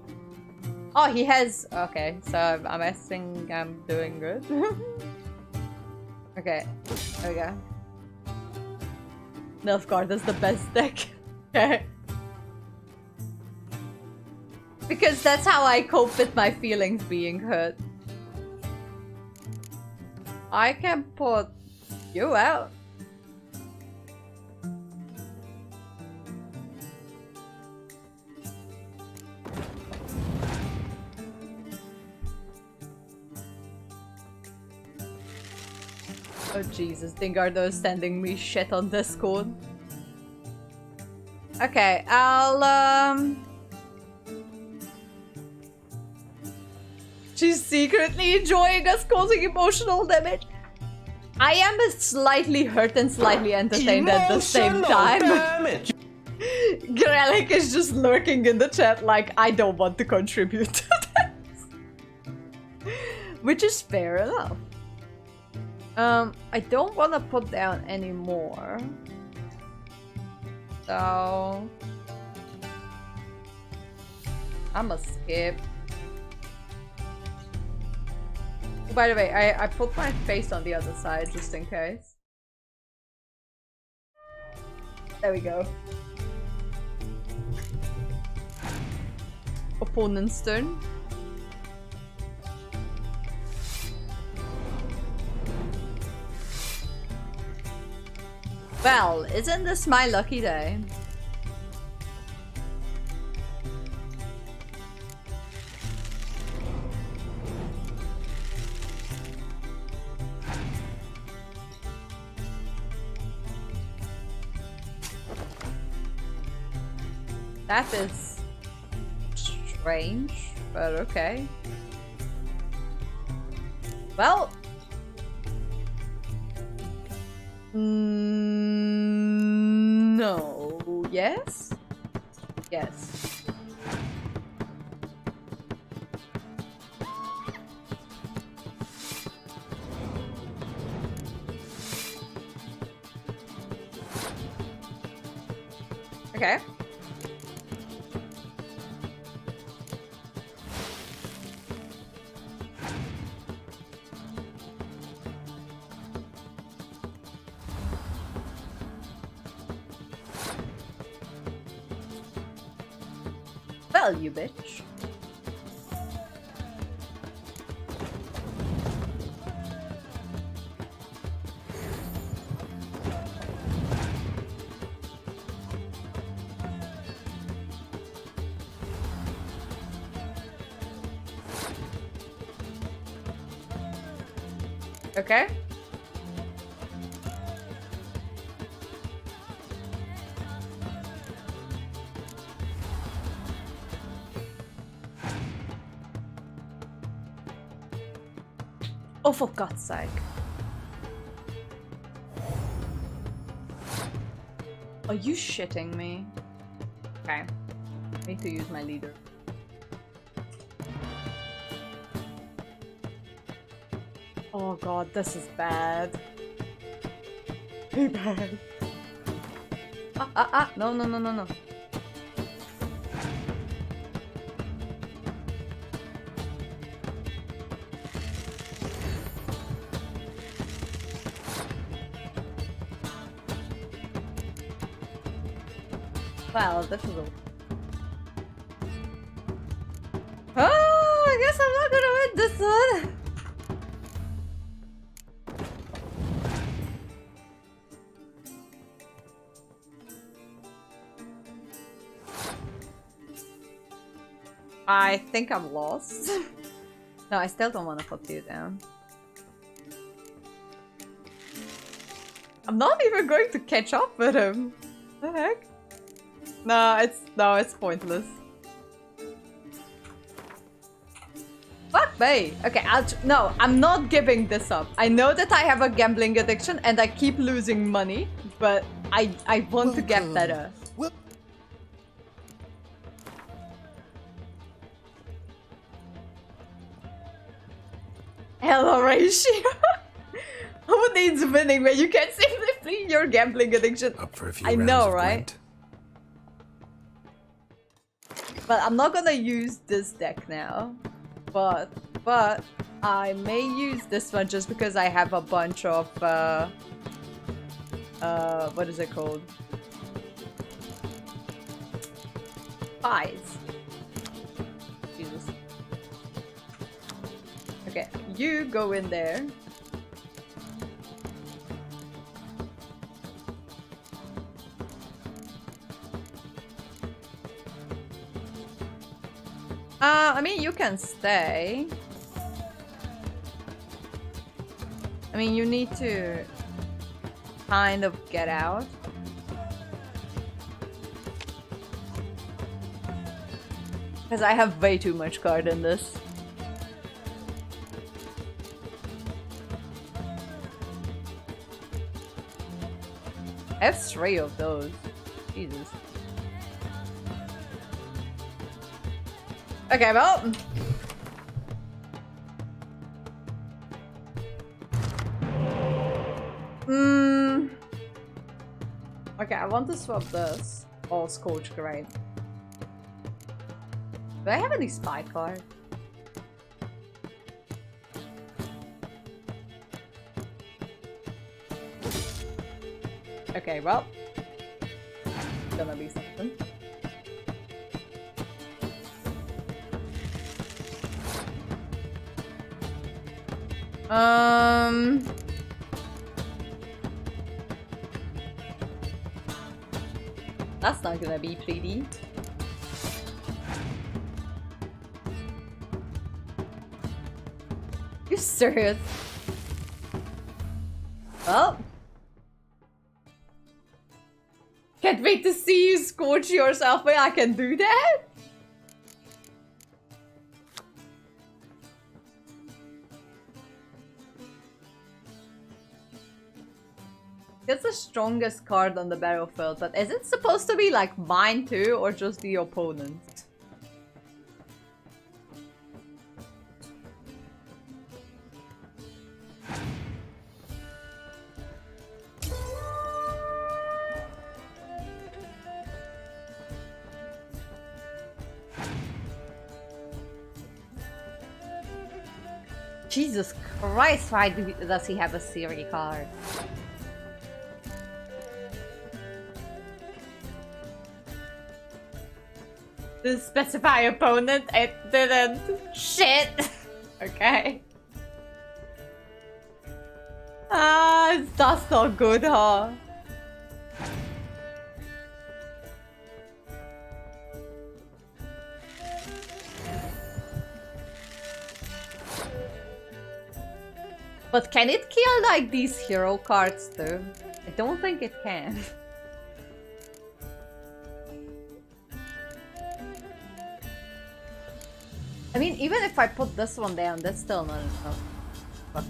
Oh, he has... Okay, so I'm guessing I'm doing good. Okay, there we go. Nilfgaard is the best deck. Okay. Because that's how I cope with my feelings being hurt. I can put you out. Oh Jesus, Dingardo is sending me shit on Discord. Okay, I'll She's secretly enjoying us causing emotional damage. I am slightly hurt and slightly entertained at the same time. Grelic is just lurking in the chat like, I don't want to contribute to this. Which is fair enough. I don't want to put down any more. So... I'ma skip. By the way, I put my face on the other side just in case. There we go. Opponent's turn. Well, isn't this my lucky day? That is strange, but okay. Well, no. Yes? Yes. Okay. Well, you bitch. Okay. Oh, for God's sake. Are you shitting me? Okay. I need to use my leader. Oh God, this is bad. Very bad. No, no, no, no, no. Well, this is a... Oh, I guess I'm not gonna win this one. I think I'm lost. No, I still don't want to put you down. I'm not even going to catch up with him. What the heck? No, it's pointless. Fuck me. Okay, no, I'm not giving this up. I know that I have a gambling addiction and I keep losing money, but I want to get better. Hello, ratio. Who needs winning when you can simply flee your gambling addiction? Up for a few I rounds know, of right? Gwent. But I'm not gonna use this deck now. But I may use this one just because I have a bunch of what is it called? Pies. Jesus. Okay, you go in there. I mean, you can stay. I mean, you need to kind of get out. Because I have way too much card in this. I have 3 of those. Jesus. Okay, well. Okay, I want to swap this. All Scorch Grade. Do I have any spy card? Okay, well. It's gonna be something. That's not gonna be pretty. You serious? Well. Can't wait to see you scorch yourself when I can do that. It's the strongest card on the battlefield, but is it supposed to be like mine too, or just the opponent? Jesus Christ, why does he have a Siri card? To specify opponent, it didn't. Shit! Okay. That's not good, huh? But can it kill like these hero cards too? I don't think it can. I mean, even if I put this one down, that's still not enough. Fuck.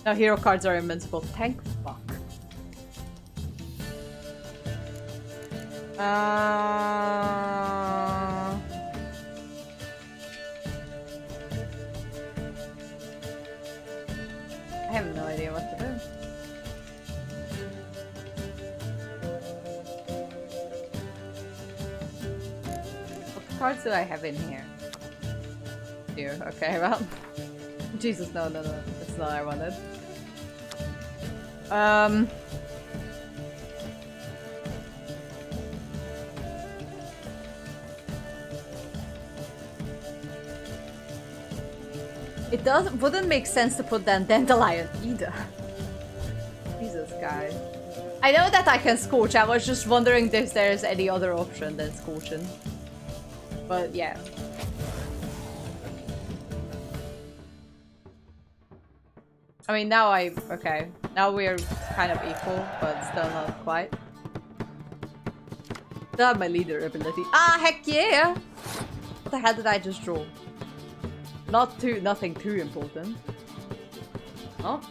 Now hero cards are invincible. Thank fuck. I have no idea what to do. What cards do I have in here? Here, okay, well. Jesus, no, no, no. That's not what I wanted. It wouldn't make sense to put down Dandelion either. Jesus, guys. I know that I can Scorch, I was just wondering if there's any other option than Scorching. But yeah. I mean, now okay. Now we're kind of equal, but still not quite. Still have my leader ability. Ah, heck yeah! What the hell did I just draw? Nothing too important. Oh.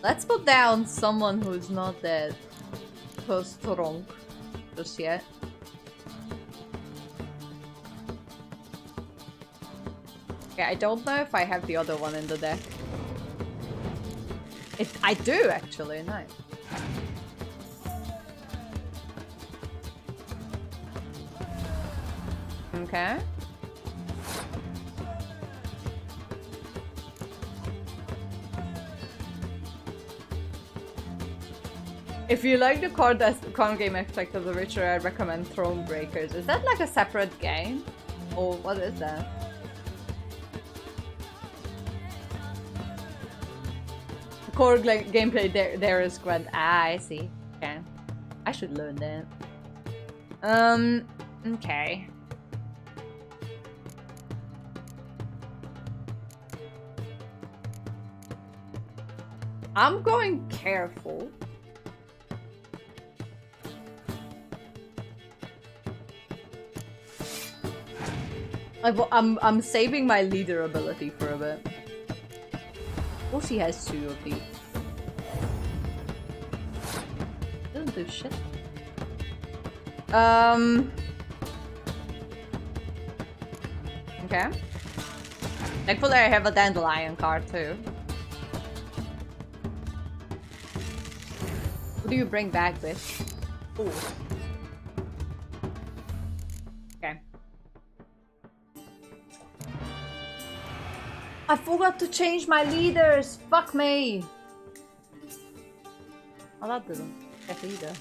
Let's put down someone who's not that strong just yet. Okay, I don't know if I have the other one in the deck. I do actually, nice. Okay. If you like the card game aspect of The Witcher, I recommend Throne Breakers. Is that like a separate game? Or what is that? The core gameplay there is Gwent. Ah, I see. Okay. I should learn that. Okay. I'm going careful. I'm saving my leader ability for a bit. Oh, she has 2 of these. Doesn't do shit. Okay. Thankfully I have a dandelion card too. What do you bring back with? Ooh. Okay. I forgot to change my leaders! Fuck me! Oh, that didn't check either.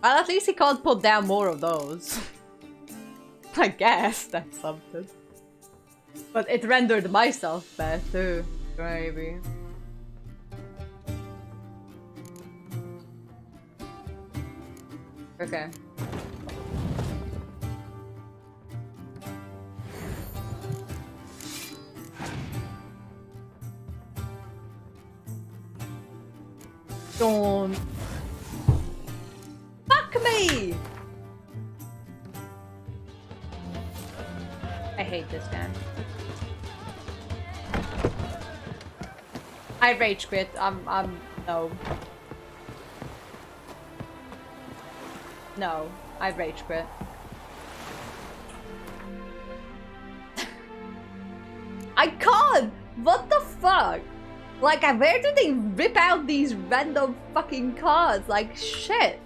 Well, at least he can't put down more of those. I guess that's something. But it rendered myself bad too, maybe. Okay. Don't. Fuck me! I hate this man. I rage quit. No. No, I rage quit. I can't! What the fuck? Like, where do they rip out these random fucking cards? Like, shit.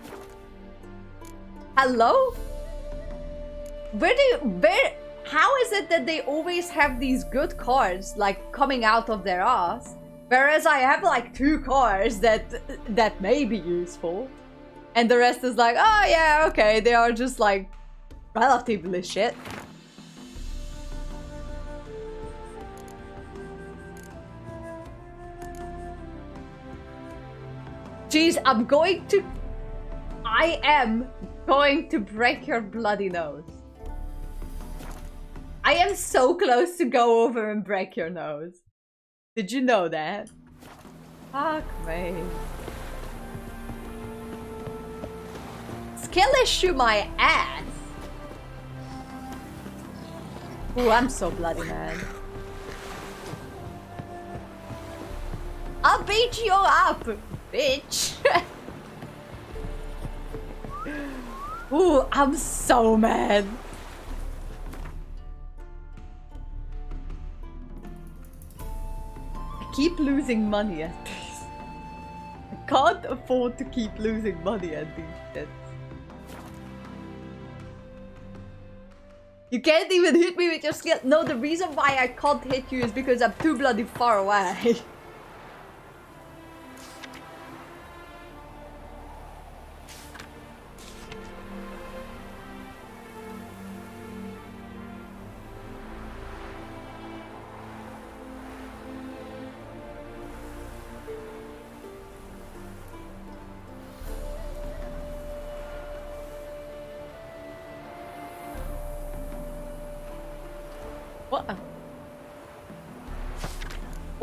Hello? How is it that they always have these good cards, like, coming out of their ass? Whereas I have, like, 2 cards that may be useful. And the rest is like, oh yeah, okay, they are just, like, relatively shit. Jeez, I am going to break your bloody nose. I am so close to go over and break your nose. Did you know that? Fuck me. Skill issue my ass. Ooh, I'm so bloody mad. I'll beat you up, bitch. Ooh, I'm so mad. I keep losing money at this. I can't afford to keep losing money at these shits. You can't even hit me with your skill. No, the reason why I can't hit you is because I'm too bloody far away.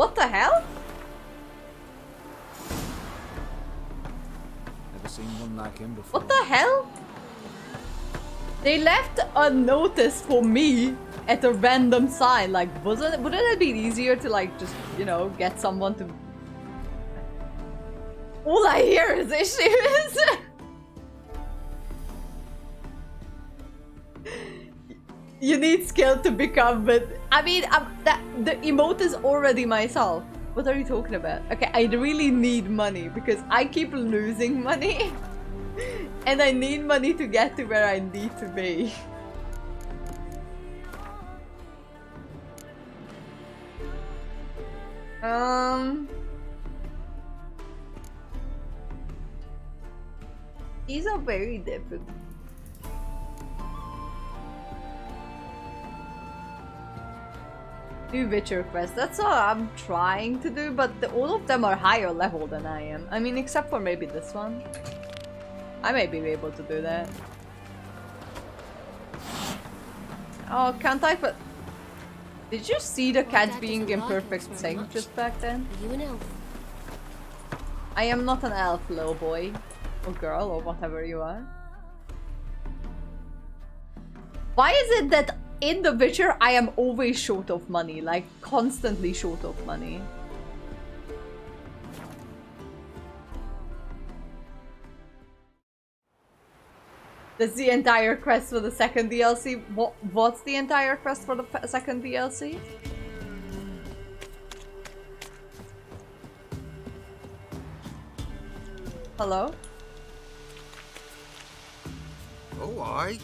What the hell? Never seen one like him before. What the hell? They left a notice for me at a random sign. Like, wouldn't it be easier to like just, you know, get someone to... All I hear is issues. You need skill to become, but I mean, the emote is already myself. What are you talking about? Okay, I really need money because I keep losing money. And I need money to get to where I need to be. These are very difficult. Do Witcher quests. That's all I'm trying to do, but all of them are higher level than I am. I mean, except for maybe this one. I may be able to do that. Oh, can't I put... Did you see the cat being in perfect sync just back then? Are you an elf? I am not an elf, little boy. Or girl, or whatever you are. Why is it that in The Witcher I am always short of money? Like, constantly short of money. That's the entire quest for the second DLC. What's the entire quest for the second DLC? Hello? Oh, aye.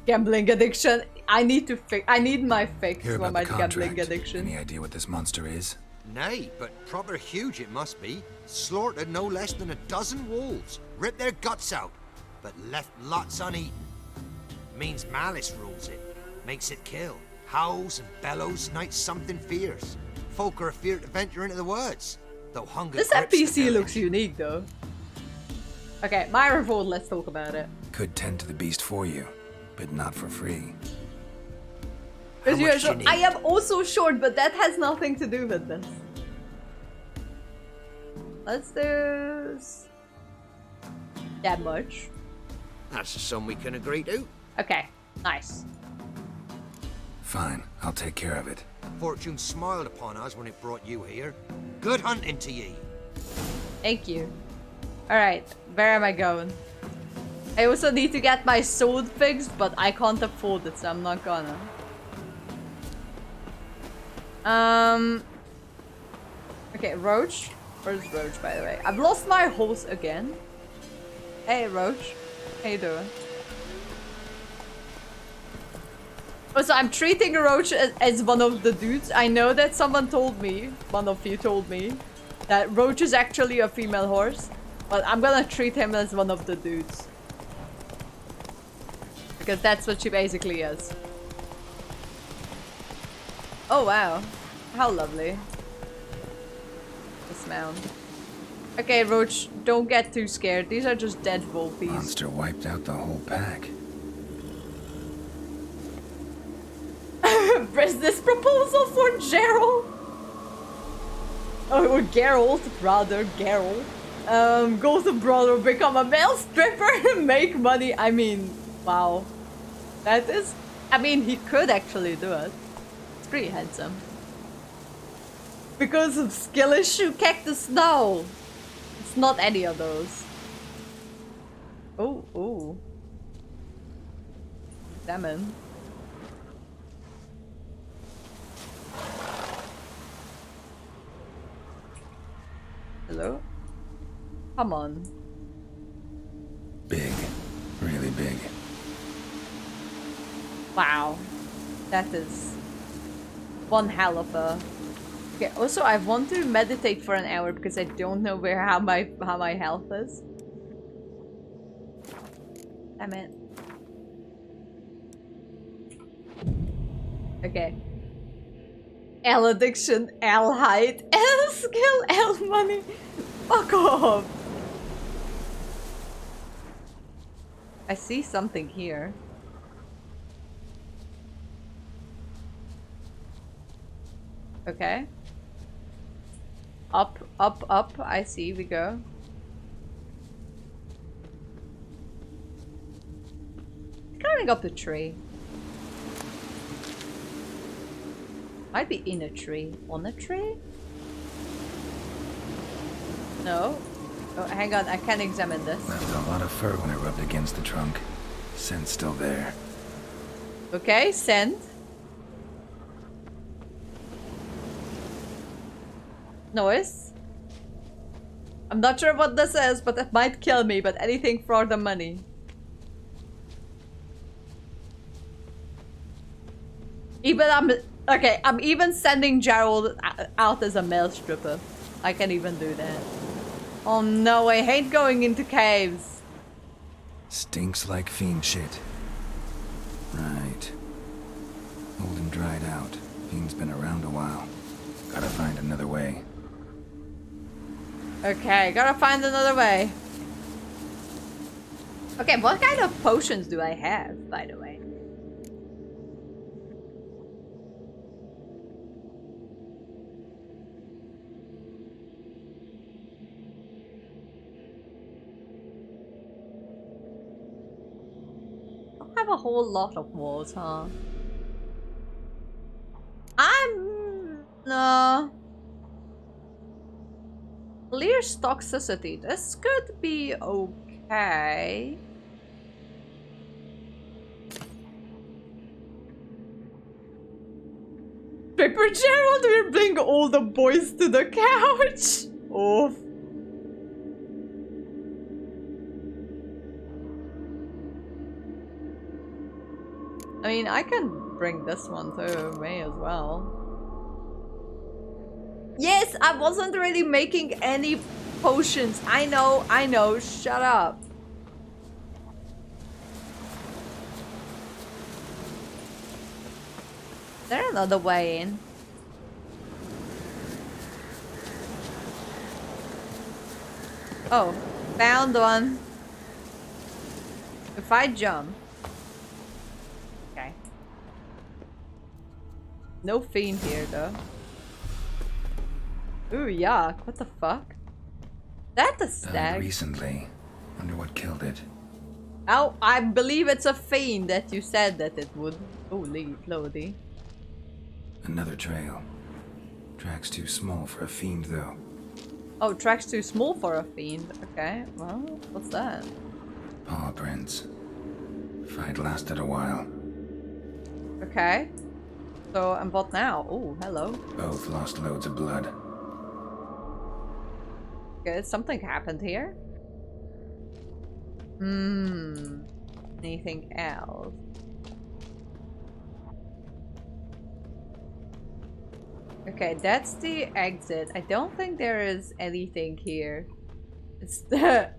Gambling addiction. I need to fix. I need my fix Hear for about my the contract. gambling addiction. Any idea what this monster is? Nay, but proper huge it must be. Slaughtered no less than a dozen wolves. Ripped their guts out, but left lots uneaten. Means malice rules it. Makes it kill. Howls and bellows night something fierce. Folk are afeard to venture into the woods. Though hunger This grips the NPC village. looks unique though. Okay, my revolt. Let's talk about it. Could tend to the beast for you, but not for free. Because you are much do you short. need? I am also short, but that has nothing to do with this. Let's do that much. That's a sum we can agree to. Okay, nice. Fine, I'll take care of it. Fortune smiled upon us when it brought you here. Good hunting to ye. Thank you. Alright, where am I going? I also need to get my sword fixed, but I can't afford it, so I'm not gonna. Okay, Roach. Where's Roach, by the way? I've lost my horse again. Hey, Roach. How you doing? Also, I'm treating Roach as one of the dudes. I know that someone told me, one of you told me, that Roach is actually a female horse. But I'm gonna treat him as one of the dudes. Because that's what she basically is. Oh wow. How lovely. Dismount. Okay, Roach, don't get too scared. These are just dead wolfies. Monster wiped out the whole pack. Business proposal for Gerald? Oh, or Geralt, rather, Geralt. Go to brother, become a male stripper and make money. I mean, wow. That is... I mean, he could actually do it. It's pretty handsome. Because of skill issue, cactus, no. It's not any of those. Oh, oh. Salmon. Hello? Come on. Big. Really big. Wow. That is one hell of a... Okay, also I want to meditate for an hour because I don't know how my health is. Damn it. Okay. L addiction, L height, L skill, L money. Fuck off. I see something here. Okay. Up, up, up. I see, we go. Climbing up the tree. Might be in a tree. On a tree? No. Oh, hang on, I can examine this. Left a lot of fur when it rubbed against the trunk. Scent's still there. Okay, scent. Noise. I'm not sure what this is, but it might kill me, but anything for the money. I'm even sending Gerald out as a male stripper. I can even do that. Oh no, I hate going into caves. Stinks like fiend shit. Right. Old and dried out. Fiend's been around a while. Gotta find another way. Okay, gotta find another way. Okay, what kind of potions do I have, by the way? I have a whole lot of walls, huh? No. Clears toxicity. This could be okay. Pepper Gerald will bring all the boys to the couch. Oh. I mean, I can bring this one too. May as well. Yes, I wasn't really making any potions. I know. Shut up. Is there another way in? Oh, found one. If I jump. Okay. No fiend here though. Ooh, yuck. What the fuck? That's a stag. Died recently. Wonder what killed it. Oh, I believe it's a fiend that you said that it would. Holy Lordy. Another trail. Track's too small for a fiend, though. Oh, track's too small for a fiend. Okay, well, what's that? Paw prints. Fight lasted a while. Okay. So, and what now? Oh, hello. Both lost loads of blood. Good, something happened here. Anything else? Okay, that's the exit. I don't think there is anything here. It's the...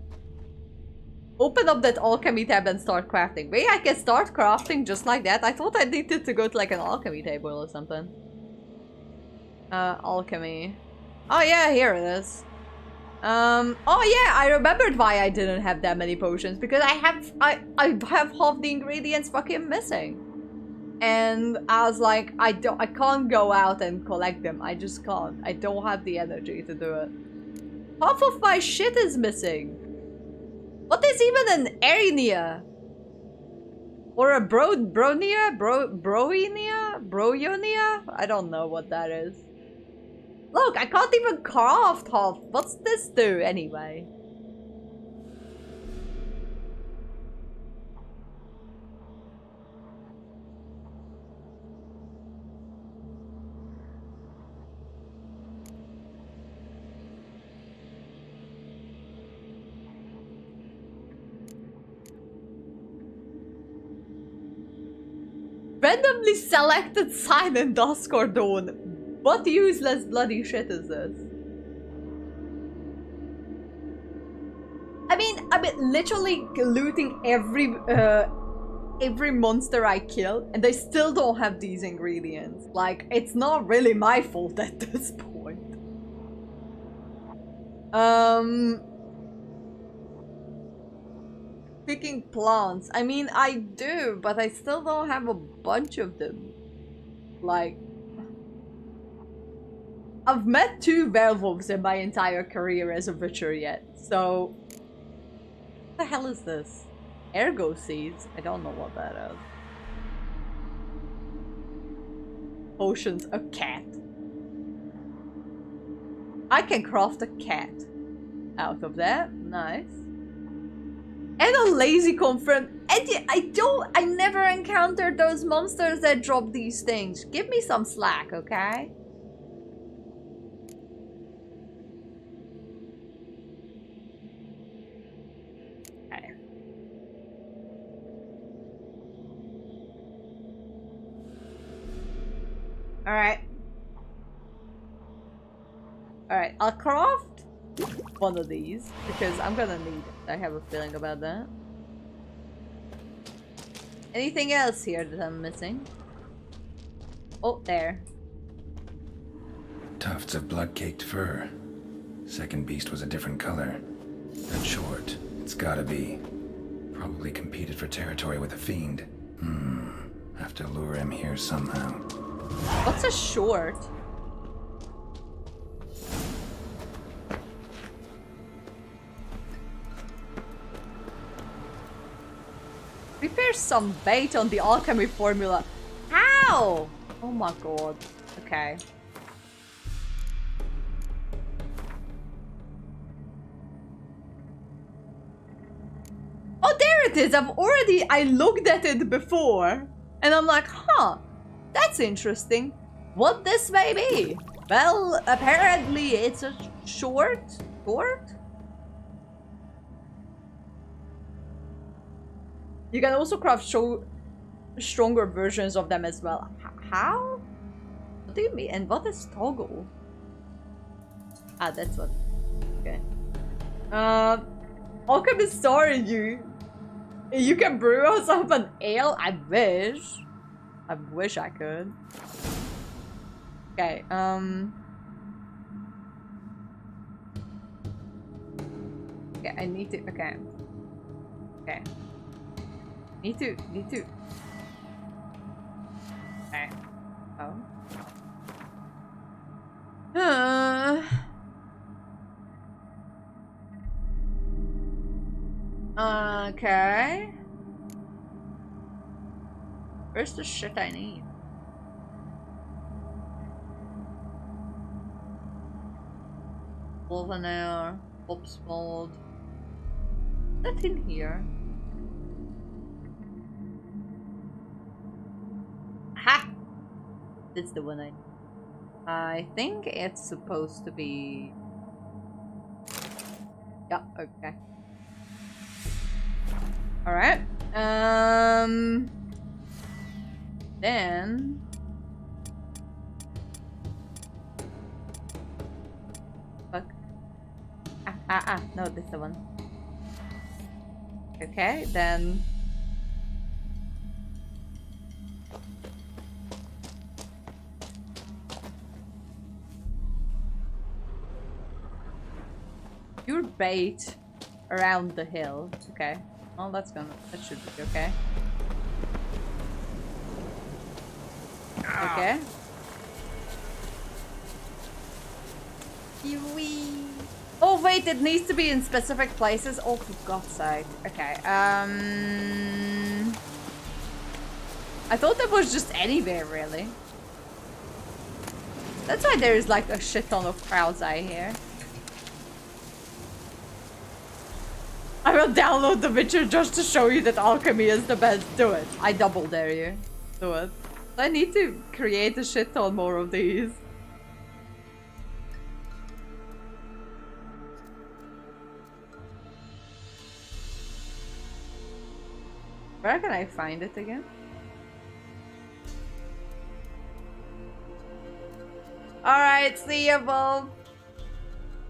Open up that alchemy tab and start crafting. Wait, I can start crafting just like that? I thought I needed to go to like an alchemy table or something. Alchemy. Oh yeah, here it is. Oh yeah, I remembered why I didn't have that many potions. Because I have half the ingredients fucking missing. And I was like, I can't go out and collect them. I just can't. I don't have the energy to do it. Half of my shit is missing. What is even an Erinia? Or a Bronia? Broionia? I don't know what that is. Look, I can't even craft half. What's this do anyway? Randomly selected sign in dusk or dawn. What useless bloody shit is this? I mean, literally looting every monster I kill, and they still don't have these ingredients. Like, it's not really my fault at this point. Picking plants. I mean, I do, but I still don't have a bunch of them. Like... I've met 2 werewolves in my entire career as a Witcher yet, so... What the hell is this? Ergo seeds? I don't know what that is. Potions, a cat. I can craft a cat out of that. Nice. And a lazy confirmed. And I never encountered those monsters that drop these things. Give me some slack, okay? Okay. Alright. Alright, I'll craft one of these because I'm gonna need it. I have a feeling about that. Anything else here that I'm missing? Oh, there. Tufts of blood-caked fur. Second beast was a different color. But short. It's gotta be. Probably competed for territory with a fiend. Have to lure him here somehow. What's a short? Prepare some bait on the alchemy formula. How? Oh my god. Okay. Oh, there it is. I looked at it before. And I'm like, huh. That's interesting. What this may be? Well, apparently it's a short? You can also craft stronger versions of them as well. How? What do you mean? And what is toggle? Ah, that's what. Okay. Alchemist, sorry, you can brew us up an ale? I wish. I wish I could. Okay, okay, I need to, okay. Okay. Need to. Okay. Oh. Okay. Where's the shit I need? Wolvenair, Pops mold. Is that in here? Ha! That's the one I think it's supposed to be. Yeah, okay. Alright. Then fuck. No, this is the one. Okay, then your bait around the hill. Okay. Well, that should be okay. Okay. Oh wait, it needs to be in specific places. Oh, for God's sake. Okay. I thought that was just anywhere, really. That's why there is like a shit ton of crowds I hear. I will download The Witcher just to show you that alchemy is the best. Do it. I double dare you. Do it. I need to create a shit ton more of these. Where can I find it again? Alright, see you, Bob.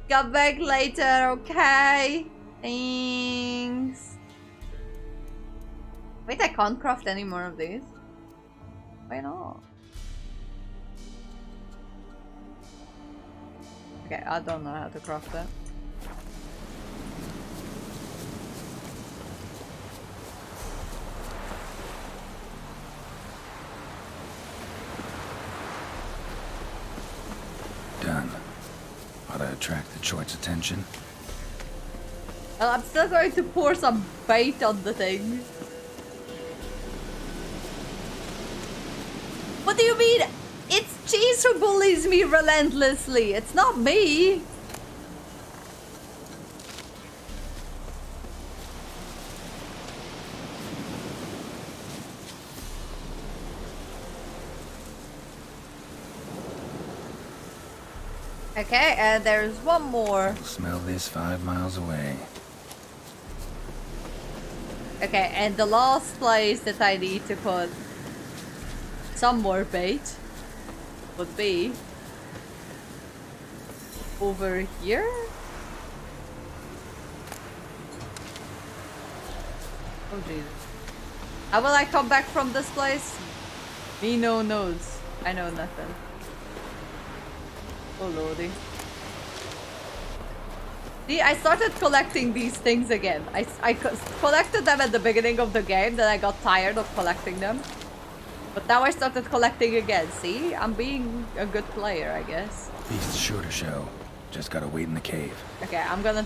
Come back later, okay? Thanks. Wait, I can't craft any more of these? Why not? Okay, I don't know how to craft that. Done. Ought to attract the choice attention. Well, I'm still going to pour some bait on the thing. What do you mean? It's Cheese who bullies me relentlessly. It's not me. Okay, and there's one more. Smell this 5 miles away. Okay, and the last place that I need to put some more bait would be over here. Oh Jesus. How will I come back from this place? Me no knows. I know nothing. Oh lordy. See, I started collecting these things again. I collected them at the beginning of the game, then I got tired of collecting them. But now I started collecting again. See? I'm being a good player, I guess. Beast's sure to show. Just gotta wait in the cave. Okay, I'm gonna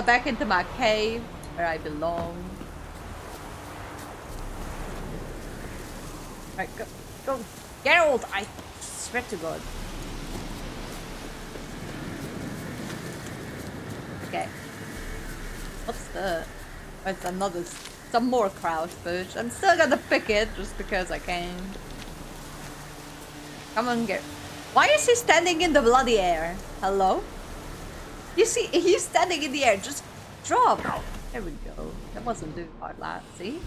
back into my cave where I belong. Alright, go. Geralt! I swear to God. Okay. What's the... Oh, it's another... Some more crowfish. I'm still gonna pick it just because I can. Come on, Geralt. Why is he standing in the bloody air? Hello? You see, he's standing in the air. Just drop. There we go. That wasn't too hard, lad. See?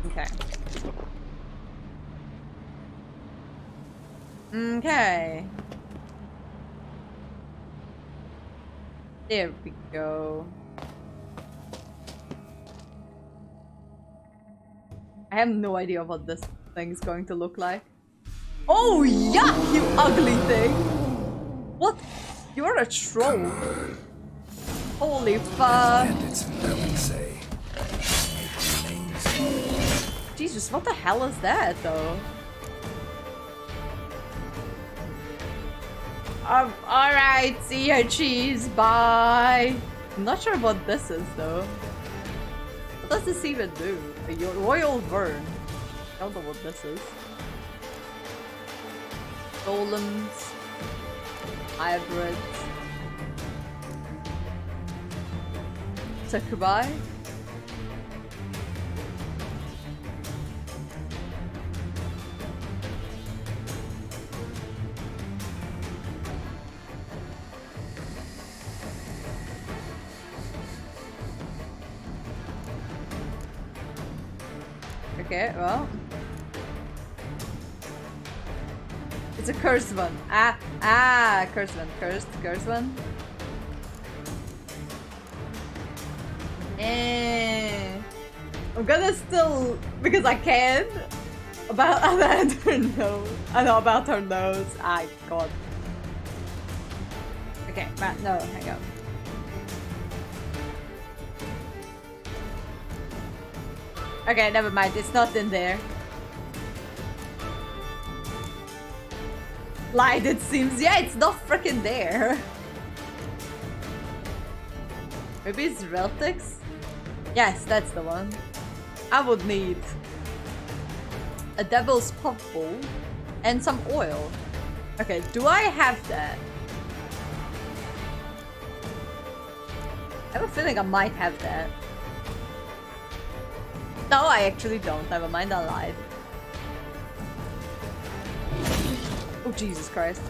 Okay. Okay. There we go. I have no idea what this thing's going to look like. Oh, yuck, you ugly thing! What? You're a troll. Holy fuck. Jesus, what the hell is that, though? Alright, see ya, Cheese, bye! I'm not sure what this is, though. What does this even do? A royal burn. I don't know what this is. Golems. Hybrids. Succubi. Okay, well. It's a cursed one. Cursed one. Cursed one. I'm gonna still, because I can, about her nose. I know about her nose. God. Okay, Matt, no, hang on. Okay, never mind. It's not in there. Lied, it seems. Yeah, it's not freaking there. Maybe it's Reltix? Yes, that's the one. I would need a devil's puffball and some oil. Okay, do I have that? I have a feeling I might have that. No, I actually don't. Never mind, I lied. Oh, Jesus Christ.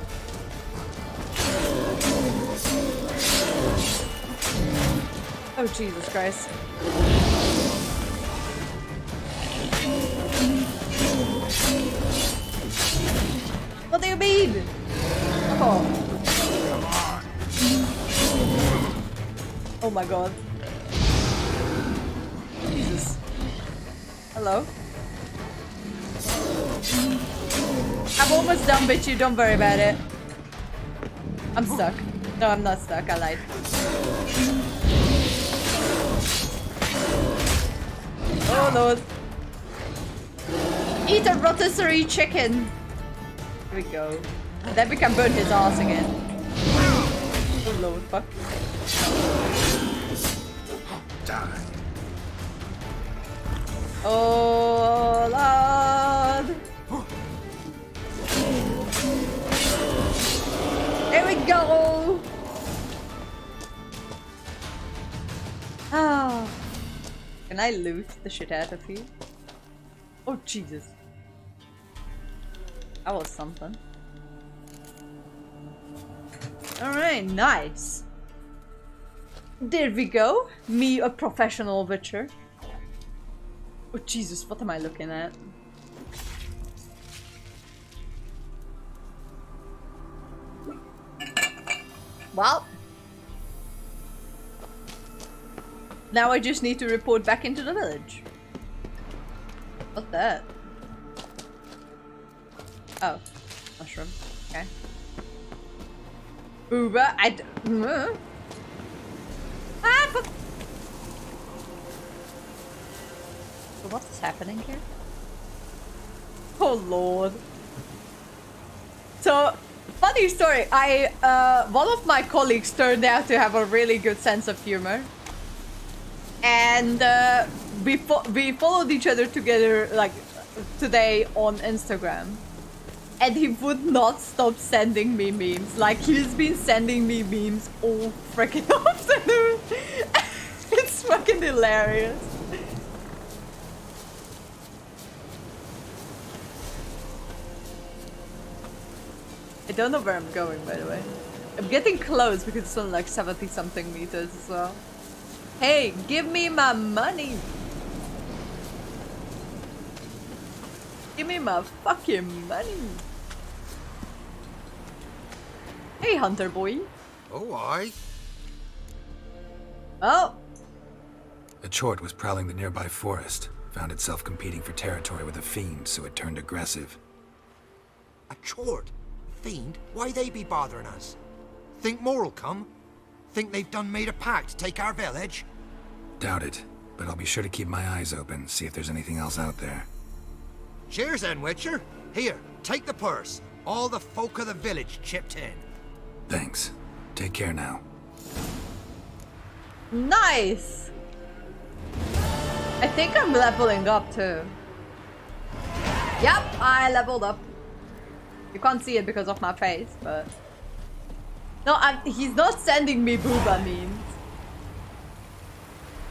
Oh, Jesus Christ. What do you mean? Oh. Oh my God. Jesus. Hello? I'm almost done, bitch. Don't worry about it. I'm stuck. No, I'm not stuck. I lied. Oh, Lord. Eat a rotisserie chicken. Here we go. And then we can burn his ass again. Oh lord, fuck. Die. Oh lord. Here we go. Oh. Can I loot the shit out of you? Oh Jesus. That was something. Alright, nice. There we go. Me, a professional witcher. Oh Jesus, what am I looking at? Well. Now I just need to report back into the village. What's that? Oh, mushroom. Okay. Booba, Ah, but... So what is happening here? Oh lord. So, funny story. One of my colleagues turned out to have a really good sense of humor. And we followed each other together, like, today on Instagram. And he would not stop sending me memes. Like, he's been sending me memes all freaking afternoon. It's fucking hilarious. I don't know where I'm going, by the way. I'm getting close because it's on like 70 something meters as well. Hey, give me my money. Give me my fucking money. Hey, hunter boy. Oh, aye. Oh. A chort was prowling the nearby forest. Found itself competing for territory with a fiend, so it turned aggressive. A chort? Fiend? Why they be bothering us? Think more'll come? Think they've done made a pact to take our village? Doubt it, but I'll be sure to keep my eyes open, see if there's anything else out there. Cheers then, Witcher. Here, take the purse. All the folk of the village chipped in. Thanks. Take care now. Nice! I think I'm leveling up too. Yep, I leveled up. You can't see it because of my face, but... No, he's not sending me booba memes.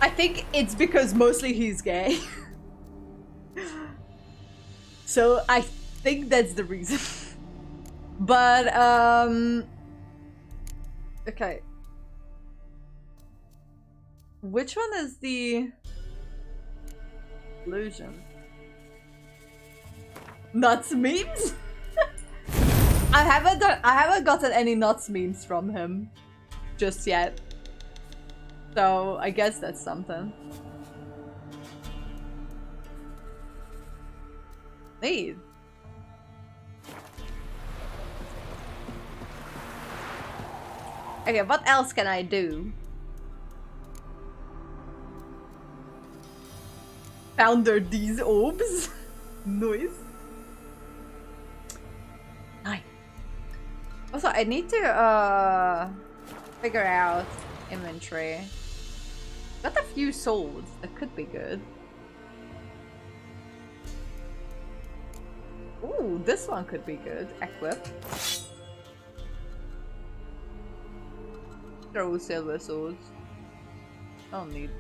I think it's because mostly he's gay. So I think that's the reason. But, okay. Which one is the illusion? Nuts memes? I haven't gotten any nuts memes from him just yet. So I guess that's something. Neat. Okay, what else can I do? Founder these orbs. Nice. Nice. Also, I need to figure out inventory. Got a few swords that could be good. Ooh, this one could be good. Equip. Throw silver swords. I don't need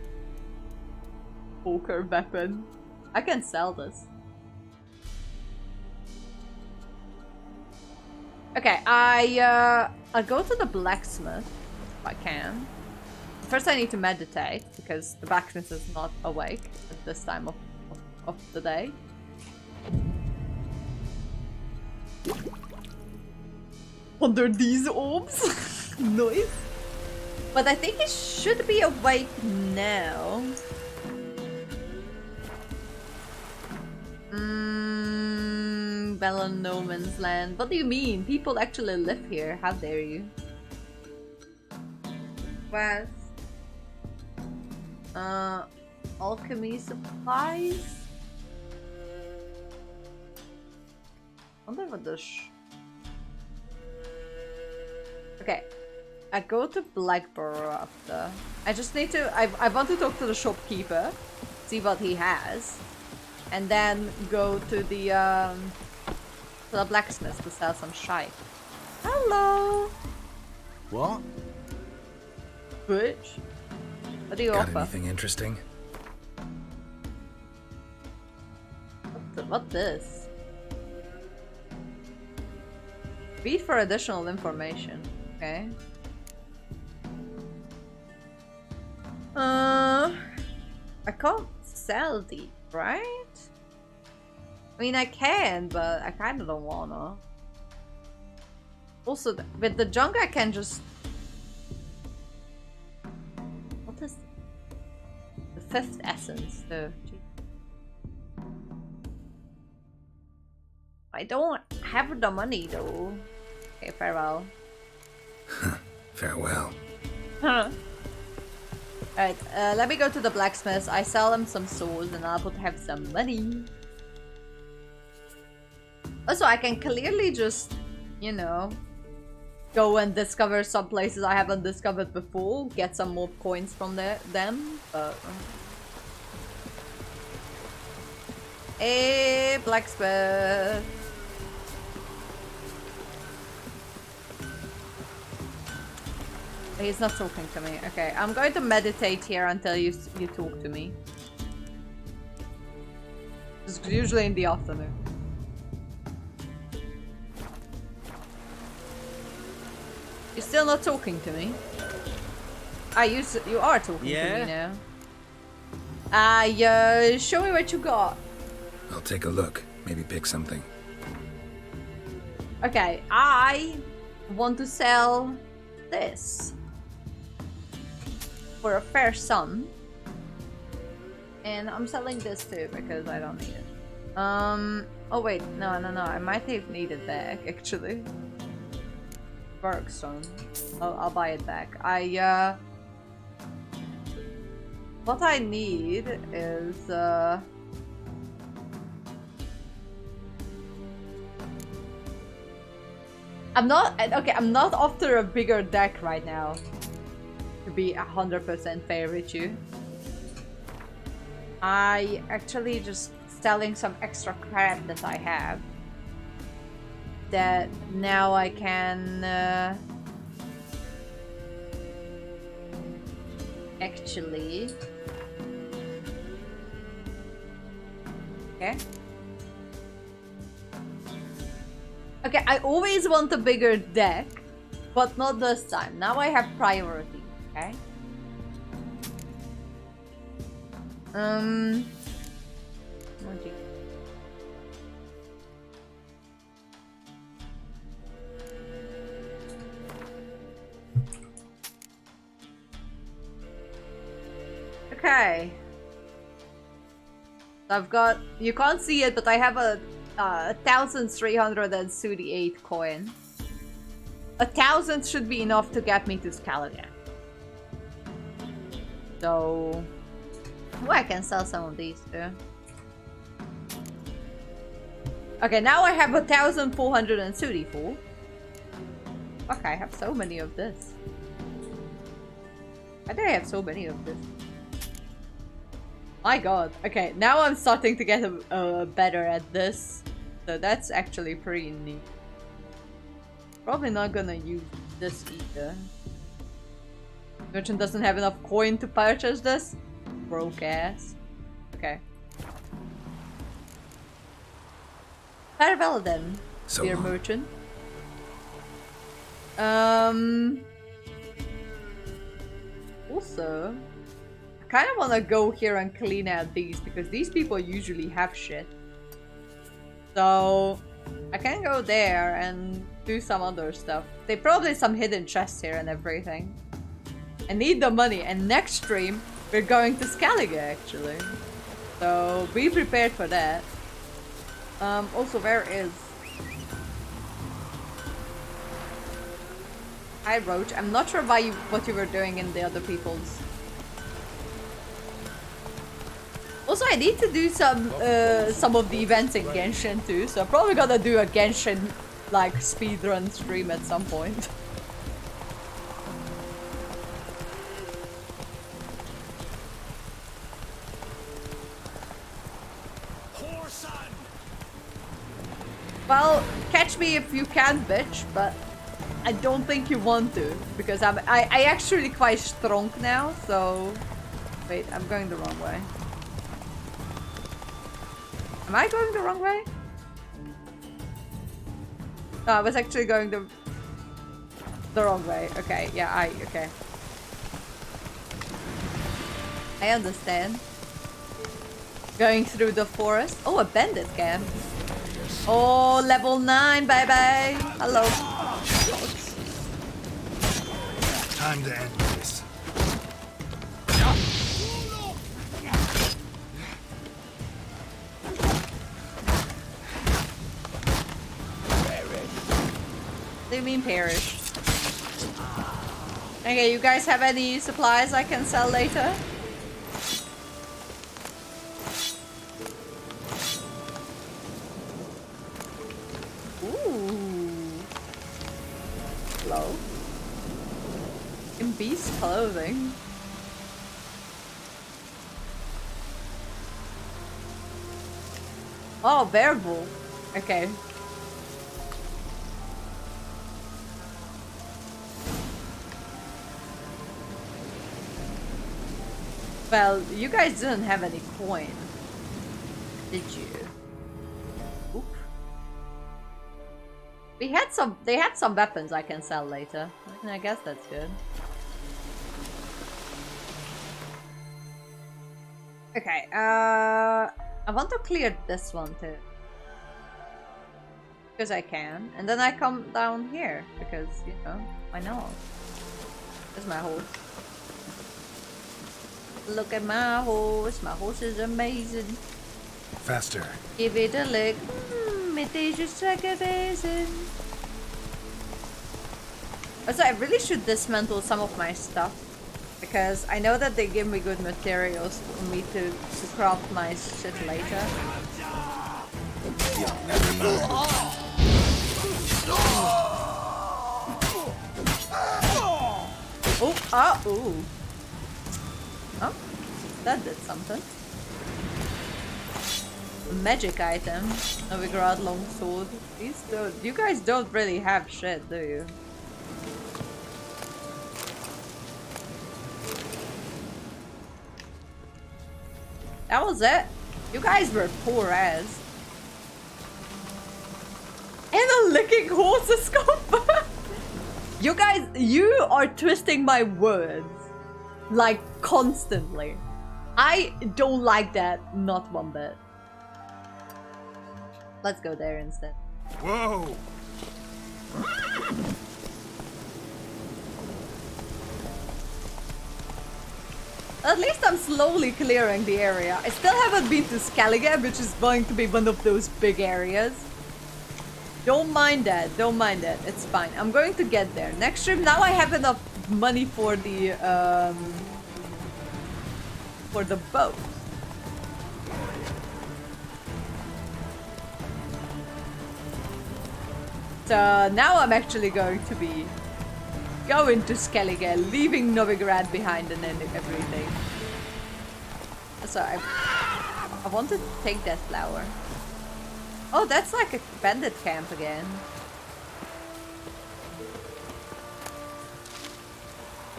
poker weapon. I can sell this. Okay, I'll go to the blacksmith if I can. First I need to meditate because the blacksmith is not awake at this time of the day. Under these orbs? Nice. But I think he should be awake now. Bella no man's land. What do you mean? People actually live here. How dare you? Quest. Alchemy supplies? Wonder what this... I go to Blackborough after. I just need to... I want to talk to the shopkeeper. See what he has. And then go to the blacksmith to sell some shite. Hello! What? Butch? What do you Got offer? anything interesting? What this? Read for additional information. Okay. I can't sell these, right? I mean, I can, but I kind of don't wanna. Also, with the junk, I can just... What is the 5th essence, though? I don't have the money, though. Okay, farewell. Farewell. Huh. Alright, let me go to the blacksmith. I sell him some swords and I'll have some money. Also, I can clearly just, you know, go and discover some places I haven't discovered before. Get some more coins from them, but... Hey, blacksmith! He's not talking to me. Okay, I'm going to meditate here until you talk to me. It's usually in the afternoon. You're still not talking to me? Ah, you are talking to me now. Show me what you got. I'll take a look. Maybe pick something. Okay, I want to sell this for a fair sum. And I'm selling this too because I don't need it. Oh wait, no, I might have needed back actually. Bergstone. I'll buy it back. What I need is I'm not after a bigger deck right now. To be 100% fair with you. I actually just selling some extra crap that I have. That now I can actually. Okay. Okay, I always want a bigger deck, but not this time. Now I have priority, okay? Oh gee. Okay. So I've got, you can't see it, but I have a 1,338 coin. 1,000 should be enough to get me to Scalia. So, oh, I can sell some of these too. Okay, now I have 1,434. Fuck, I have so many of this. Why do I have so many of this? My god. Okay, now I'm starting to get better at this. So that's actually pretty neat. Probably not gonna use this either. Merchant doesn't have enough coin to purchase this. Broke ass. Okay. Farewell then, dear merchant. Also, I kind of want to go here and clean out these because these people usually have shit. So I can go there and do some other stuff. They probably some hidden chests here and everything. I need the money, and next stream we're going to Scalia actually. So be prepared for that. Also, where is Hi Roach? I'm not sure why what you were doing in the other people's. Also, I need to do some of the events in Genshin too, so I'm probably gonna do a Genshin like speedrun stream at some point. Well, catch me if you can, bitch, but I don't think you want to, because I actually quite strong now, so... Wait, I'm going the wrong way. Am I going the wrong way? No, I was actually going the wrong way. Okay, yeah, okay. I understand. Going through the forest. Oh, a bandit camp. Oh, level 9, bye-bye. Hello. Time to end this. What do you mean perish? Okay, you guys have any supplies I can sell later? Ooh. Hello. In beast clothing. Oh, werewolf. Okay. Well, you guys didn't have any coin, did you? Oop. They had some weapons I can sell later. I guess that's good. Okay, I want to clear this one too. Because I can. And then I come down here, because, you know, why not? There's my horse. Look at my horse. My horse is amazing. Faster. Give it a lick. It is just like amazing. Also, I really should dismantle some of my stuff. Because I know that they give me good materials for me to craft my shit later. Oh, ooh. Oh, that did something. Magic item. Novigrad longsword. You guys don't really have shit, do you? That was it. You guys were poor as. And a licking horse's combo. You guys, you are twisting my words. Like, constantly. I don't like that, not one bit. Let's go there instead. Whoa! At least I'm slowly clearing the area. I still haven't been to Skellige, which is going to be one of those big areas. Don't mind that, don't mind that. It's fine. I'm going to get there. Next stream, now I have enough money for the boat. So now I'm actually going to be going to Skellige, leaving Novigrad behind and then everything. So I want to take that flower. Oh, that's like a bandit camp again.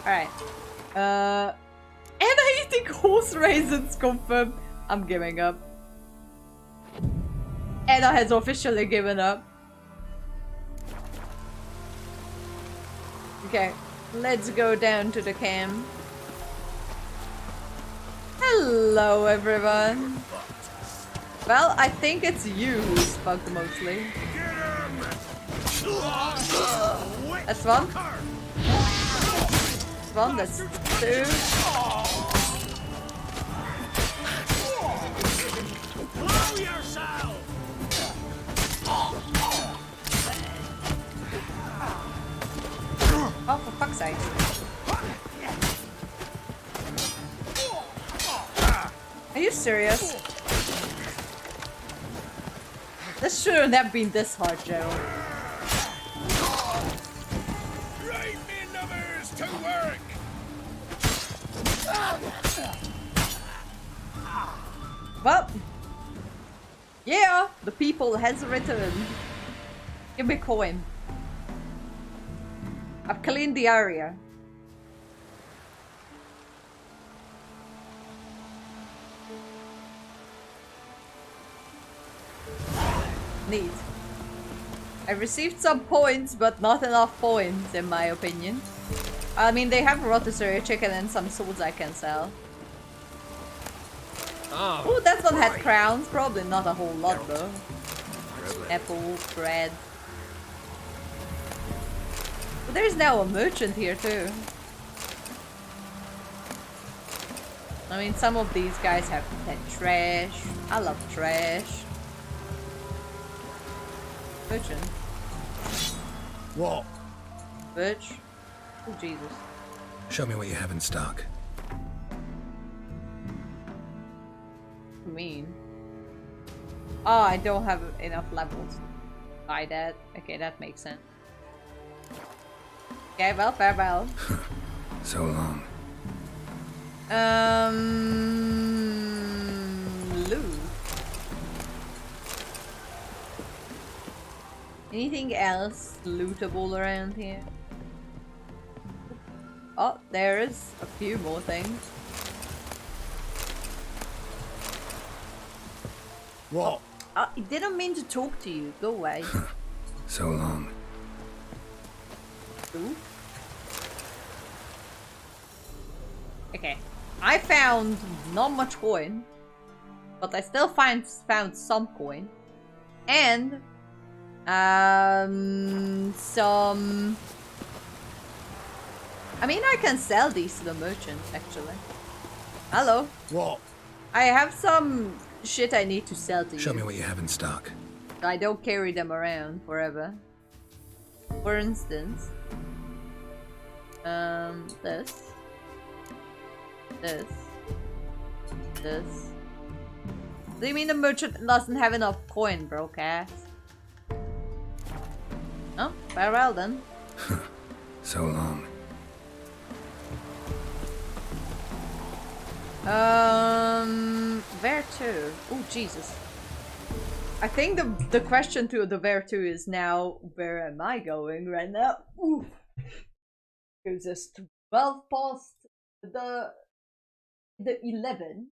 Alright. And eating horse raisins confirmed. I'm giving up. Anna has officially given up. Okay, let's go down to the camp. Hello, everyone. Well, I think it's you who's fucked mostly. That's one. That's one, that's two. Oh, for fuck's sake. Are you serious? This shouldn't have been this hard, Joe. Right, me numbers to work! Well, yeah, the people has returned. Give me coin. I've cleaned the area. Neat. I received some points, but not enough points, in my opinion. I mean, they have rotisserie chicken and some swords I can sell. Oh, that's one had crowns. Probably not a whole lot, though. Apple, bread. But there's now a merchant here, too. I mean, some of these guys have that trash. I love trash. Merchant. What? Bitch. Oh, Jesus. Show me what you have in stock. Mean. Oh, I don't have enough levels to buy that. Okay, that makes sense. Okay, well, farewell. So long. Loot. Anything else lootable around here? Oh, there is a few more things. What? I didn't mean to talk to you. Go away. So long. Ooh. Okay. I found not much coin, but I still found some coin. And some... I mean, I can sell these to the merchant, actually. Hello. What? I have some shit I need to sell to you. Show me what you have in stock. I don't carry them around forever. For instance, this. Do you mean the merchant doesn't have enough coin, broke ass? Oh, farewell then. So long. Where to? Oh, Jesus. I think the question to the where to is now, where am I going right now? Ooh. Because it's 12 past the 11.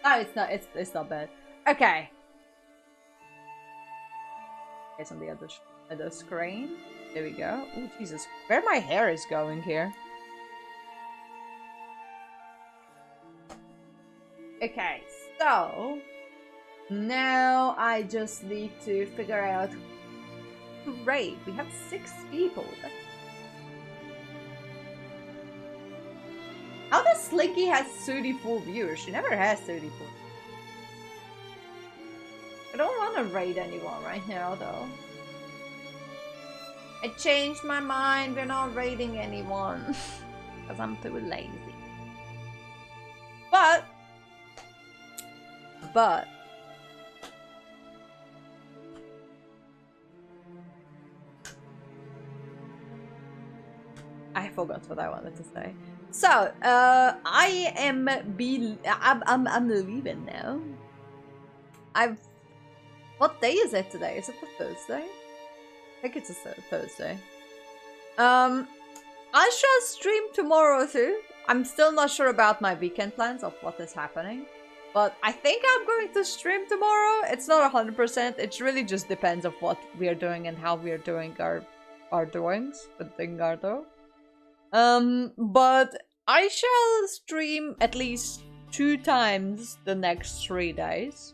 No, it's not bad. Okay. It's on the other screen. There we go. Oh, Jesus. Where my hair is going here. Okay, so now I just need to figure out who to raid. We have 6 people. How does Slinky has 34 viewers? She never has 34. I don't want to raid anyone right now, though. I changed my mind. We're not raiding anyone. Because I'm too lazy. But I forgot what I wanted to say. So, I'm leaving now. What day is it today? Is it a Thursday? I think it's a Thursday. I shall stream tomorrow too. I'm still not sure about my weekend plans of what is happening. But I think I'm going to stream tomorrow. It's not 100%. It really just depends of what we are doing and how we are doing our doings. But I shall stream at least 2 times the next 3 days.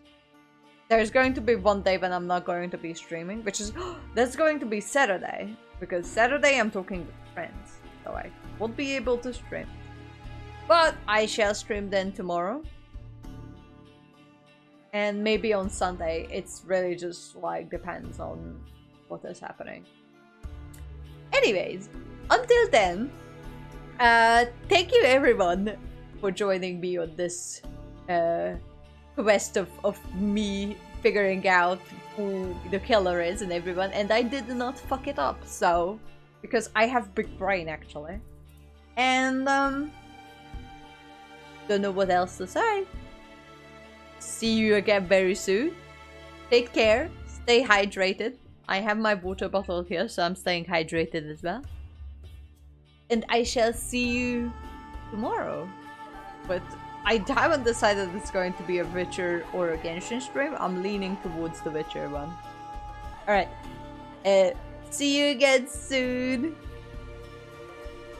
There's going to be one day when I'm not going to be streaming, which is that's going to be Saturday, because Saturday I'm talking with friends, so I won't be able to stream. But I shall stream then tomorrow. And maybe on Sunday. It's really just like depends on what is happening. Anyways, until then, thank you everyone for joining me on this quest of me figuring out who the killer is and everyone, and I did not fuck it up, so because I have big brain actually. And don't know what else to say. See you again very soon. Take care. Stay hydrated. I have my water bottle here, so I'm staying hydrated as well. And I shall see you tomorrow. But I haven't decided it's going to be a Witcher or a Genshin stream. I'm leaning towards the Witcher one. Alright. See you again soon.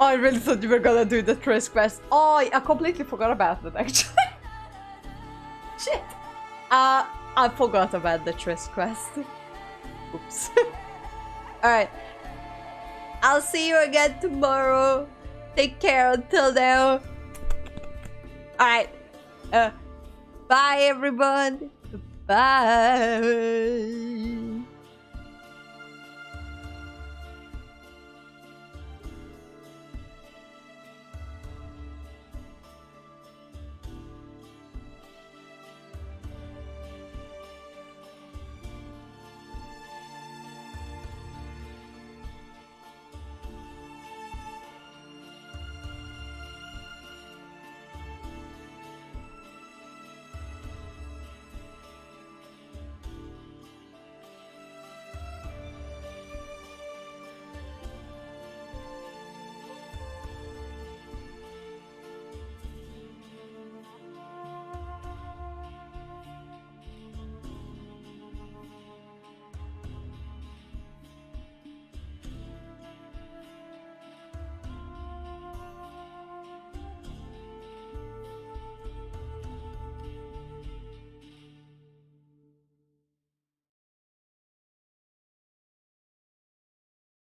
Oh, I really thought you were gonna do the Triss quest. Oh, I completely forgot about it, actually. Shit. I forgot about the Triss quest. Oops. Alright. I'll see you again tomorrow. Take care until now. Alright. Bye, everyone. Bye.